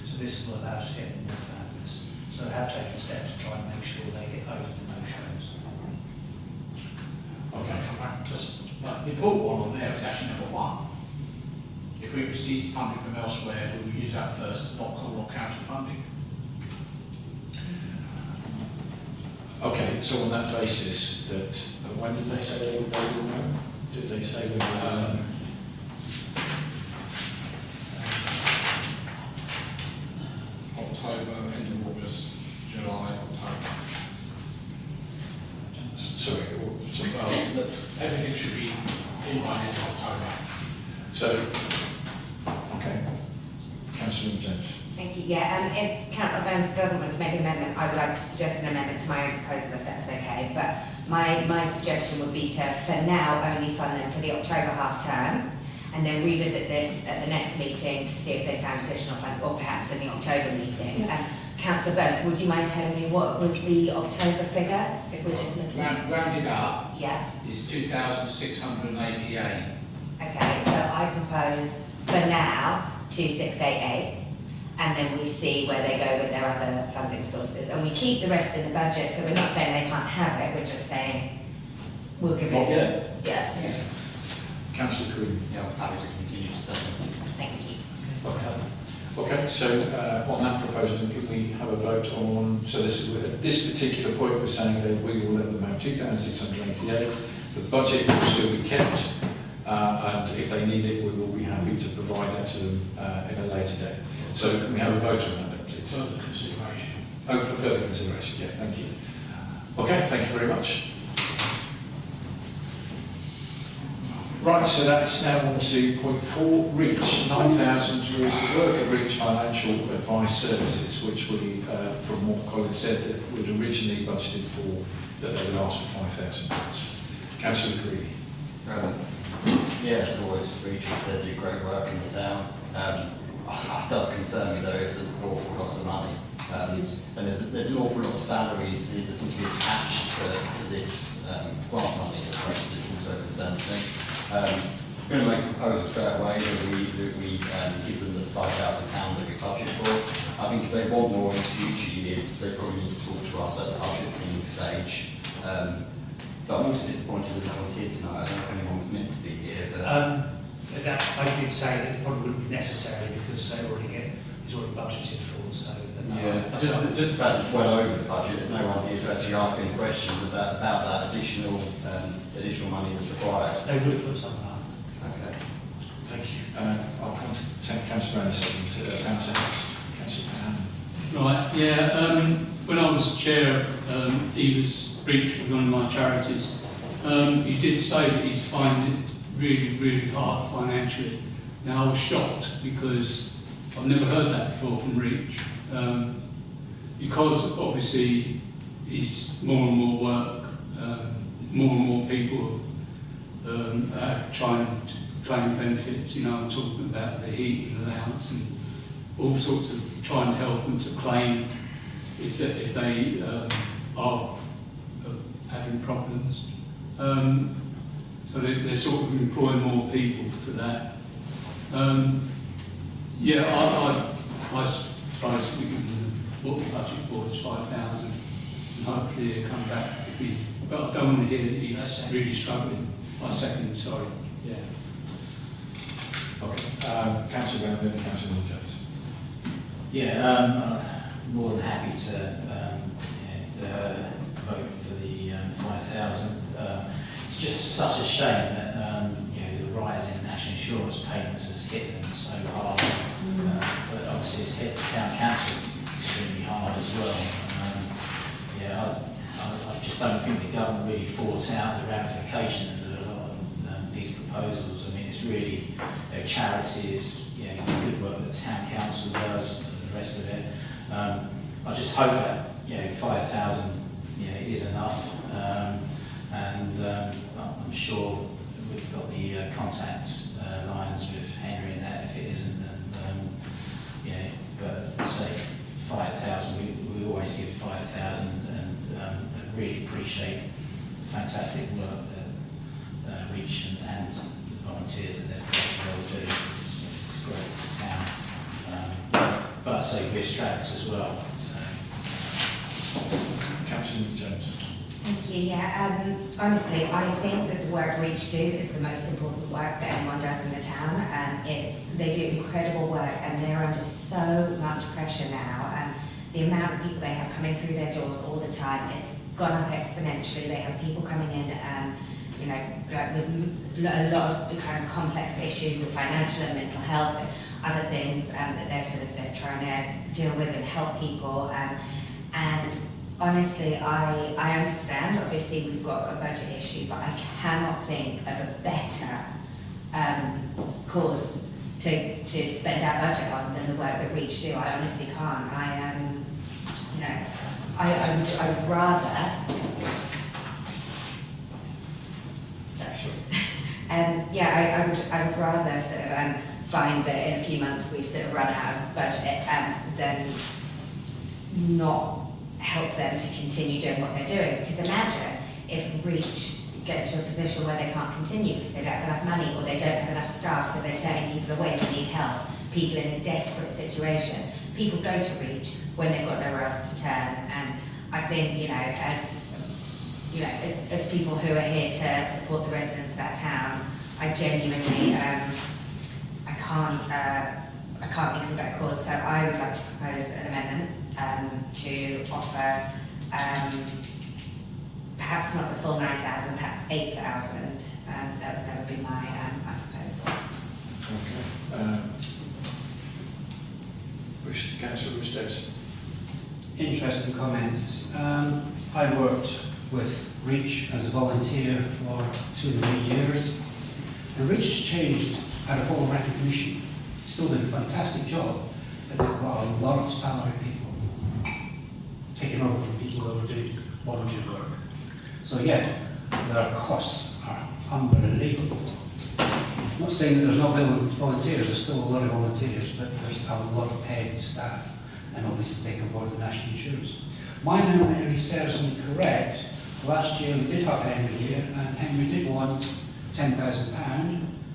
So this will allow us to get more families. So they have taken steps to try and make sure they get over the no-shows. Okay, come back. But the important one on there is actually number 1. If we receive funding from elsewhere, we will use that first, not call on council funding. Okay, so on that basis, that when did they say they will know? Did they say when? October, end of August, July, October. Sorry, So everything should be in by end of October. so, okay. Councillor James. Thank you. Yeah, if Councillor Burns doesn't want to make an amendment, I would like to suggest an amendment to my own proposal, if that's okay. But my suggestion would be to, for now, only fund them for the October half term, and then revisit this at the next meeting to see if they found additional funding, or perhaps in the October meeting. Councillor Burns, would you mind telling me what was the October figure, if we're just looking at... Rounded up, Yeah. is 2,688. Okay, so I propose for now 2688, and then we see where they go with their other funding sources, and we keep the rest in the budget. So we're not saying they can't have it; we're just saying we'll give it. Yeah. Councillor Coon. Yeah, I'm happy to continue to second. Thank you. Okay, so on that proposal, can we have a vote on, so this particular point we're saying that we will let them have 2,688, the budget will still be kept, and if they need it, we will be happy to provide that to them at a later date. So can we have a vote on that then, please? Further consideration. Oh, for further consideration, yeah, thank you. Okay, thank you very much. Right, so that's now on to point 4, REACH, 9,000 towards the work at REACH Financial Advice Services, which we, from what Colin said, that we'd originally budgeted for, that they would ask for £5,000. Councillor Creedy. Yeah, it's always for each of they do great work in the town. It does concern me though, it's an awful lot of money. And there's an awful lot of salaries that seem to be attached to this grant money, which also concerns me. I'm going to make a proposal straight away that we give them the £5,000 that we budget for. I think if they want more in future years, they probably need to talk to us at the budgeting stage. But I'm also disappointed that no one's here tonight. I don't know if anyone was meant to be here. But That I did say that it probably wouldn't be necessary because it's already budgeted for. So yeah, just the fact it's well over the budget. There's no one here to actually ask any questions about that additional money that's required. They would have put something up. Okay. Thank you. I'll come to Councillor Anderson and Councillor Pan. Right, yeah, when I was chair, he was breached with one of my charities. He did say that he's finding it really, really hard financially. Now, I was shocked because I've never heard that before from Reach. Because obviously it's more and more work, more and more people trying to claim benefits. You know, I'm talking about the heating allowance and all sorts of trying to help them to claim if they are having problems. So they're sort of employing more people for that. Yeah, I suppose we can, what the budget for is 5,000, and hopefully he'll come back if he but I don't want to hear that he's really struggling. I second, sorry. Yeah. Okay. Councillor Brown, then Councillor Jones. Yeah, I'm more than happy to vote for the 5,000. It's just such a shame that the rise in national insurance payments has hit them so hard. But obviously it's hit the town council extremely hard as well. I just don't think the government really thought out the ramifications of a lot of these proposals. I mean, it's really charities, the good work that the town council does, and the rest of it. I just hope that 5,000 is enough, and I'm sure we've got the contact lines with Henry and that if it isn't, and but say 5,000, we always give 5,000, and I really appreciate the fantastic work that Reach and the volunteers at their will do. It's great for the town. But I say we're strapped as well. So. Councillor Jones. Thank you. Yeah, honestly, I think that the work Reach do is the most important work that anyone does in the town. They do incredible work, and they're under so much pressure now. The amount of people they have coming through their doors all the time, it's gone up exponentially. They have people coming in, with a lot of the kind of complex issues of financial and mental health and other things that they're trying to deal with and help people. And honestly, I understand, obviously we've got a budget issue, but I cannot think of a better cause to spend our budget on than the work that Reach do. I honestly can't. I would rather, I would rather sort of find that in a few months we've sort of run out of budget than not help them to continue doing what they're doing. Because imagine if Reach get to a position where they can't continue because they don't have enough money or they don't have enough staff, so they're turning people away who need help, people in a desperate situation. People go to Reach when they've got nowhere else to turn, and I think, as people who are here to support the residents of our town, I genuinely, I can't think of a better cause, so I would like to propose an amendment to offer perhaps not the full 9,000, perhaps 8,000. That would be my proposal. Okay. Councillor Rousseau. Interesting comments. I worked with Reach as a volunteer for 2.5 years, and Reach has changed out of all recognition. Still doing a fantastic job, but they've got a lot of salaried people taking over from people who are doing volunteer work. So yeah, their costs are unbelievable. I'm not saying that there's no volunteers, there's still a lot of volunteers, but there's a lot of paid staff, and obviously take on board the national insurance. My memory serves me correct. Last year we did have Henry here, and Henry did want £10,000,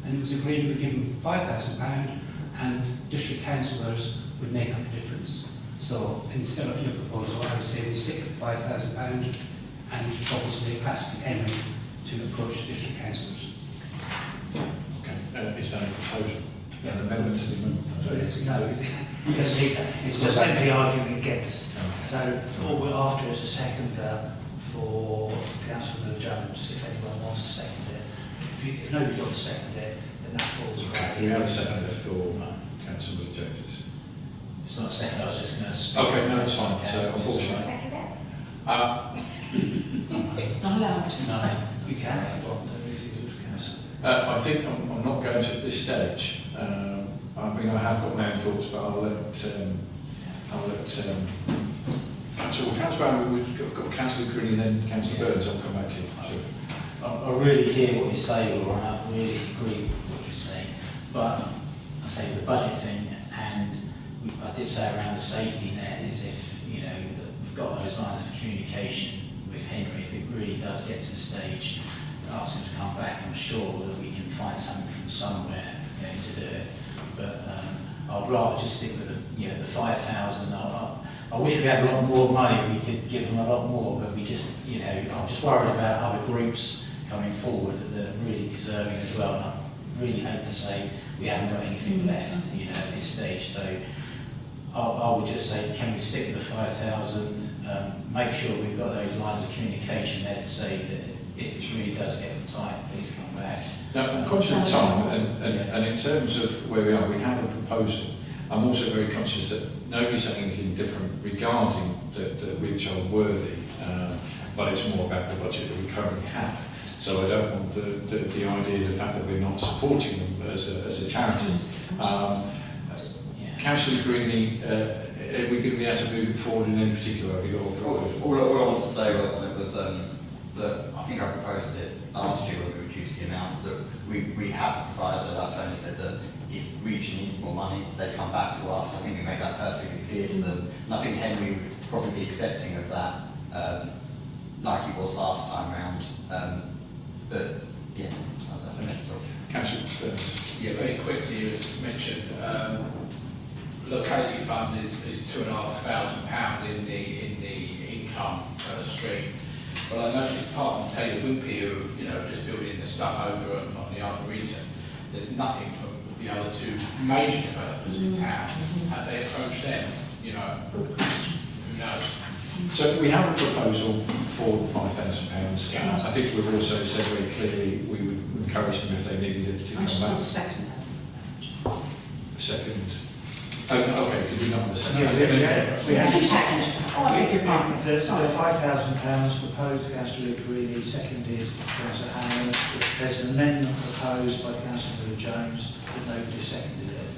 and it was agreed we'd give him £5,000, and district councillors would make up the difference. So instead of your proposal, I would say we stick with £5,000, and obviously ask Henry to approach the district councillors. Okay, is that a proposal? Yeah, an amendment to the amendment? It's just simply arguing against. So all we're after is a second for Councillor Jones, if anyone wants to second it. If nobody wants to second it, then that falls away. Okay, we have a second for Councillor Jones. It's not a second, I was just going to... Okay, no, it's fine. So unfortunately... Second it? Not allowed to. No, you can if you want. I think I'm not going to at this stage. I mean, I have got my own thoughts, but I'll let Councillor Brown, we've got Councillor Cooney and then Councillor Burns. I'll come back to you. Sure. I really hear what you say, Laura, and I really agree with what you say. But I say the budget thing, and I did say around the safety net, is if we've got those lines of communication with Henry, if it really does get to the stage, ask him to come back, I'm sure that we can find something from somewhere to do it. But I'd rather just stick with the 5,000. I wish we had a lot more money, we could give them a lot more, but we just, you know, I'm just worried about other groups coming forward that are really deserving as well. And I really hate to say we haven't got anything left, you know, at this stage. So I would just say, can we stick with the 5,000? Make sure we've got those lines of communication there to say that if it really does get tight, please come back. Now, I'm conscious of time, and in terms of where we are, we have a proposal. I'm also very conscious that nobody's saying anything different regarding which are worthy, but it's more about the budget that we currently have. So I don't want the idea, the fact that we're not supporting them as a charity. Councillor Greeny, are we going to be able to move it forward in any particular? Have you got a proposal? All I wanted to say was that I think I proposed it last year when we reduced the amount, that we have the proposal, like Tony said, that if region needs more money, they come back to us. I think we made that perfectly clear to them. And I think Henry would probably be accepting of that, like he was last time round. But yeah, I think that's all. Councillor Yeah, very quickly, as mentioned, locality fund is £2,500 in the income stream. But I noticed apart from Taylor Wimpey, who just building the stuff over on the Arboretum, there's nothing from the other two major developers in town. Have they approached them? Who knows? So we have a proposal for the £5,000. I think we've also said very clearly we would encourage them if they needed it to come back. a second. Second. Oh, okay, did we not have a second? We have a second. Oh, I beg your pardon. the £5,000 proposed, Councillor Greeley, seconded Councillor Hammond. There's an amendment proposed by Councillor Jones, but nobody seconded it.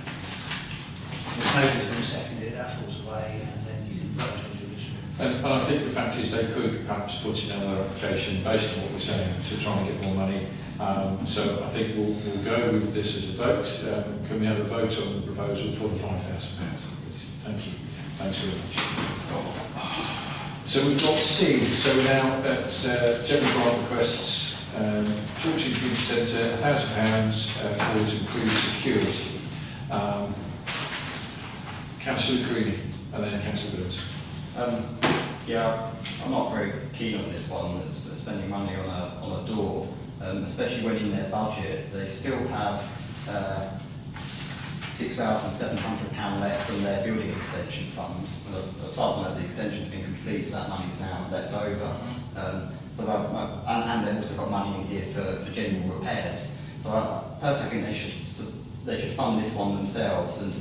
If nobody's going to second it, that falls away, and then you can vote on the original. And I think the fact is they could perhaps put in another application based on what we're saying to try and get more money. So I think we'll go with this as a vote. Can we have a vote on the proposal for the £5,000? Thank you. Thanks very much. So we've got C. So we're now at general grant requests. Chorlton Community Centre, £1,000 towards improved security. Councillor Creaney and then Councillor Burns. Yeah, I'm not very keen on this one. It's spending money on a door, especially when in their budget they still have £6,700 left from their building extension fund. As far as I know, the extension's been completed, so that money's now left over. And they've also got money in here for general repairs. So I personally think they should fund this one themselves, and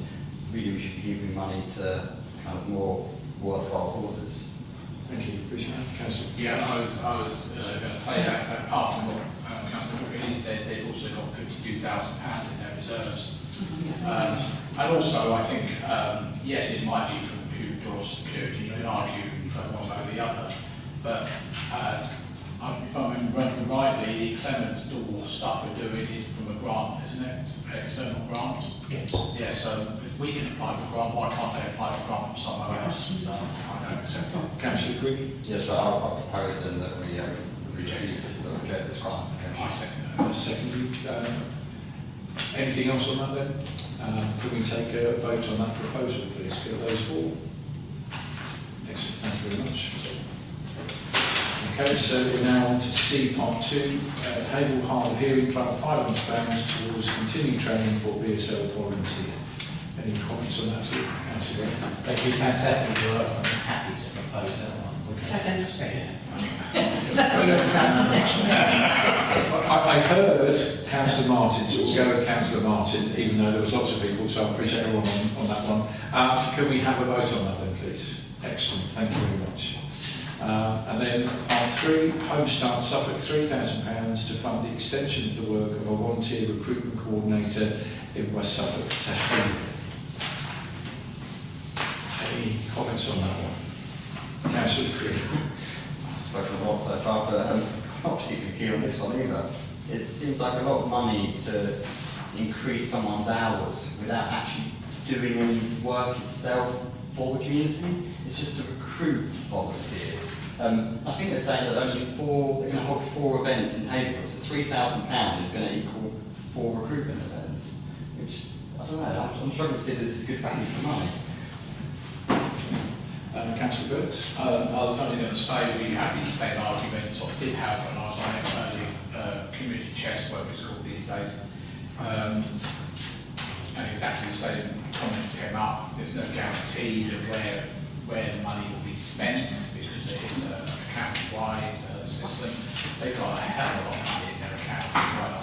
really we should be giving money to kind of more worthwhile causes. Thank you. Appreciate that. Councillor. Yeah, I was going to say that apart from what Councillor Greeley said, they've also got £52,000 in their reserves. And also, I think, yes, it might be from pure security. You can argue for one over the other, but if I remember rightly, the Clements door stuff we're doing is from a grant, isn't it? An external grant. Yes. Yeah. So if we can apply for a grant, why can't they apply for a grant from somewhere else? So I don't accept that. Councillor Greeley. Yes, but I'll propose then that we reduce this or reject this grant. I second that. Secondly, anything else on that then? Can we take a vote on that proposal, please? Get those four. Excellent, thank you very much. Okay, so we're now on to C part 2. Haverhill Hearing Club, £500 towards continuing training for BSL volunteer. Any comments on that? Councillor. They do fantastic work. I'm happy to propose that one. Second. I heard Councillor Martin, so we'll go with Councillor Martin, even though there was lots of people, so I appreciate everyone on that one. Can we have a vote on that then, please? Excellent, thank you very much. And then part 3, Home Start Suffolk, £3,000 to fund the extension of the work of a volunteer recruitment coordinator in West Suffolk to Haverhill. Any comments on that one? Councillor Creed. I've spoken a lot so far, but I'm not particularly keen on this one either. It seems like a lot of money to increase someone's hours without actually doing any work itself for the community. It's just to recruit volunteers. I think they're saying that they're going to hold 4 events in Haverhill, so £3,000 is going to equal 4 recruitment events, which, I don't know, I'm struggling to see this as good value for money. Councillor Burks? I was only going to say we had these same arguments, or did have when I was on it early, community chess, whatever it's called these days. And exactly the same comments came up. There's no guarantee that where the money will be spent because it is a county-wide system. They've got a hell of a lot of money in their account as well.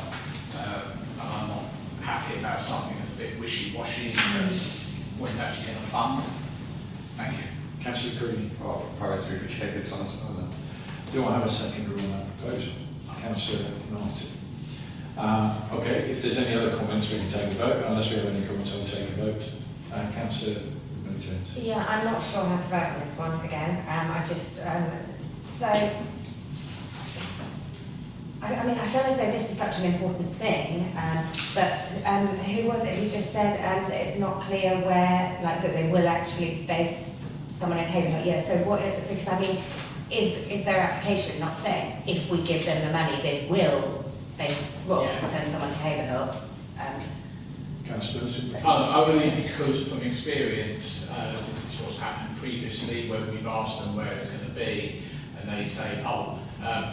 And I'm not happy about something that's a bit wishy-washy in terms of what it's actually going to fund. Thank you. Councillor Green? Well, I'll propose we reject this one as well then. Do I have a seconder on that proposal? Councillor Martin. Okay, if there's any other comments, we can take a vote. Unless we have any comments, I'll take a vote. Councillor Militant. Yeah, I'm not sure how to vote on this one again. I just, I mean, I feel as though this is such an important thing, but who was it who just said that it's not clear where, like, that they will actually base someone in Haverhill? Yeah, so what is it? Because, I mean, is their application not saying if we give them the money, they will send someone to Haverhill? Councillor Militant. Only because from experience, this is what's happened previously, where we've asked them where it's going to be, and they say,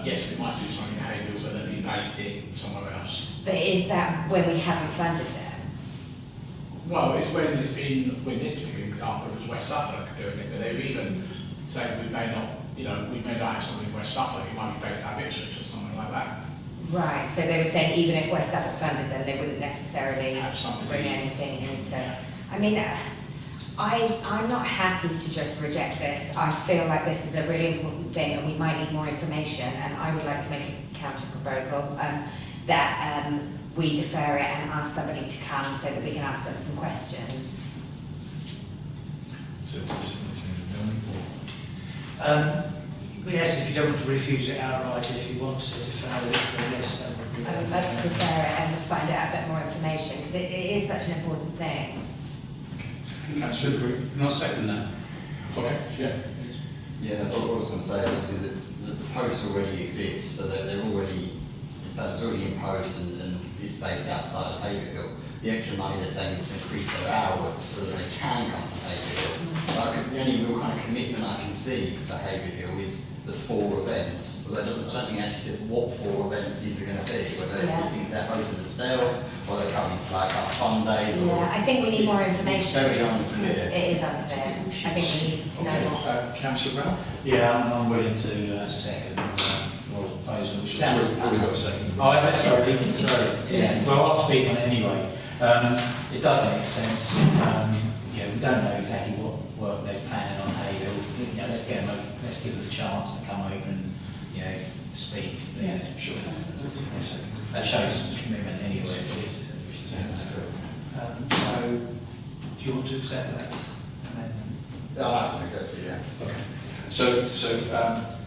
yes, we might do something in Haverhill, but they'll be based in somewhere else. But is that when we haven't funded them? Well, it's when there's been, when this particular example, it was West Suffolk doing it, but they've even said we may not, we may not have something in West Suffolk, it might be based out of Ipswich or something like that. Right, so they were saying even if West Suffolk funded them, they wouldn't necessarily Have something. bring anything into... I mean, I'm not happy to just reject this. I feel like this is a really important thing and we might need more information, and I would like to make a counter proposal that we defer it and ask somebody to come so that we can ask them some questions. So, yes, if you don't want to refuse it outright, if you want to defer it, then yes, that would be... I would like to defer it and find out a bit more information because it is such an important thing. Councillor Green. Can I second that? Okay, yeah. Yeah, that's what I was going to say. Obviously, the post already exists, so that they're already, it's already in post and it's based outside of Haverhill. The extra money they're saying is to increase their hours so that they can come to Haverhill. The only real kind of commitment I can see for Haverhill is the 4 events. But I don't think it actually says what 4 events these are going to be, whether it's things they're hosting themselves, or they're coming to like fun days. Yeah, I think we need more information. It's very unclear. It is unclear. I think we need to know more. Councillor Brown? Yeah, I'm willing to second your proposal. Which sounds Probably got a second. Oh, sorry. Yeah. Well, I'll speak on it anyway. It does make sense. We don't know exactly what work they're planning on Haverhill. Let's give them a chance to come over and speak. Yeah, sure. That shows some commitment anyway. So, do you want to accept that amendment? I can accept it, yeah. Okay. So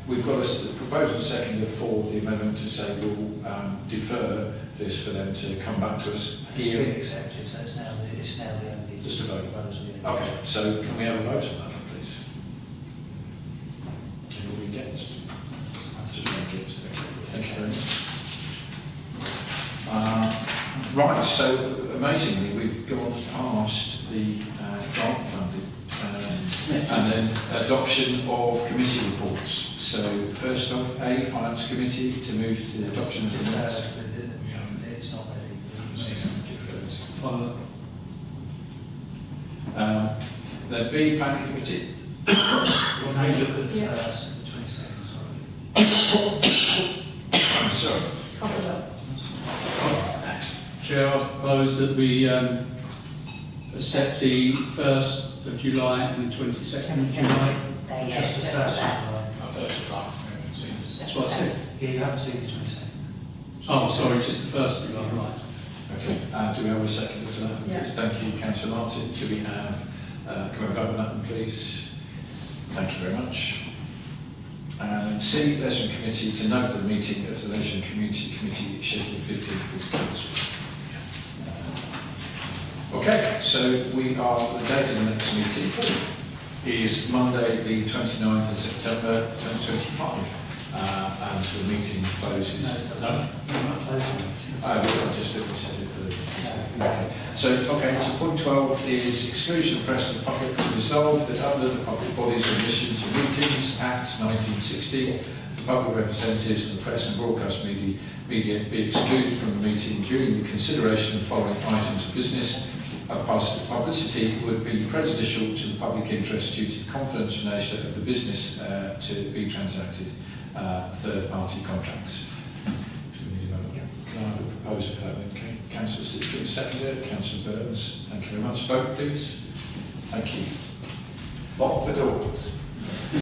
we've got a proposal second for the amendment to say we'll defer this for them to come back to us It's here. been accepted, so it's now the only Just a vote. proposal. Yeah. Okay, so can we have a vote on that, please? Anybody against? Just one against. Thank you very much. Right, so amazingly we've gone past the grant funding and then adoption of committee reports. So first off, Finance Committee to move to the adoption of the minutes. It's not ready. Follow. Then B, Planning Committee. Well, now you look at the first, the 22nd, I'm sorry. Chair, I propose that we accept the 1st of July and the 22nd of July. Just the first one. First draft, it seems. That's what I said. Yeah, you haven't seen the 22nd. Oh, sorry, just the 1st of July, right. Okay, do we have a second to that? Yeah. Please, thank you, Councillor Martin. Do we have, can we vote on that one, please? Thank you very much. And C, Leisure Committee to note the meeting of the Leisure Community Committee scheduled 15th is cancelled. Okay, so the date of the next meeting is Monday the 29th of September 2025. And the meeting closes. No, it doesn't. We're not closing it. I just said it for the... Okay. So point 12 is exclusion of press and the public to resolve that under the Public Bodies Admission to Meetings Act 1960, the public representatives of the press and broadcast media be excluded from the meeting during the consideration of following items of business. Publicity would be prejudicial to the public interest due to the confidential nature of the business to be transacted, third-party contracts. Can I have a proposer for that then? Councillor Citrick, seconded. Councillor Burns, thank you very much. Vote, please. Thank you. Lock the doors.